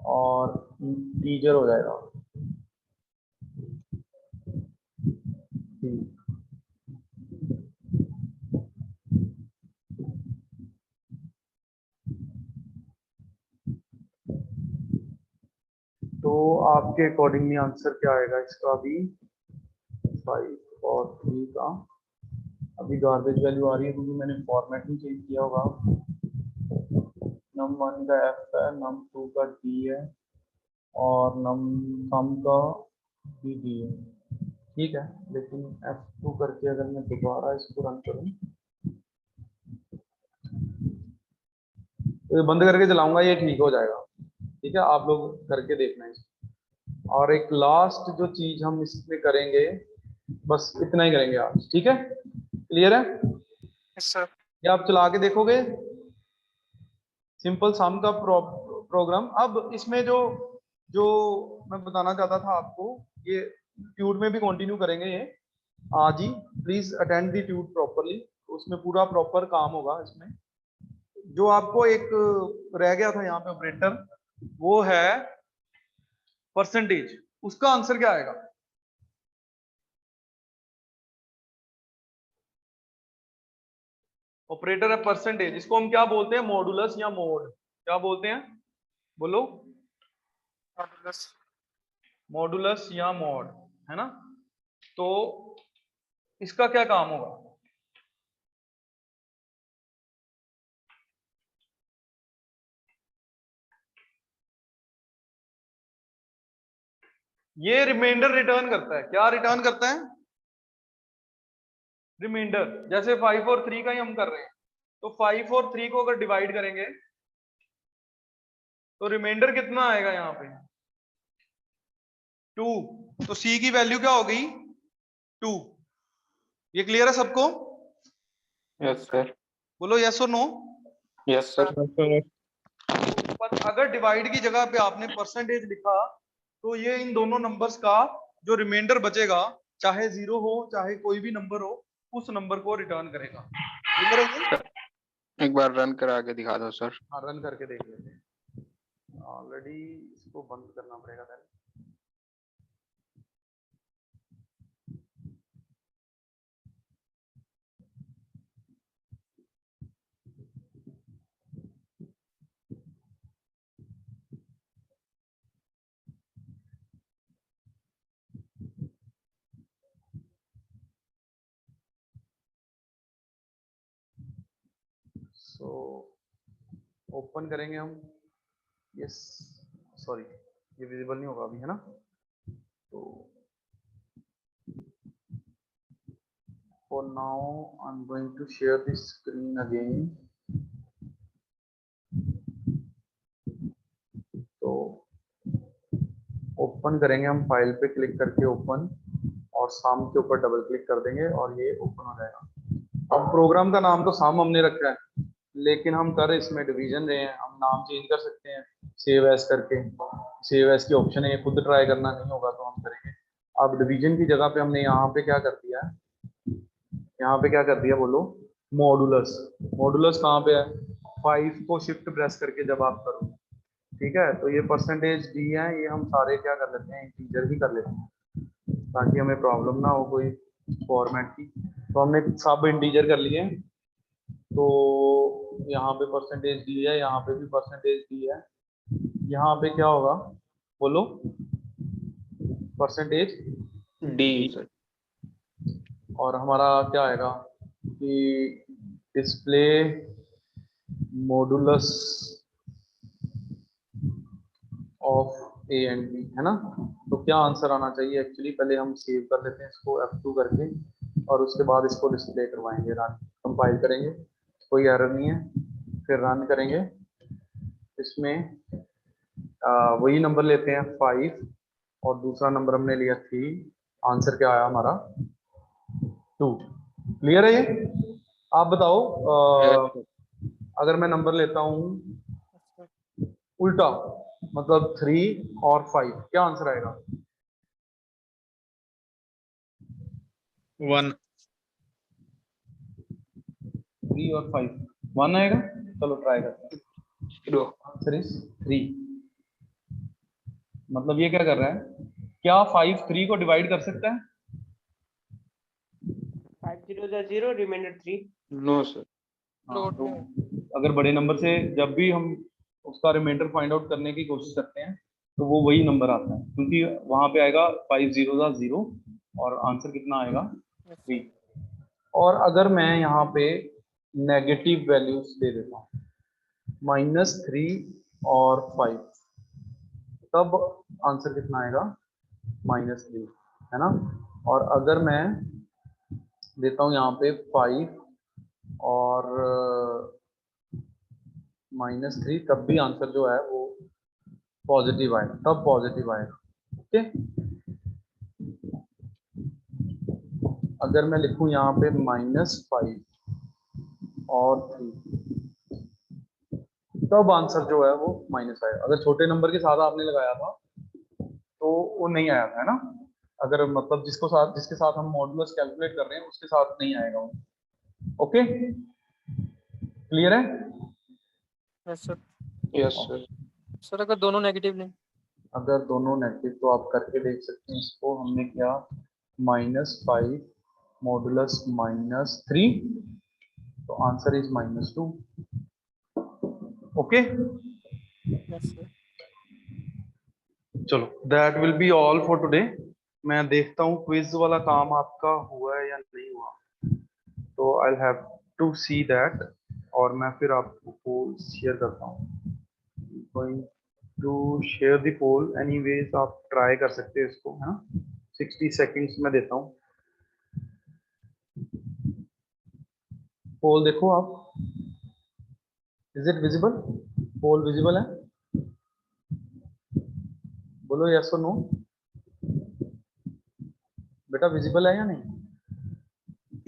और इंटीजर हो जाएगा। तो आपके अकॉर्डिंगली आंसर क्या आएगा इसका भी 5 और 3 का। अभी गार्बेज वैल्यू आ रही है क्योंकि मैंने फॉर्मेट नहीं चेंज किया होगा। num1 का f है, num2 का d है और num का भी d है, ठीक है। लेकिन f2 करके अगर मैं दोबारा इसको रन करूं तो ये बंद करके चलाऊंगा, ये ठीक हो जाएगा। ठीक है, आप लोग करके देखना है। और एक लास्ट जो चीज हम इसमें करेंगे, बस इतना ही करेंगे आज, ठीक है, क्लियर है। सर ये आप चला के देखोगे, सिंपल सम का प्रोग्राम। अब इसमें जो जो मैं बताना चाहता था आपको, ये ट्यूट में भी कंटिन्यू करेंगे ये आज ही। Please attend the tute properly, उसमें पूरा प्रॉपर काम होगा। इसमें जो आपको एक रह गया था यहाँ पे ऑपरेटर, वो है परसेंटेज। उसका आंसर क्या आएगा? ऑपरेटर है परसेंटेज, इसको हम क्या बोलते हैं? मॉडुलस या मोड, क्या बोलते हैं? बोलो। मॉडुलस या मोड, है ना? तो इसका क्या काम होगा? ये रिमाइंडर रिटर्न करता है। क्या रिटर्न करता है? रिमाइंडर। जैसे 5 और 3 का ही हम कर रहे हैं, तो 5 और 3 को अगर डिवाइड करेंगे तो रिमाइंडर कितना आएगा यहाँ पे? 2। तो सी की वैल्यू क्या हो गई? 2। ये क्लियर है सबको? Yes sir. बोलो यस और नो। Yes sir. पर अगर डिवाइड की जगह पे आपने परसेंटेज लिखा, तो ये इन दोनों नंबर्स का जो रिमाइंडर बचेगा, चाहे 0 हो चाहे कोई भी नंबर हो, उस नंबर को रिटर्न करेगा। क्लियर है ये? एक बार रन करा के दिखा दो सर। हाँ, रन करके देख लेते हैं। ऑलरेडी इसको बंद करना पड़ेगा पहले। सो ओपन करेंगे हम। यस, सॉरी, ये विजिबल नहीं होगा अभी, है ना? तो for now I'm going to share this screen again. तो ओपन करेंगे हम, फाइल पे क्लिक करके ओपन, और साम के ऊपर डबल क्लिक कर देंगे और ये ओपन हो जाएगा। अब प्रोग्राम का नाम तो साम हमने रखा है, लेकिन हम कर इसमें डिवीजन रहे हैं। हम नाम चेंज कर सकते हैं सेव एज करके। सेव एज की ऑप्शन है, ये खुद ट्राई करना नहीं होगा तो हम करेंगे। अब डिवीजन की जगह पे हमने यहाँ पे क्या कर दिया है? यहाँ पे क्या कर दिया बोलो? मॉडुलस। मॉडुलस कहाँ पे है? 5 को शिफ्ट प्रेस करके जब आप करो, ठीक है, तो ये परसेंटेज डी है, ये हम सारे क्या कर लेते हैं? इंटीजर ही कर लेते हैं, ताकि हमें प्रॉब्लम ना हो कोई फॉर्मेट की। तो हमने सब इंटीजर कर लिए। तो यहाँ पे परसेंटेज डी है, यहाँ पे भी परसेंटेज डी है। यहाँ पे क्या होगा बोलो? Percentage D sir. और हमारा क्या आएगा कि display modulus of A and B, है ना? तो क्या आंसर आना चाहिए? एक्चुअली पहले हम सेव कर लेते हैं इसको F2 करके, और उसके बाद इसको डिस्प्ले करवाएंगे। रन कंपाइल करेंगे, कोई एरर नहीं है, फिर रन करेंगे। इसमें वही नंबर लेते हैं 5, और दूसरा नंबर हमने लिया 3। आंसर क्या आया हमारा? 2। क्लियर है ये? आप बताओ, अगर मैं नंबर लेता हूँ उल्टा, मतलब 3 और 5, क्या आंसर आएगा? 1 3 और 5, 1 आएगा। चलो ट्राई करते हैं। Answer is 3। मतलब ये क्या कर रहा है? क्या 5 3 को डिवाइड कर सकता है? 5 0 0 रिमाइंडर 3। No sir. हाँ, तो अगर बड़े नंबर से जब भी हम उसका रिमाइंडर फाइंड आउट करने की कोशिश करते हैं, तो वो वही नंबर आता है, क्योंकि वहां पे आएगा 5 0 0, और आंसर कितना आएगा? 3। और अगर मैं यहाँ पे नेगेटिव वैल्यूज दे देता हूँ, -3 और 5, तब आंसर कितना आएगा? -3, है ना? और अगर मैं देता हूँ यहाँ पे 5 और -3, तब भी आंसर जो है वो पॉजिटिव आएगा, तब पॉजिटिव आएगा। ओके, अगर मैं लिखूं यहाँ पे -5 और 3, तब आंसर जो है वो माइनस आएगा। अगर छोटे नंबर के साथ आपने लगाया था तो वो नहीं आया था, है ना। अगर मतलब जिसके साथ हम मॉडुलस कैलकुलेट कर रहे हैं उसके साथ नहीं आएगा वो। ओके, क्लियर है? Yes sir. Yes sir. Sir अगर दोनों नेगेटिव नहीं? अगर दोनों नेगेटिव तो आप करके देख सकते हैं इसको। हमने किया -5 मॉडुलस -3, तो answer is -2। Okay, yes sir. चलो that will be all for today. मैं देखता हूँ क्विज वाला काम आपका हुआ है या नहीं हुआ, तो I have to see that, और मैं फिर आपको शेयर करता हूँ। Going to share the poll, anyways आप ट्राई कर सकते हैं इसको, है ना। 60 सेकंड्स में देता हूँ। पोल देखो आप, is it visible? Poll visible है? बोलो यस और नो। बेटा विजिबल है या नहीं?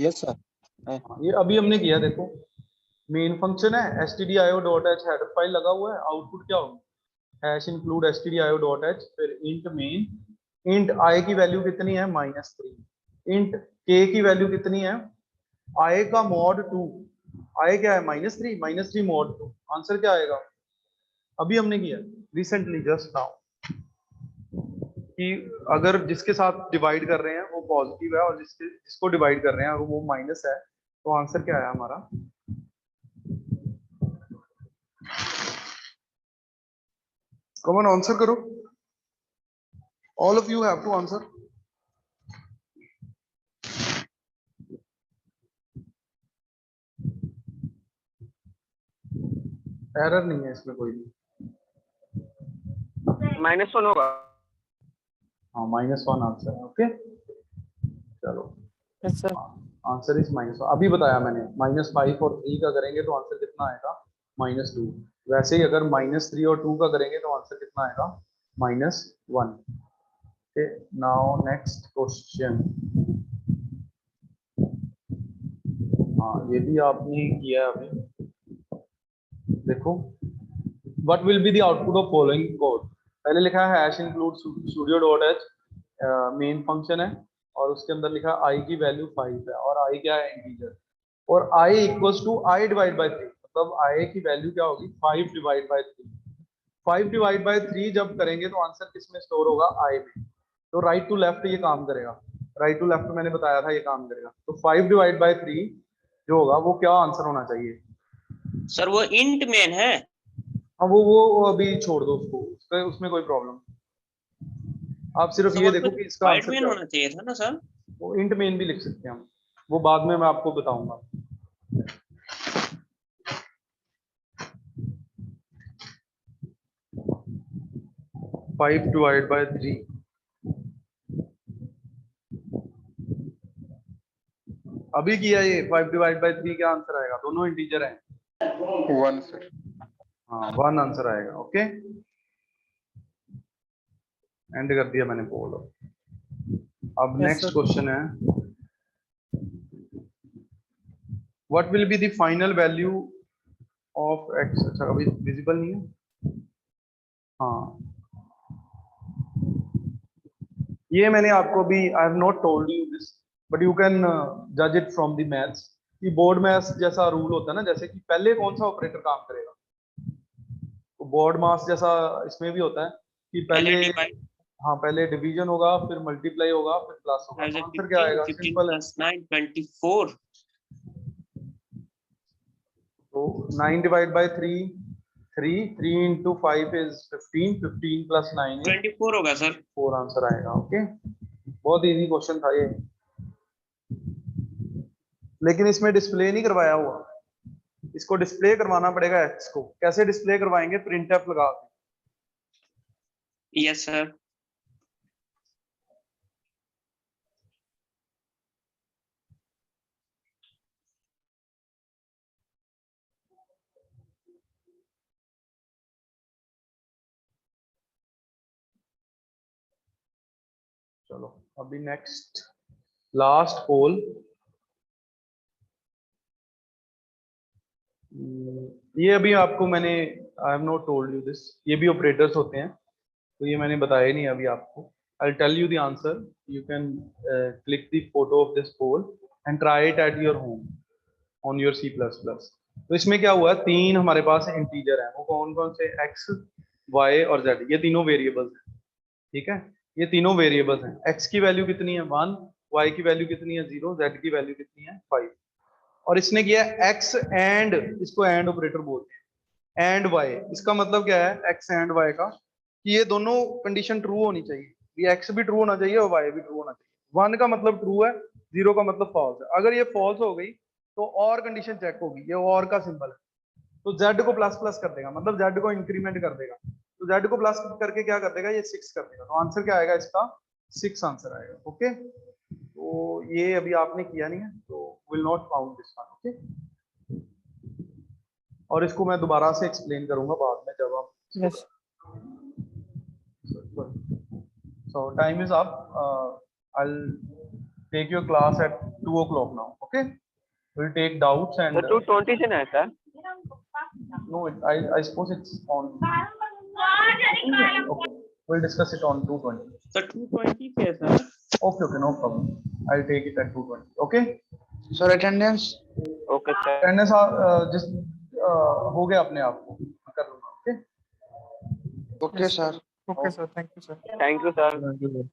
Yes sir. ये अभी हमने किया, देखो मेन फंक्शन है stdio.h हेडर फाइल लगा हुआ है। आउटपुट क्या होगा? हैश इंक्लूड stdio.h, फिर इंट मेन, इंट i की वैल्यू कितनी है? -3, इंट k की वैल्यू कितनी है? i का मॉड 2, i क्या है? -3 मॉड 2। आंसर क्या आएगा? अभी हमने किया रिसेंटली जस्ट नाउ, कि अगर जिसके साथ डिवाइड कर रहे हैं वो पॉजिटिव है और जिसको डिवाइड कर रहे हैं वो माइनस है, तो आंसर क्या है हमारा? कॉमन आंसर करो, all of you have to answer. Error नहीं है इसमें कोई भी। -1 होगा। हाँ -1 आंसर है। ओके चलो, यस सर। Answer is -1। अभी बताया मैंने, -5 और 3 का करेंगे तो आंसर कितना आएगा? -2। वैसे ही अगर -3 और 2 का करेंगे तो आंसर कितना आएगा? -1। Okay, now next question. हाँ ये भी आपने किया है अभी। देखो, what will be the output of following code. पहले लिखा है hash include studio.h, main function है, और उसके अंदर लिखा है i की वैल्यू 5 है, और i क्या है? इंटीजर, और i equals to i divide by 3, मतलब i की वैल्यू क्या होगी? 5 डिवाइड बाय 3। 5 डिवाइड बाय 3 जब करेंगे तो आंसर किस में स्टोर होगा? i में। तो राइट टू लेफ्ट ये काम करेगा, राइट टू लेफ्ट मैंने बताया था ये काम करेगा। तो 5 डिवाइड बाय 3 जो होगा वो क्या आंसर होना चाहिए? सर वो इंट मेन है। हाँ वो अभी छोड़ दो उसको, उसमें कोई प्रॉब्लम। आप सिर्फ सर ये वो देखो तो कि इसका वाइट आंसर मेन क्या होना है। चाहिए था ना सर। वो इंट मेन भी लिख सकते हैं हम, वो बाद में मैं आपको बताऊंगा। फाइव डिवाइड बाय 3, अभी किया ये। 5 डिवाइड बाय 3 क्या आंसर आएगा? दोनों इंटीजर हैं। 1 सर। हाँ 1 आंसर आएगा। ओके, एंड कर दिया मैंने पोल। अब यस नेक्स्ट सर। क्वेश्चन है, what will be the final value of x। अच्छा अभी विजिबल नहीं है। हाँ ये मैंने आपको भी, I have not told you this, but you can जज इट फ्रॉम द मैथ्स। कि बोर्ड मैथ्स जैसा रूल होता है ना, जैसे कि पहले कौन सा ऑपरेटर काम करेगा, तो बोर्ड मास जैसा इसमें भी होता है कि पहले पहले, डिवाइड हाँ पहले डिवीजन होगा, फिर मल्टीप्लाई होगा, फिर प्लस होगा। तो आंसर क्या 15 आएगा? 15 सिंपल है। प्लस 9 24। तो 9 divide by 3 3 into 5 is 15, 15 plus 9 is 24 होगा सर। 4 आंसर आएगा। ओके, बहुत इजी क्वेश्चन था ये, लेकिन इसमें डिस्प्ले नहीं करवाया हुआ। इसको डिस्प्ले करवाना पड़ेगा एक्स को। कैसे डिस्प्ले करवाएंगे? प्रिंट एफ लगा के। Yes sir. चलो अभी नेक्स्ट लास्ट पोल। ये अभी आपको मैंने I have not told you this, ये भी ऑपरेटर्स होते हैं, तो ये मैंने बताया नहीं अभी आपको. I'll tell you the answer. You can click the photo of this pole and try it at your home on your C++. तो इसमें क्या हुआ, तीन हमारे पास इंटीजर हैं, वो कौन कौन से, x, y और z, ये तीनों वेरिएबल्स हैं. ठीक है, ये तीनों वेरिएबल्स हैं. x की वैल्यू कितनी है 1, y की वैल्यू कितनी है 0, z की वैल्यू कितनी है 5. और इसने किया x एंड, इसको एंड ऑपरेटर बोलते हैं, एंड y. इसका मतलब क्या है x एंड y का, कि ये दोनों कंडीशन ट्रू होनी चाहिए, ये x भी ट्रू होना चाहिए और y भी ट्रू होना चाहिए. 1 का मतलब ट्रू है, 0 का मतलब फॉल्स है. अगर ये फॉल्स हो गई तो और कंडीशन चेक होगी, ये और का सिंबल है, तो z को प्लस प्लस कर देगा, मतलब z को इंक्रीमेंट कर देगा. तो z को प्लस करके क्या कर देगा, ये 6 कर देगा. तो आंसर क्या आएगा इसका, 6 आंसर आएगा. ओके, तो ये अभी आपने किया नहीं है, तो will not count this one. Okay, और इसको मैं दोबारा से एक्सप्लेन करूंगा बाद में जब हम. Yes So time is up. I'll take your class at 2 o'clock now. Okay, we'll take doubts and 2:20 से ना है sir. no, I suppose it's on. Okay, we'll discuss it on 2:20. Sir 2:20 से है sir. Okay, no problem. I'll take it at 2:20. Okay. Sir attendance. Okay sir. Attendance just हो गया अपने आप को कर लूंगा. Okay. Okay sir. Okay sir, thank you sir. Thank you sir.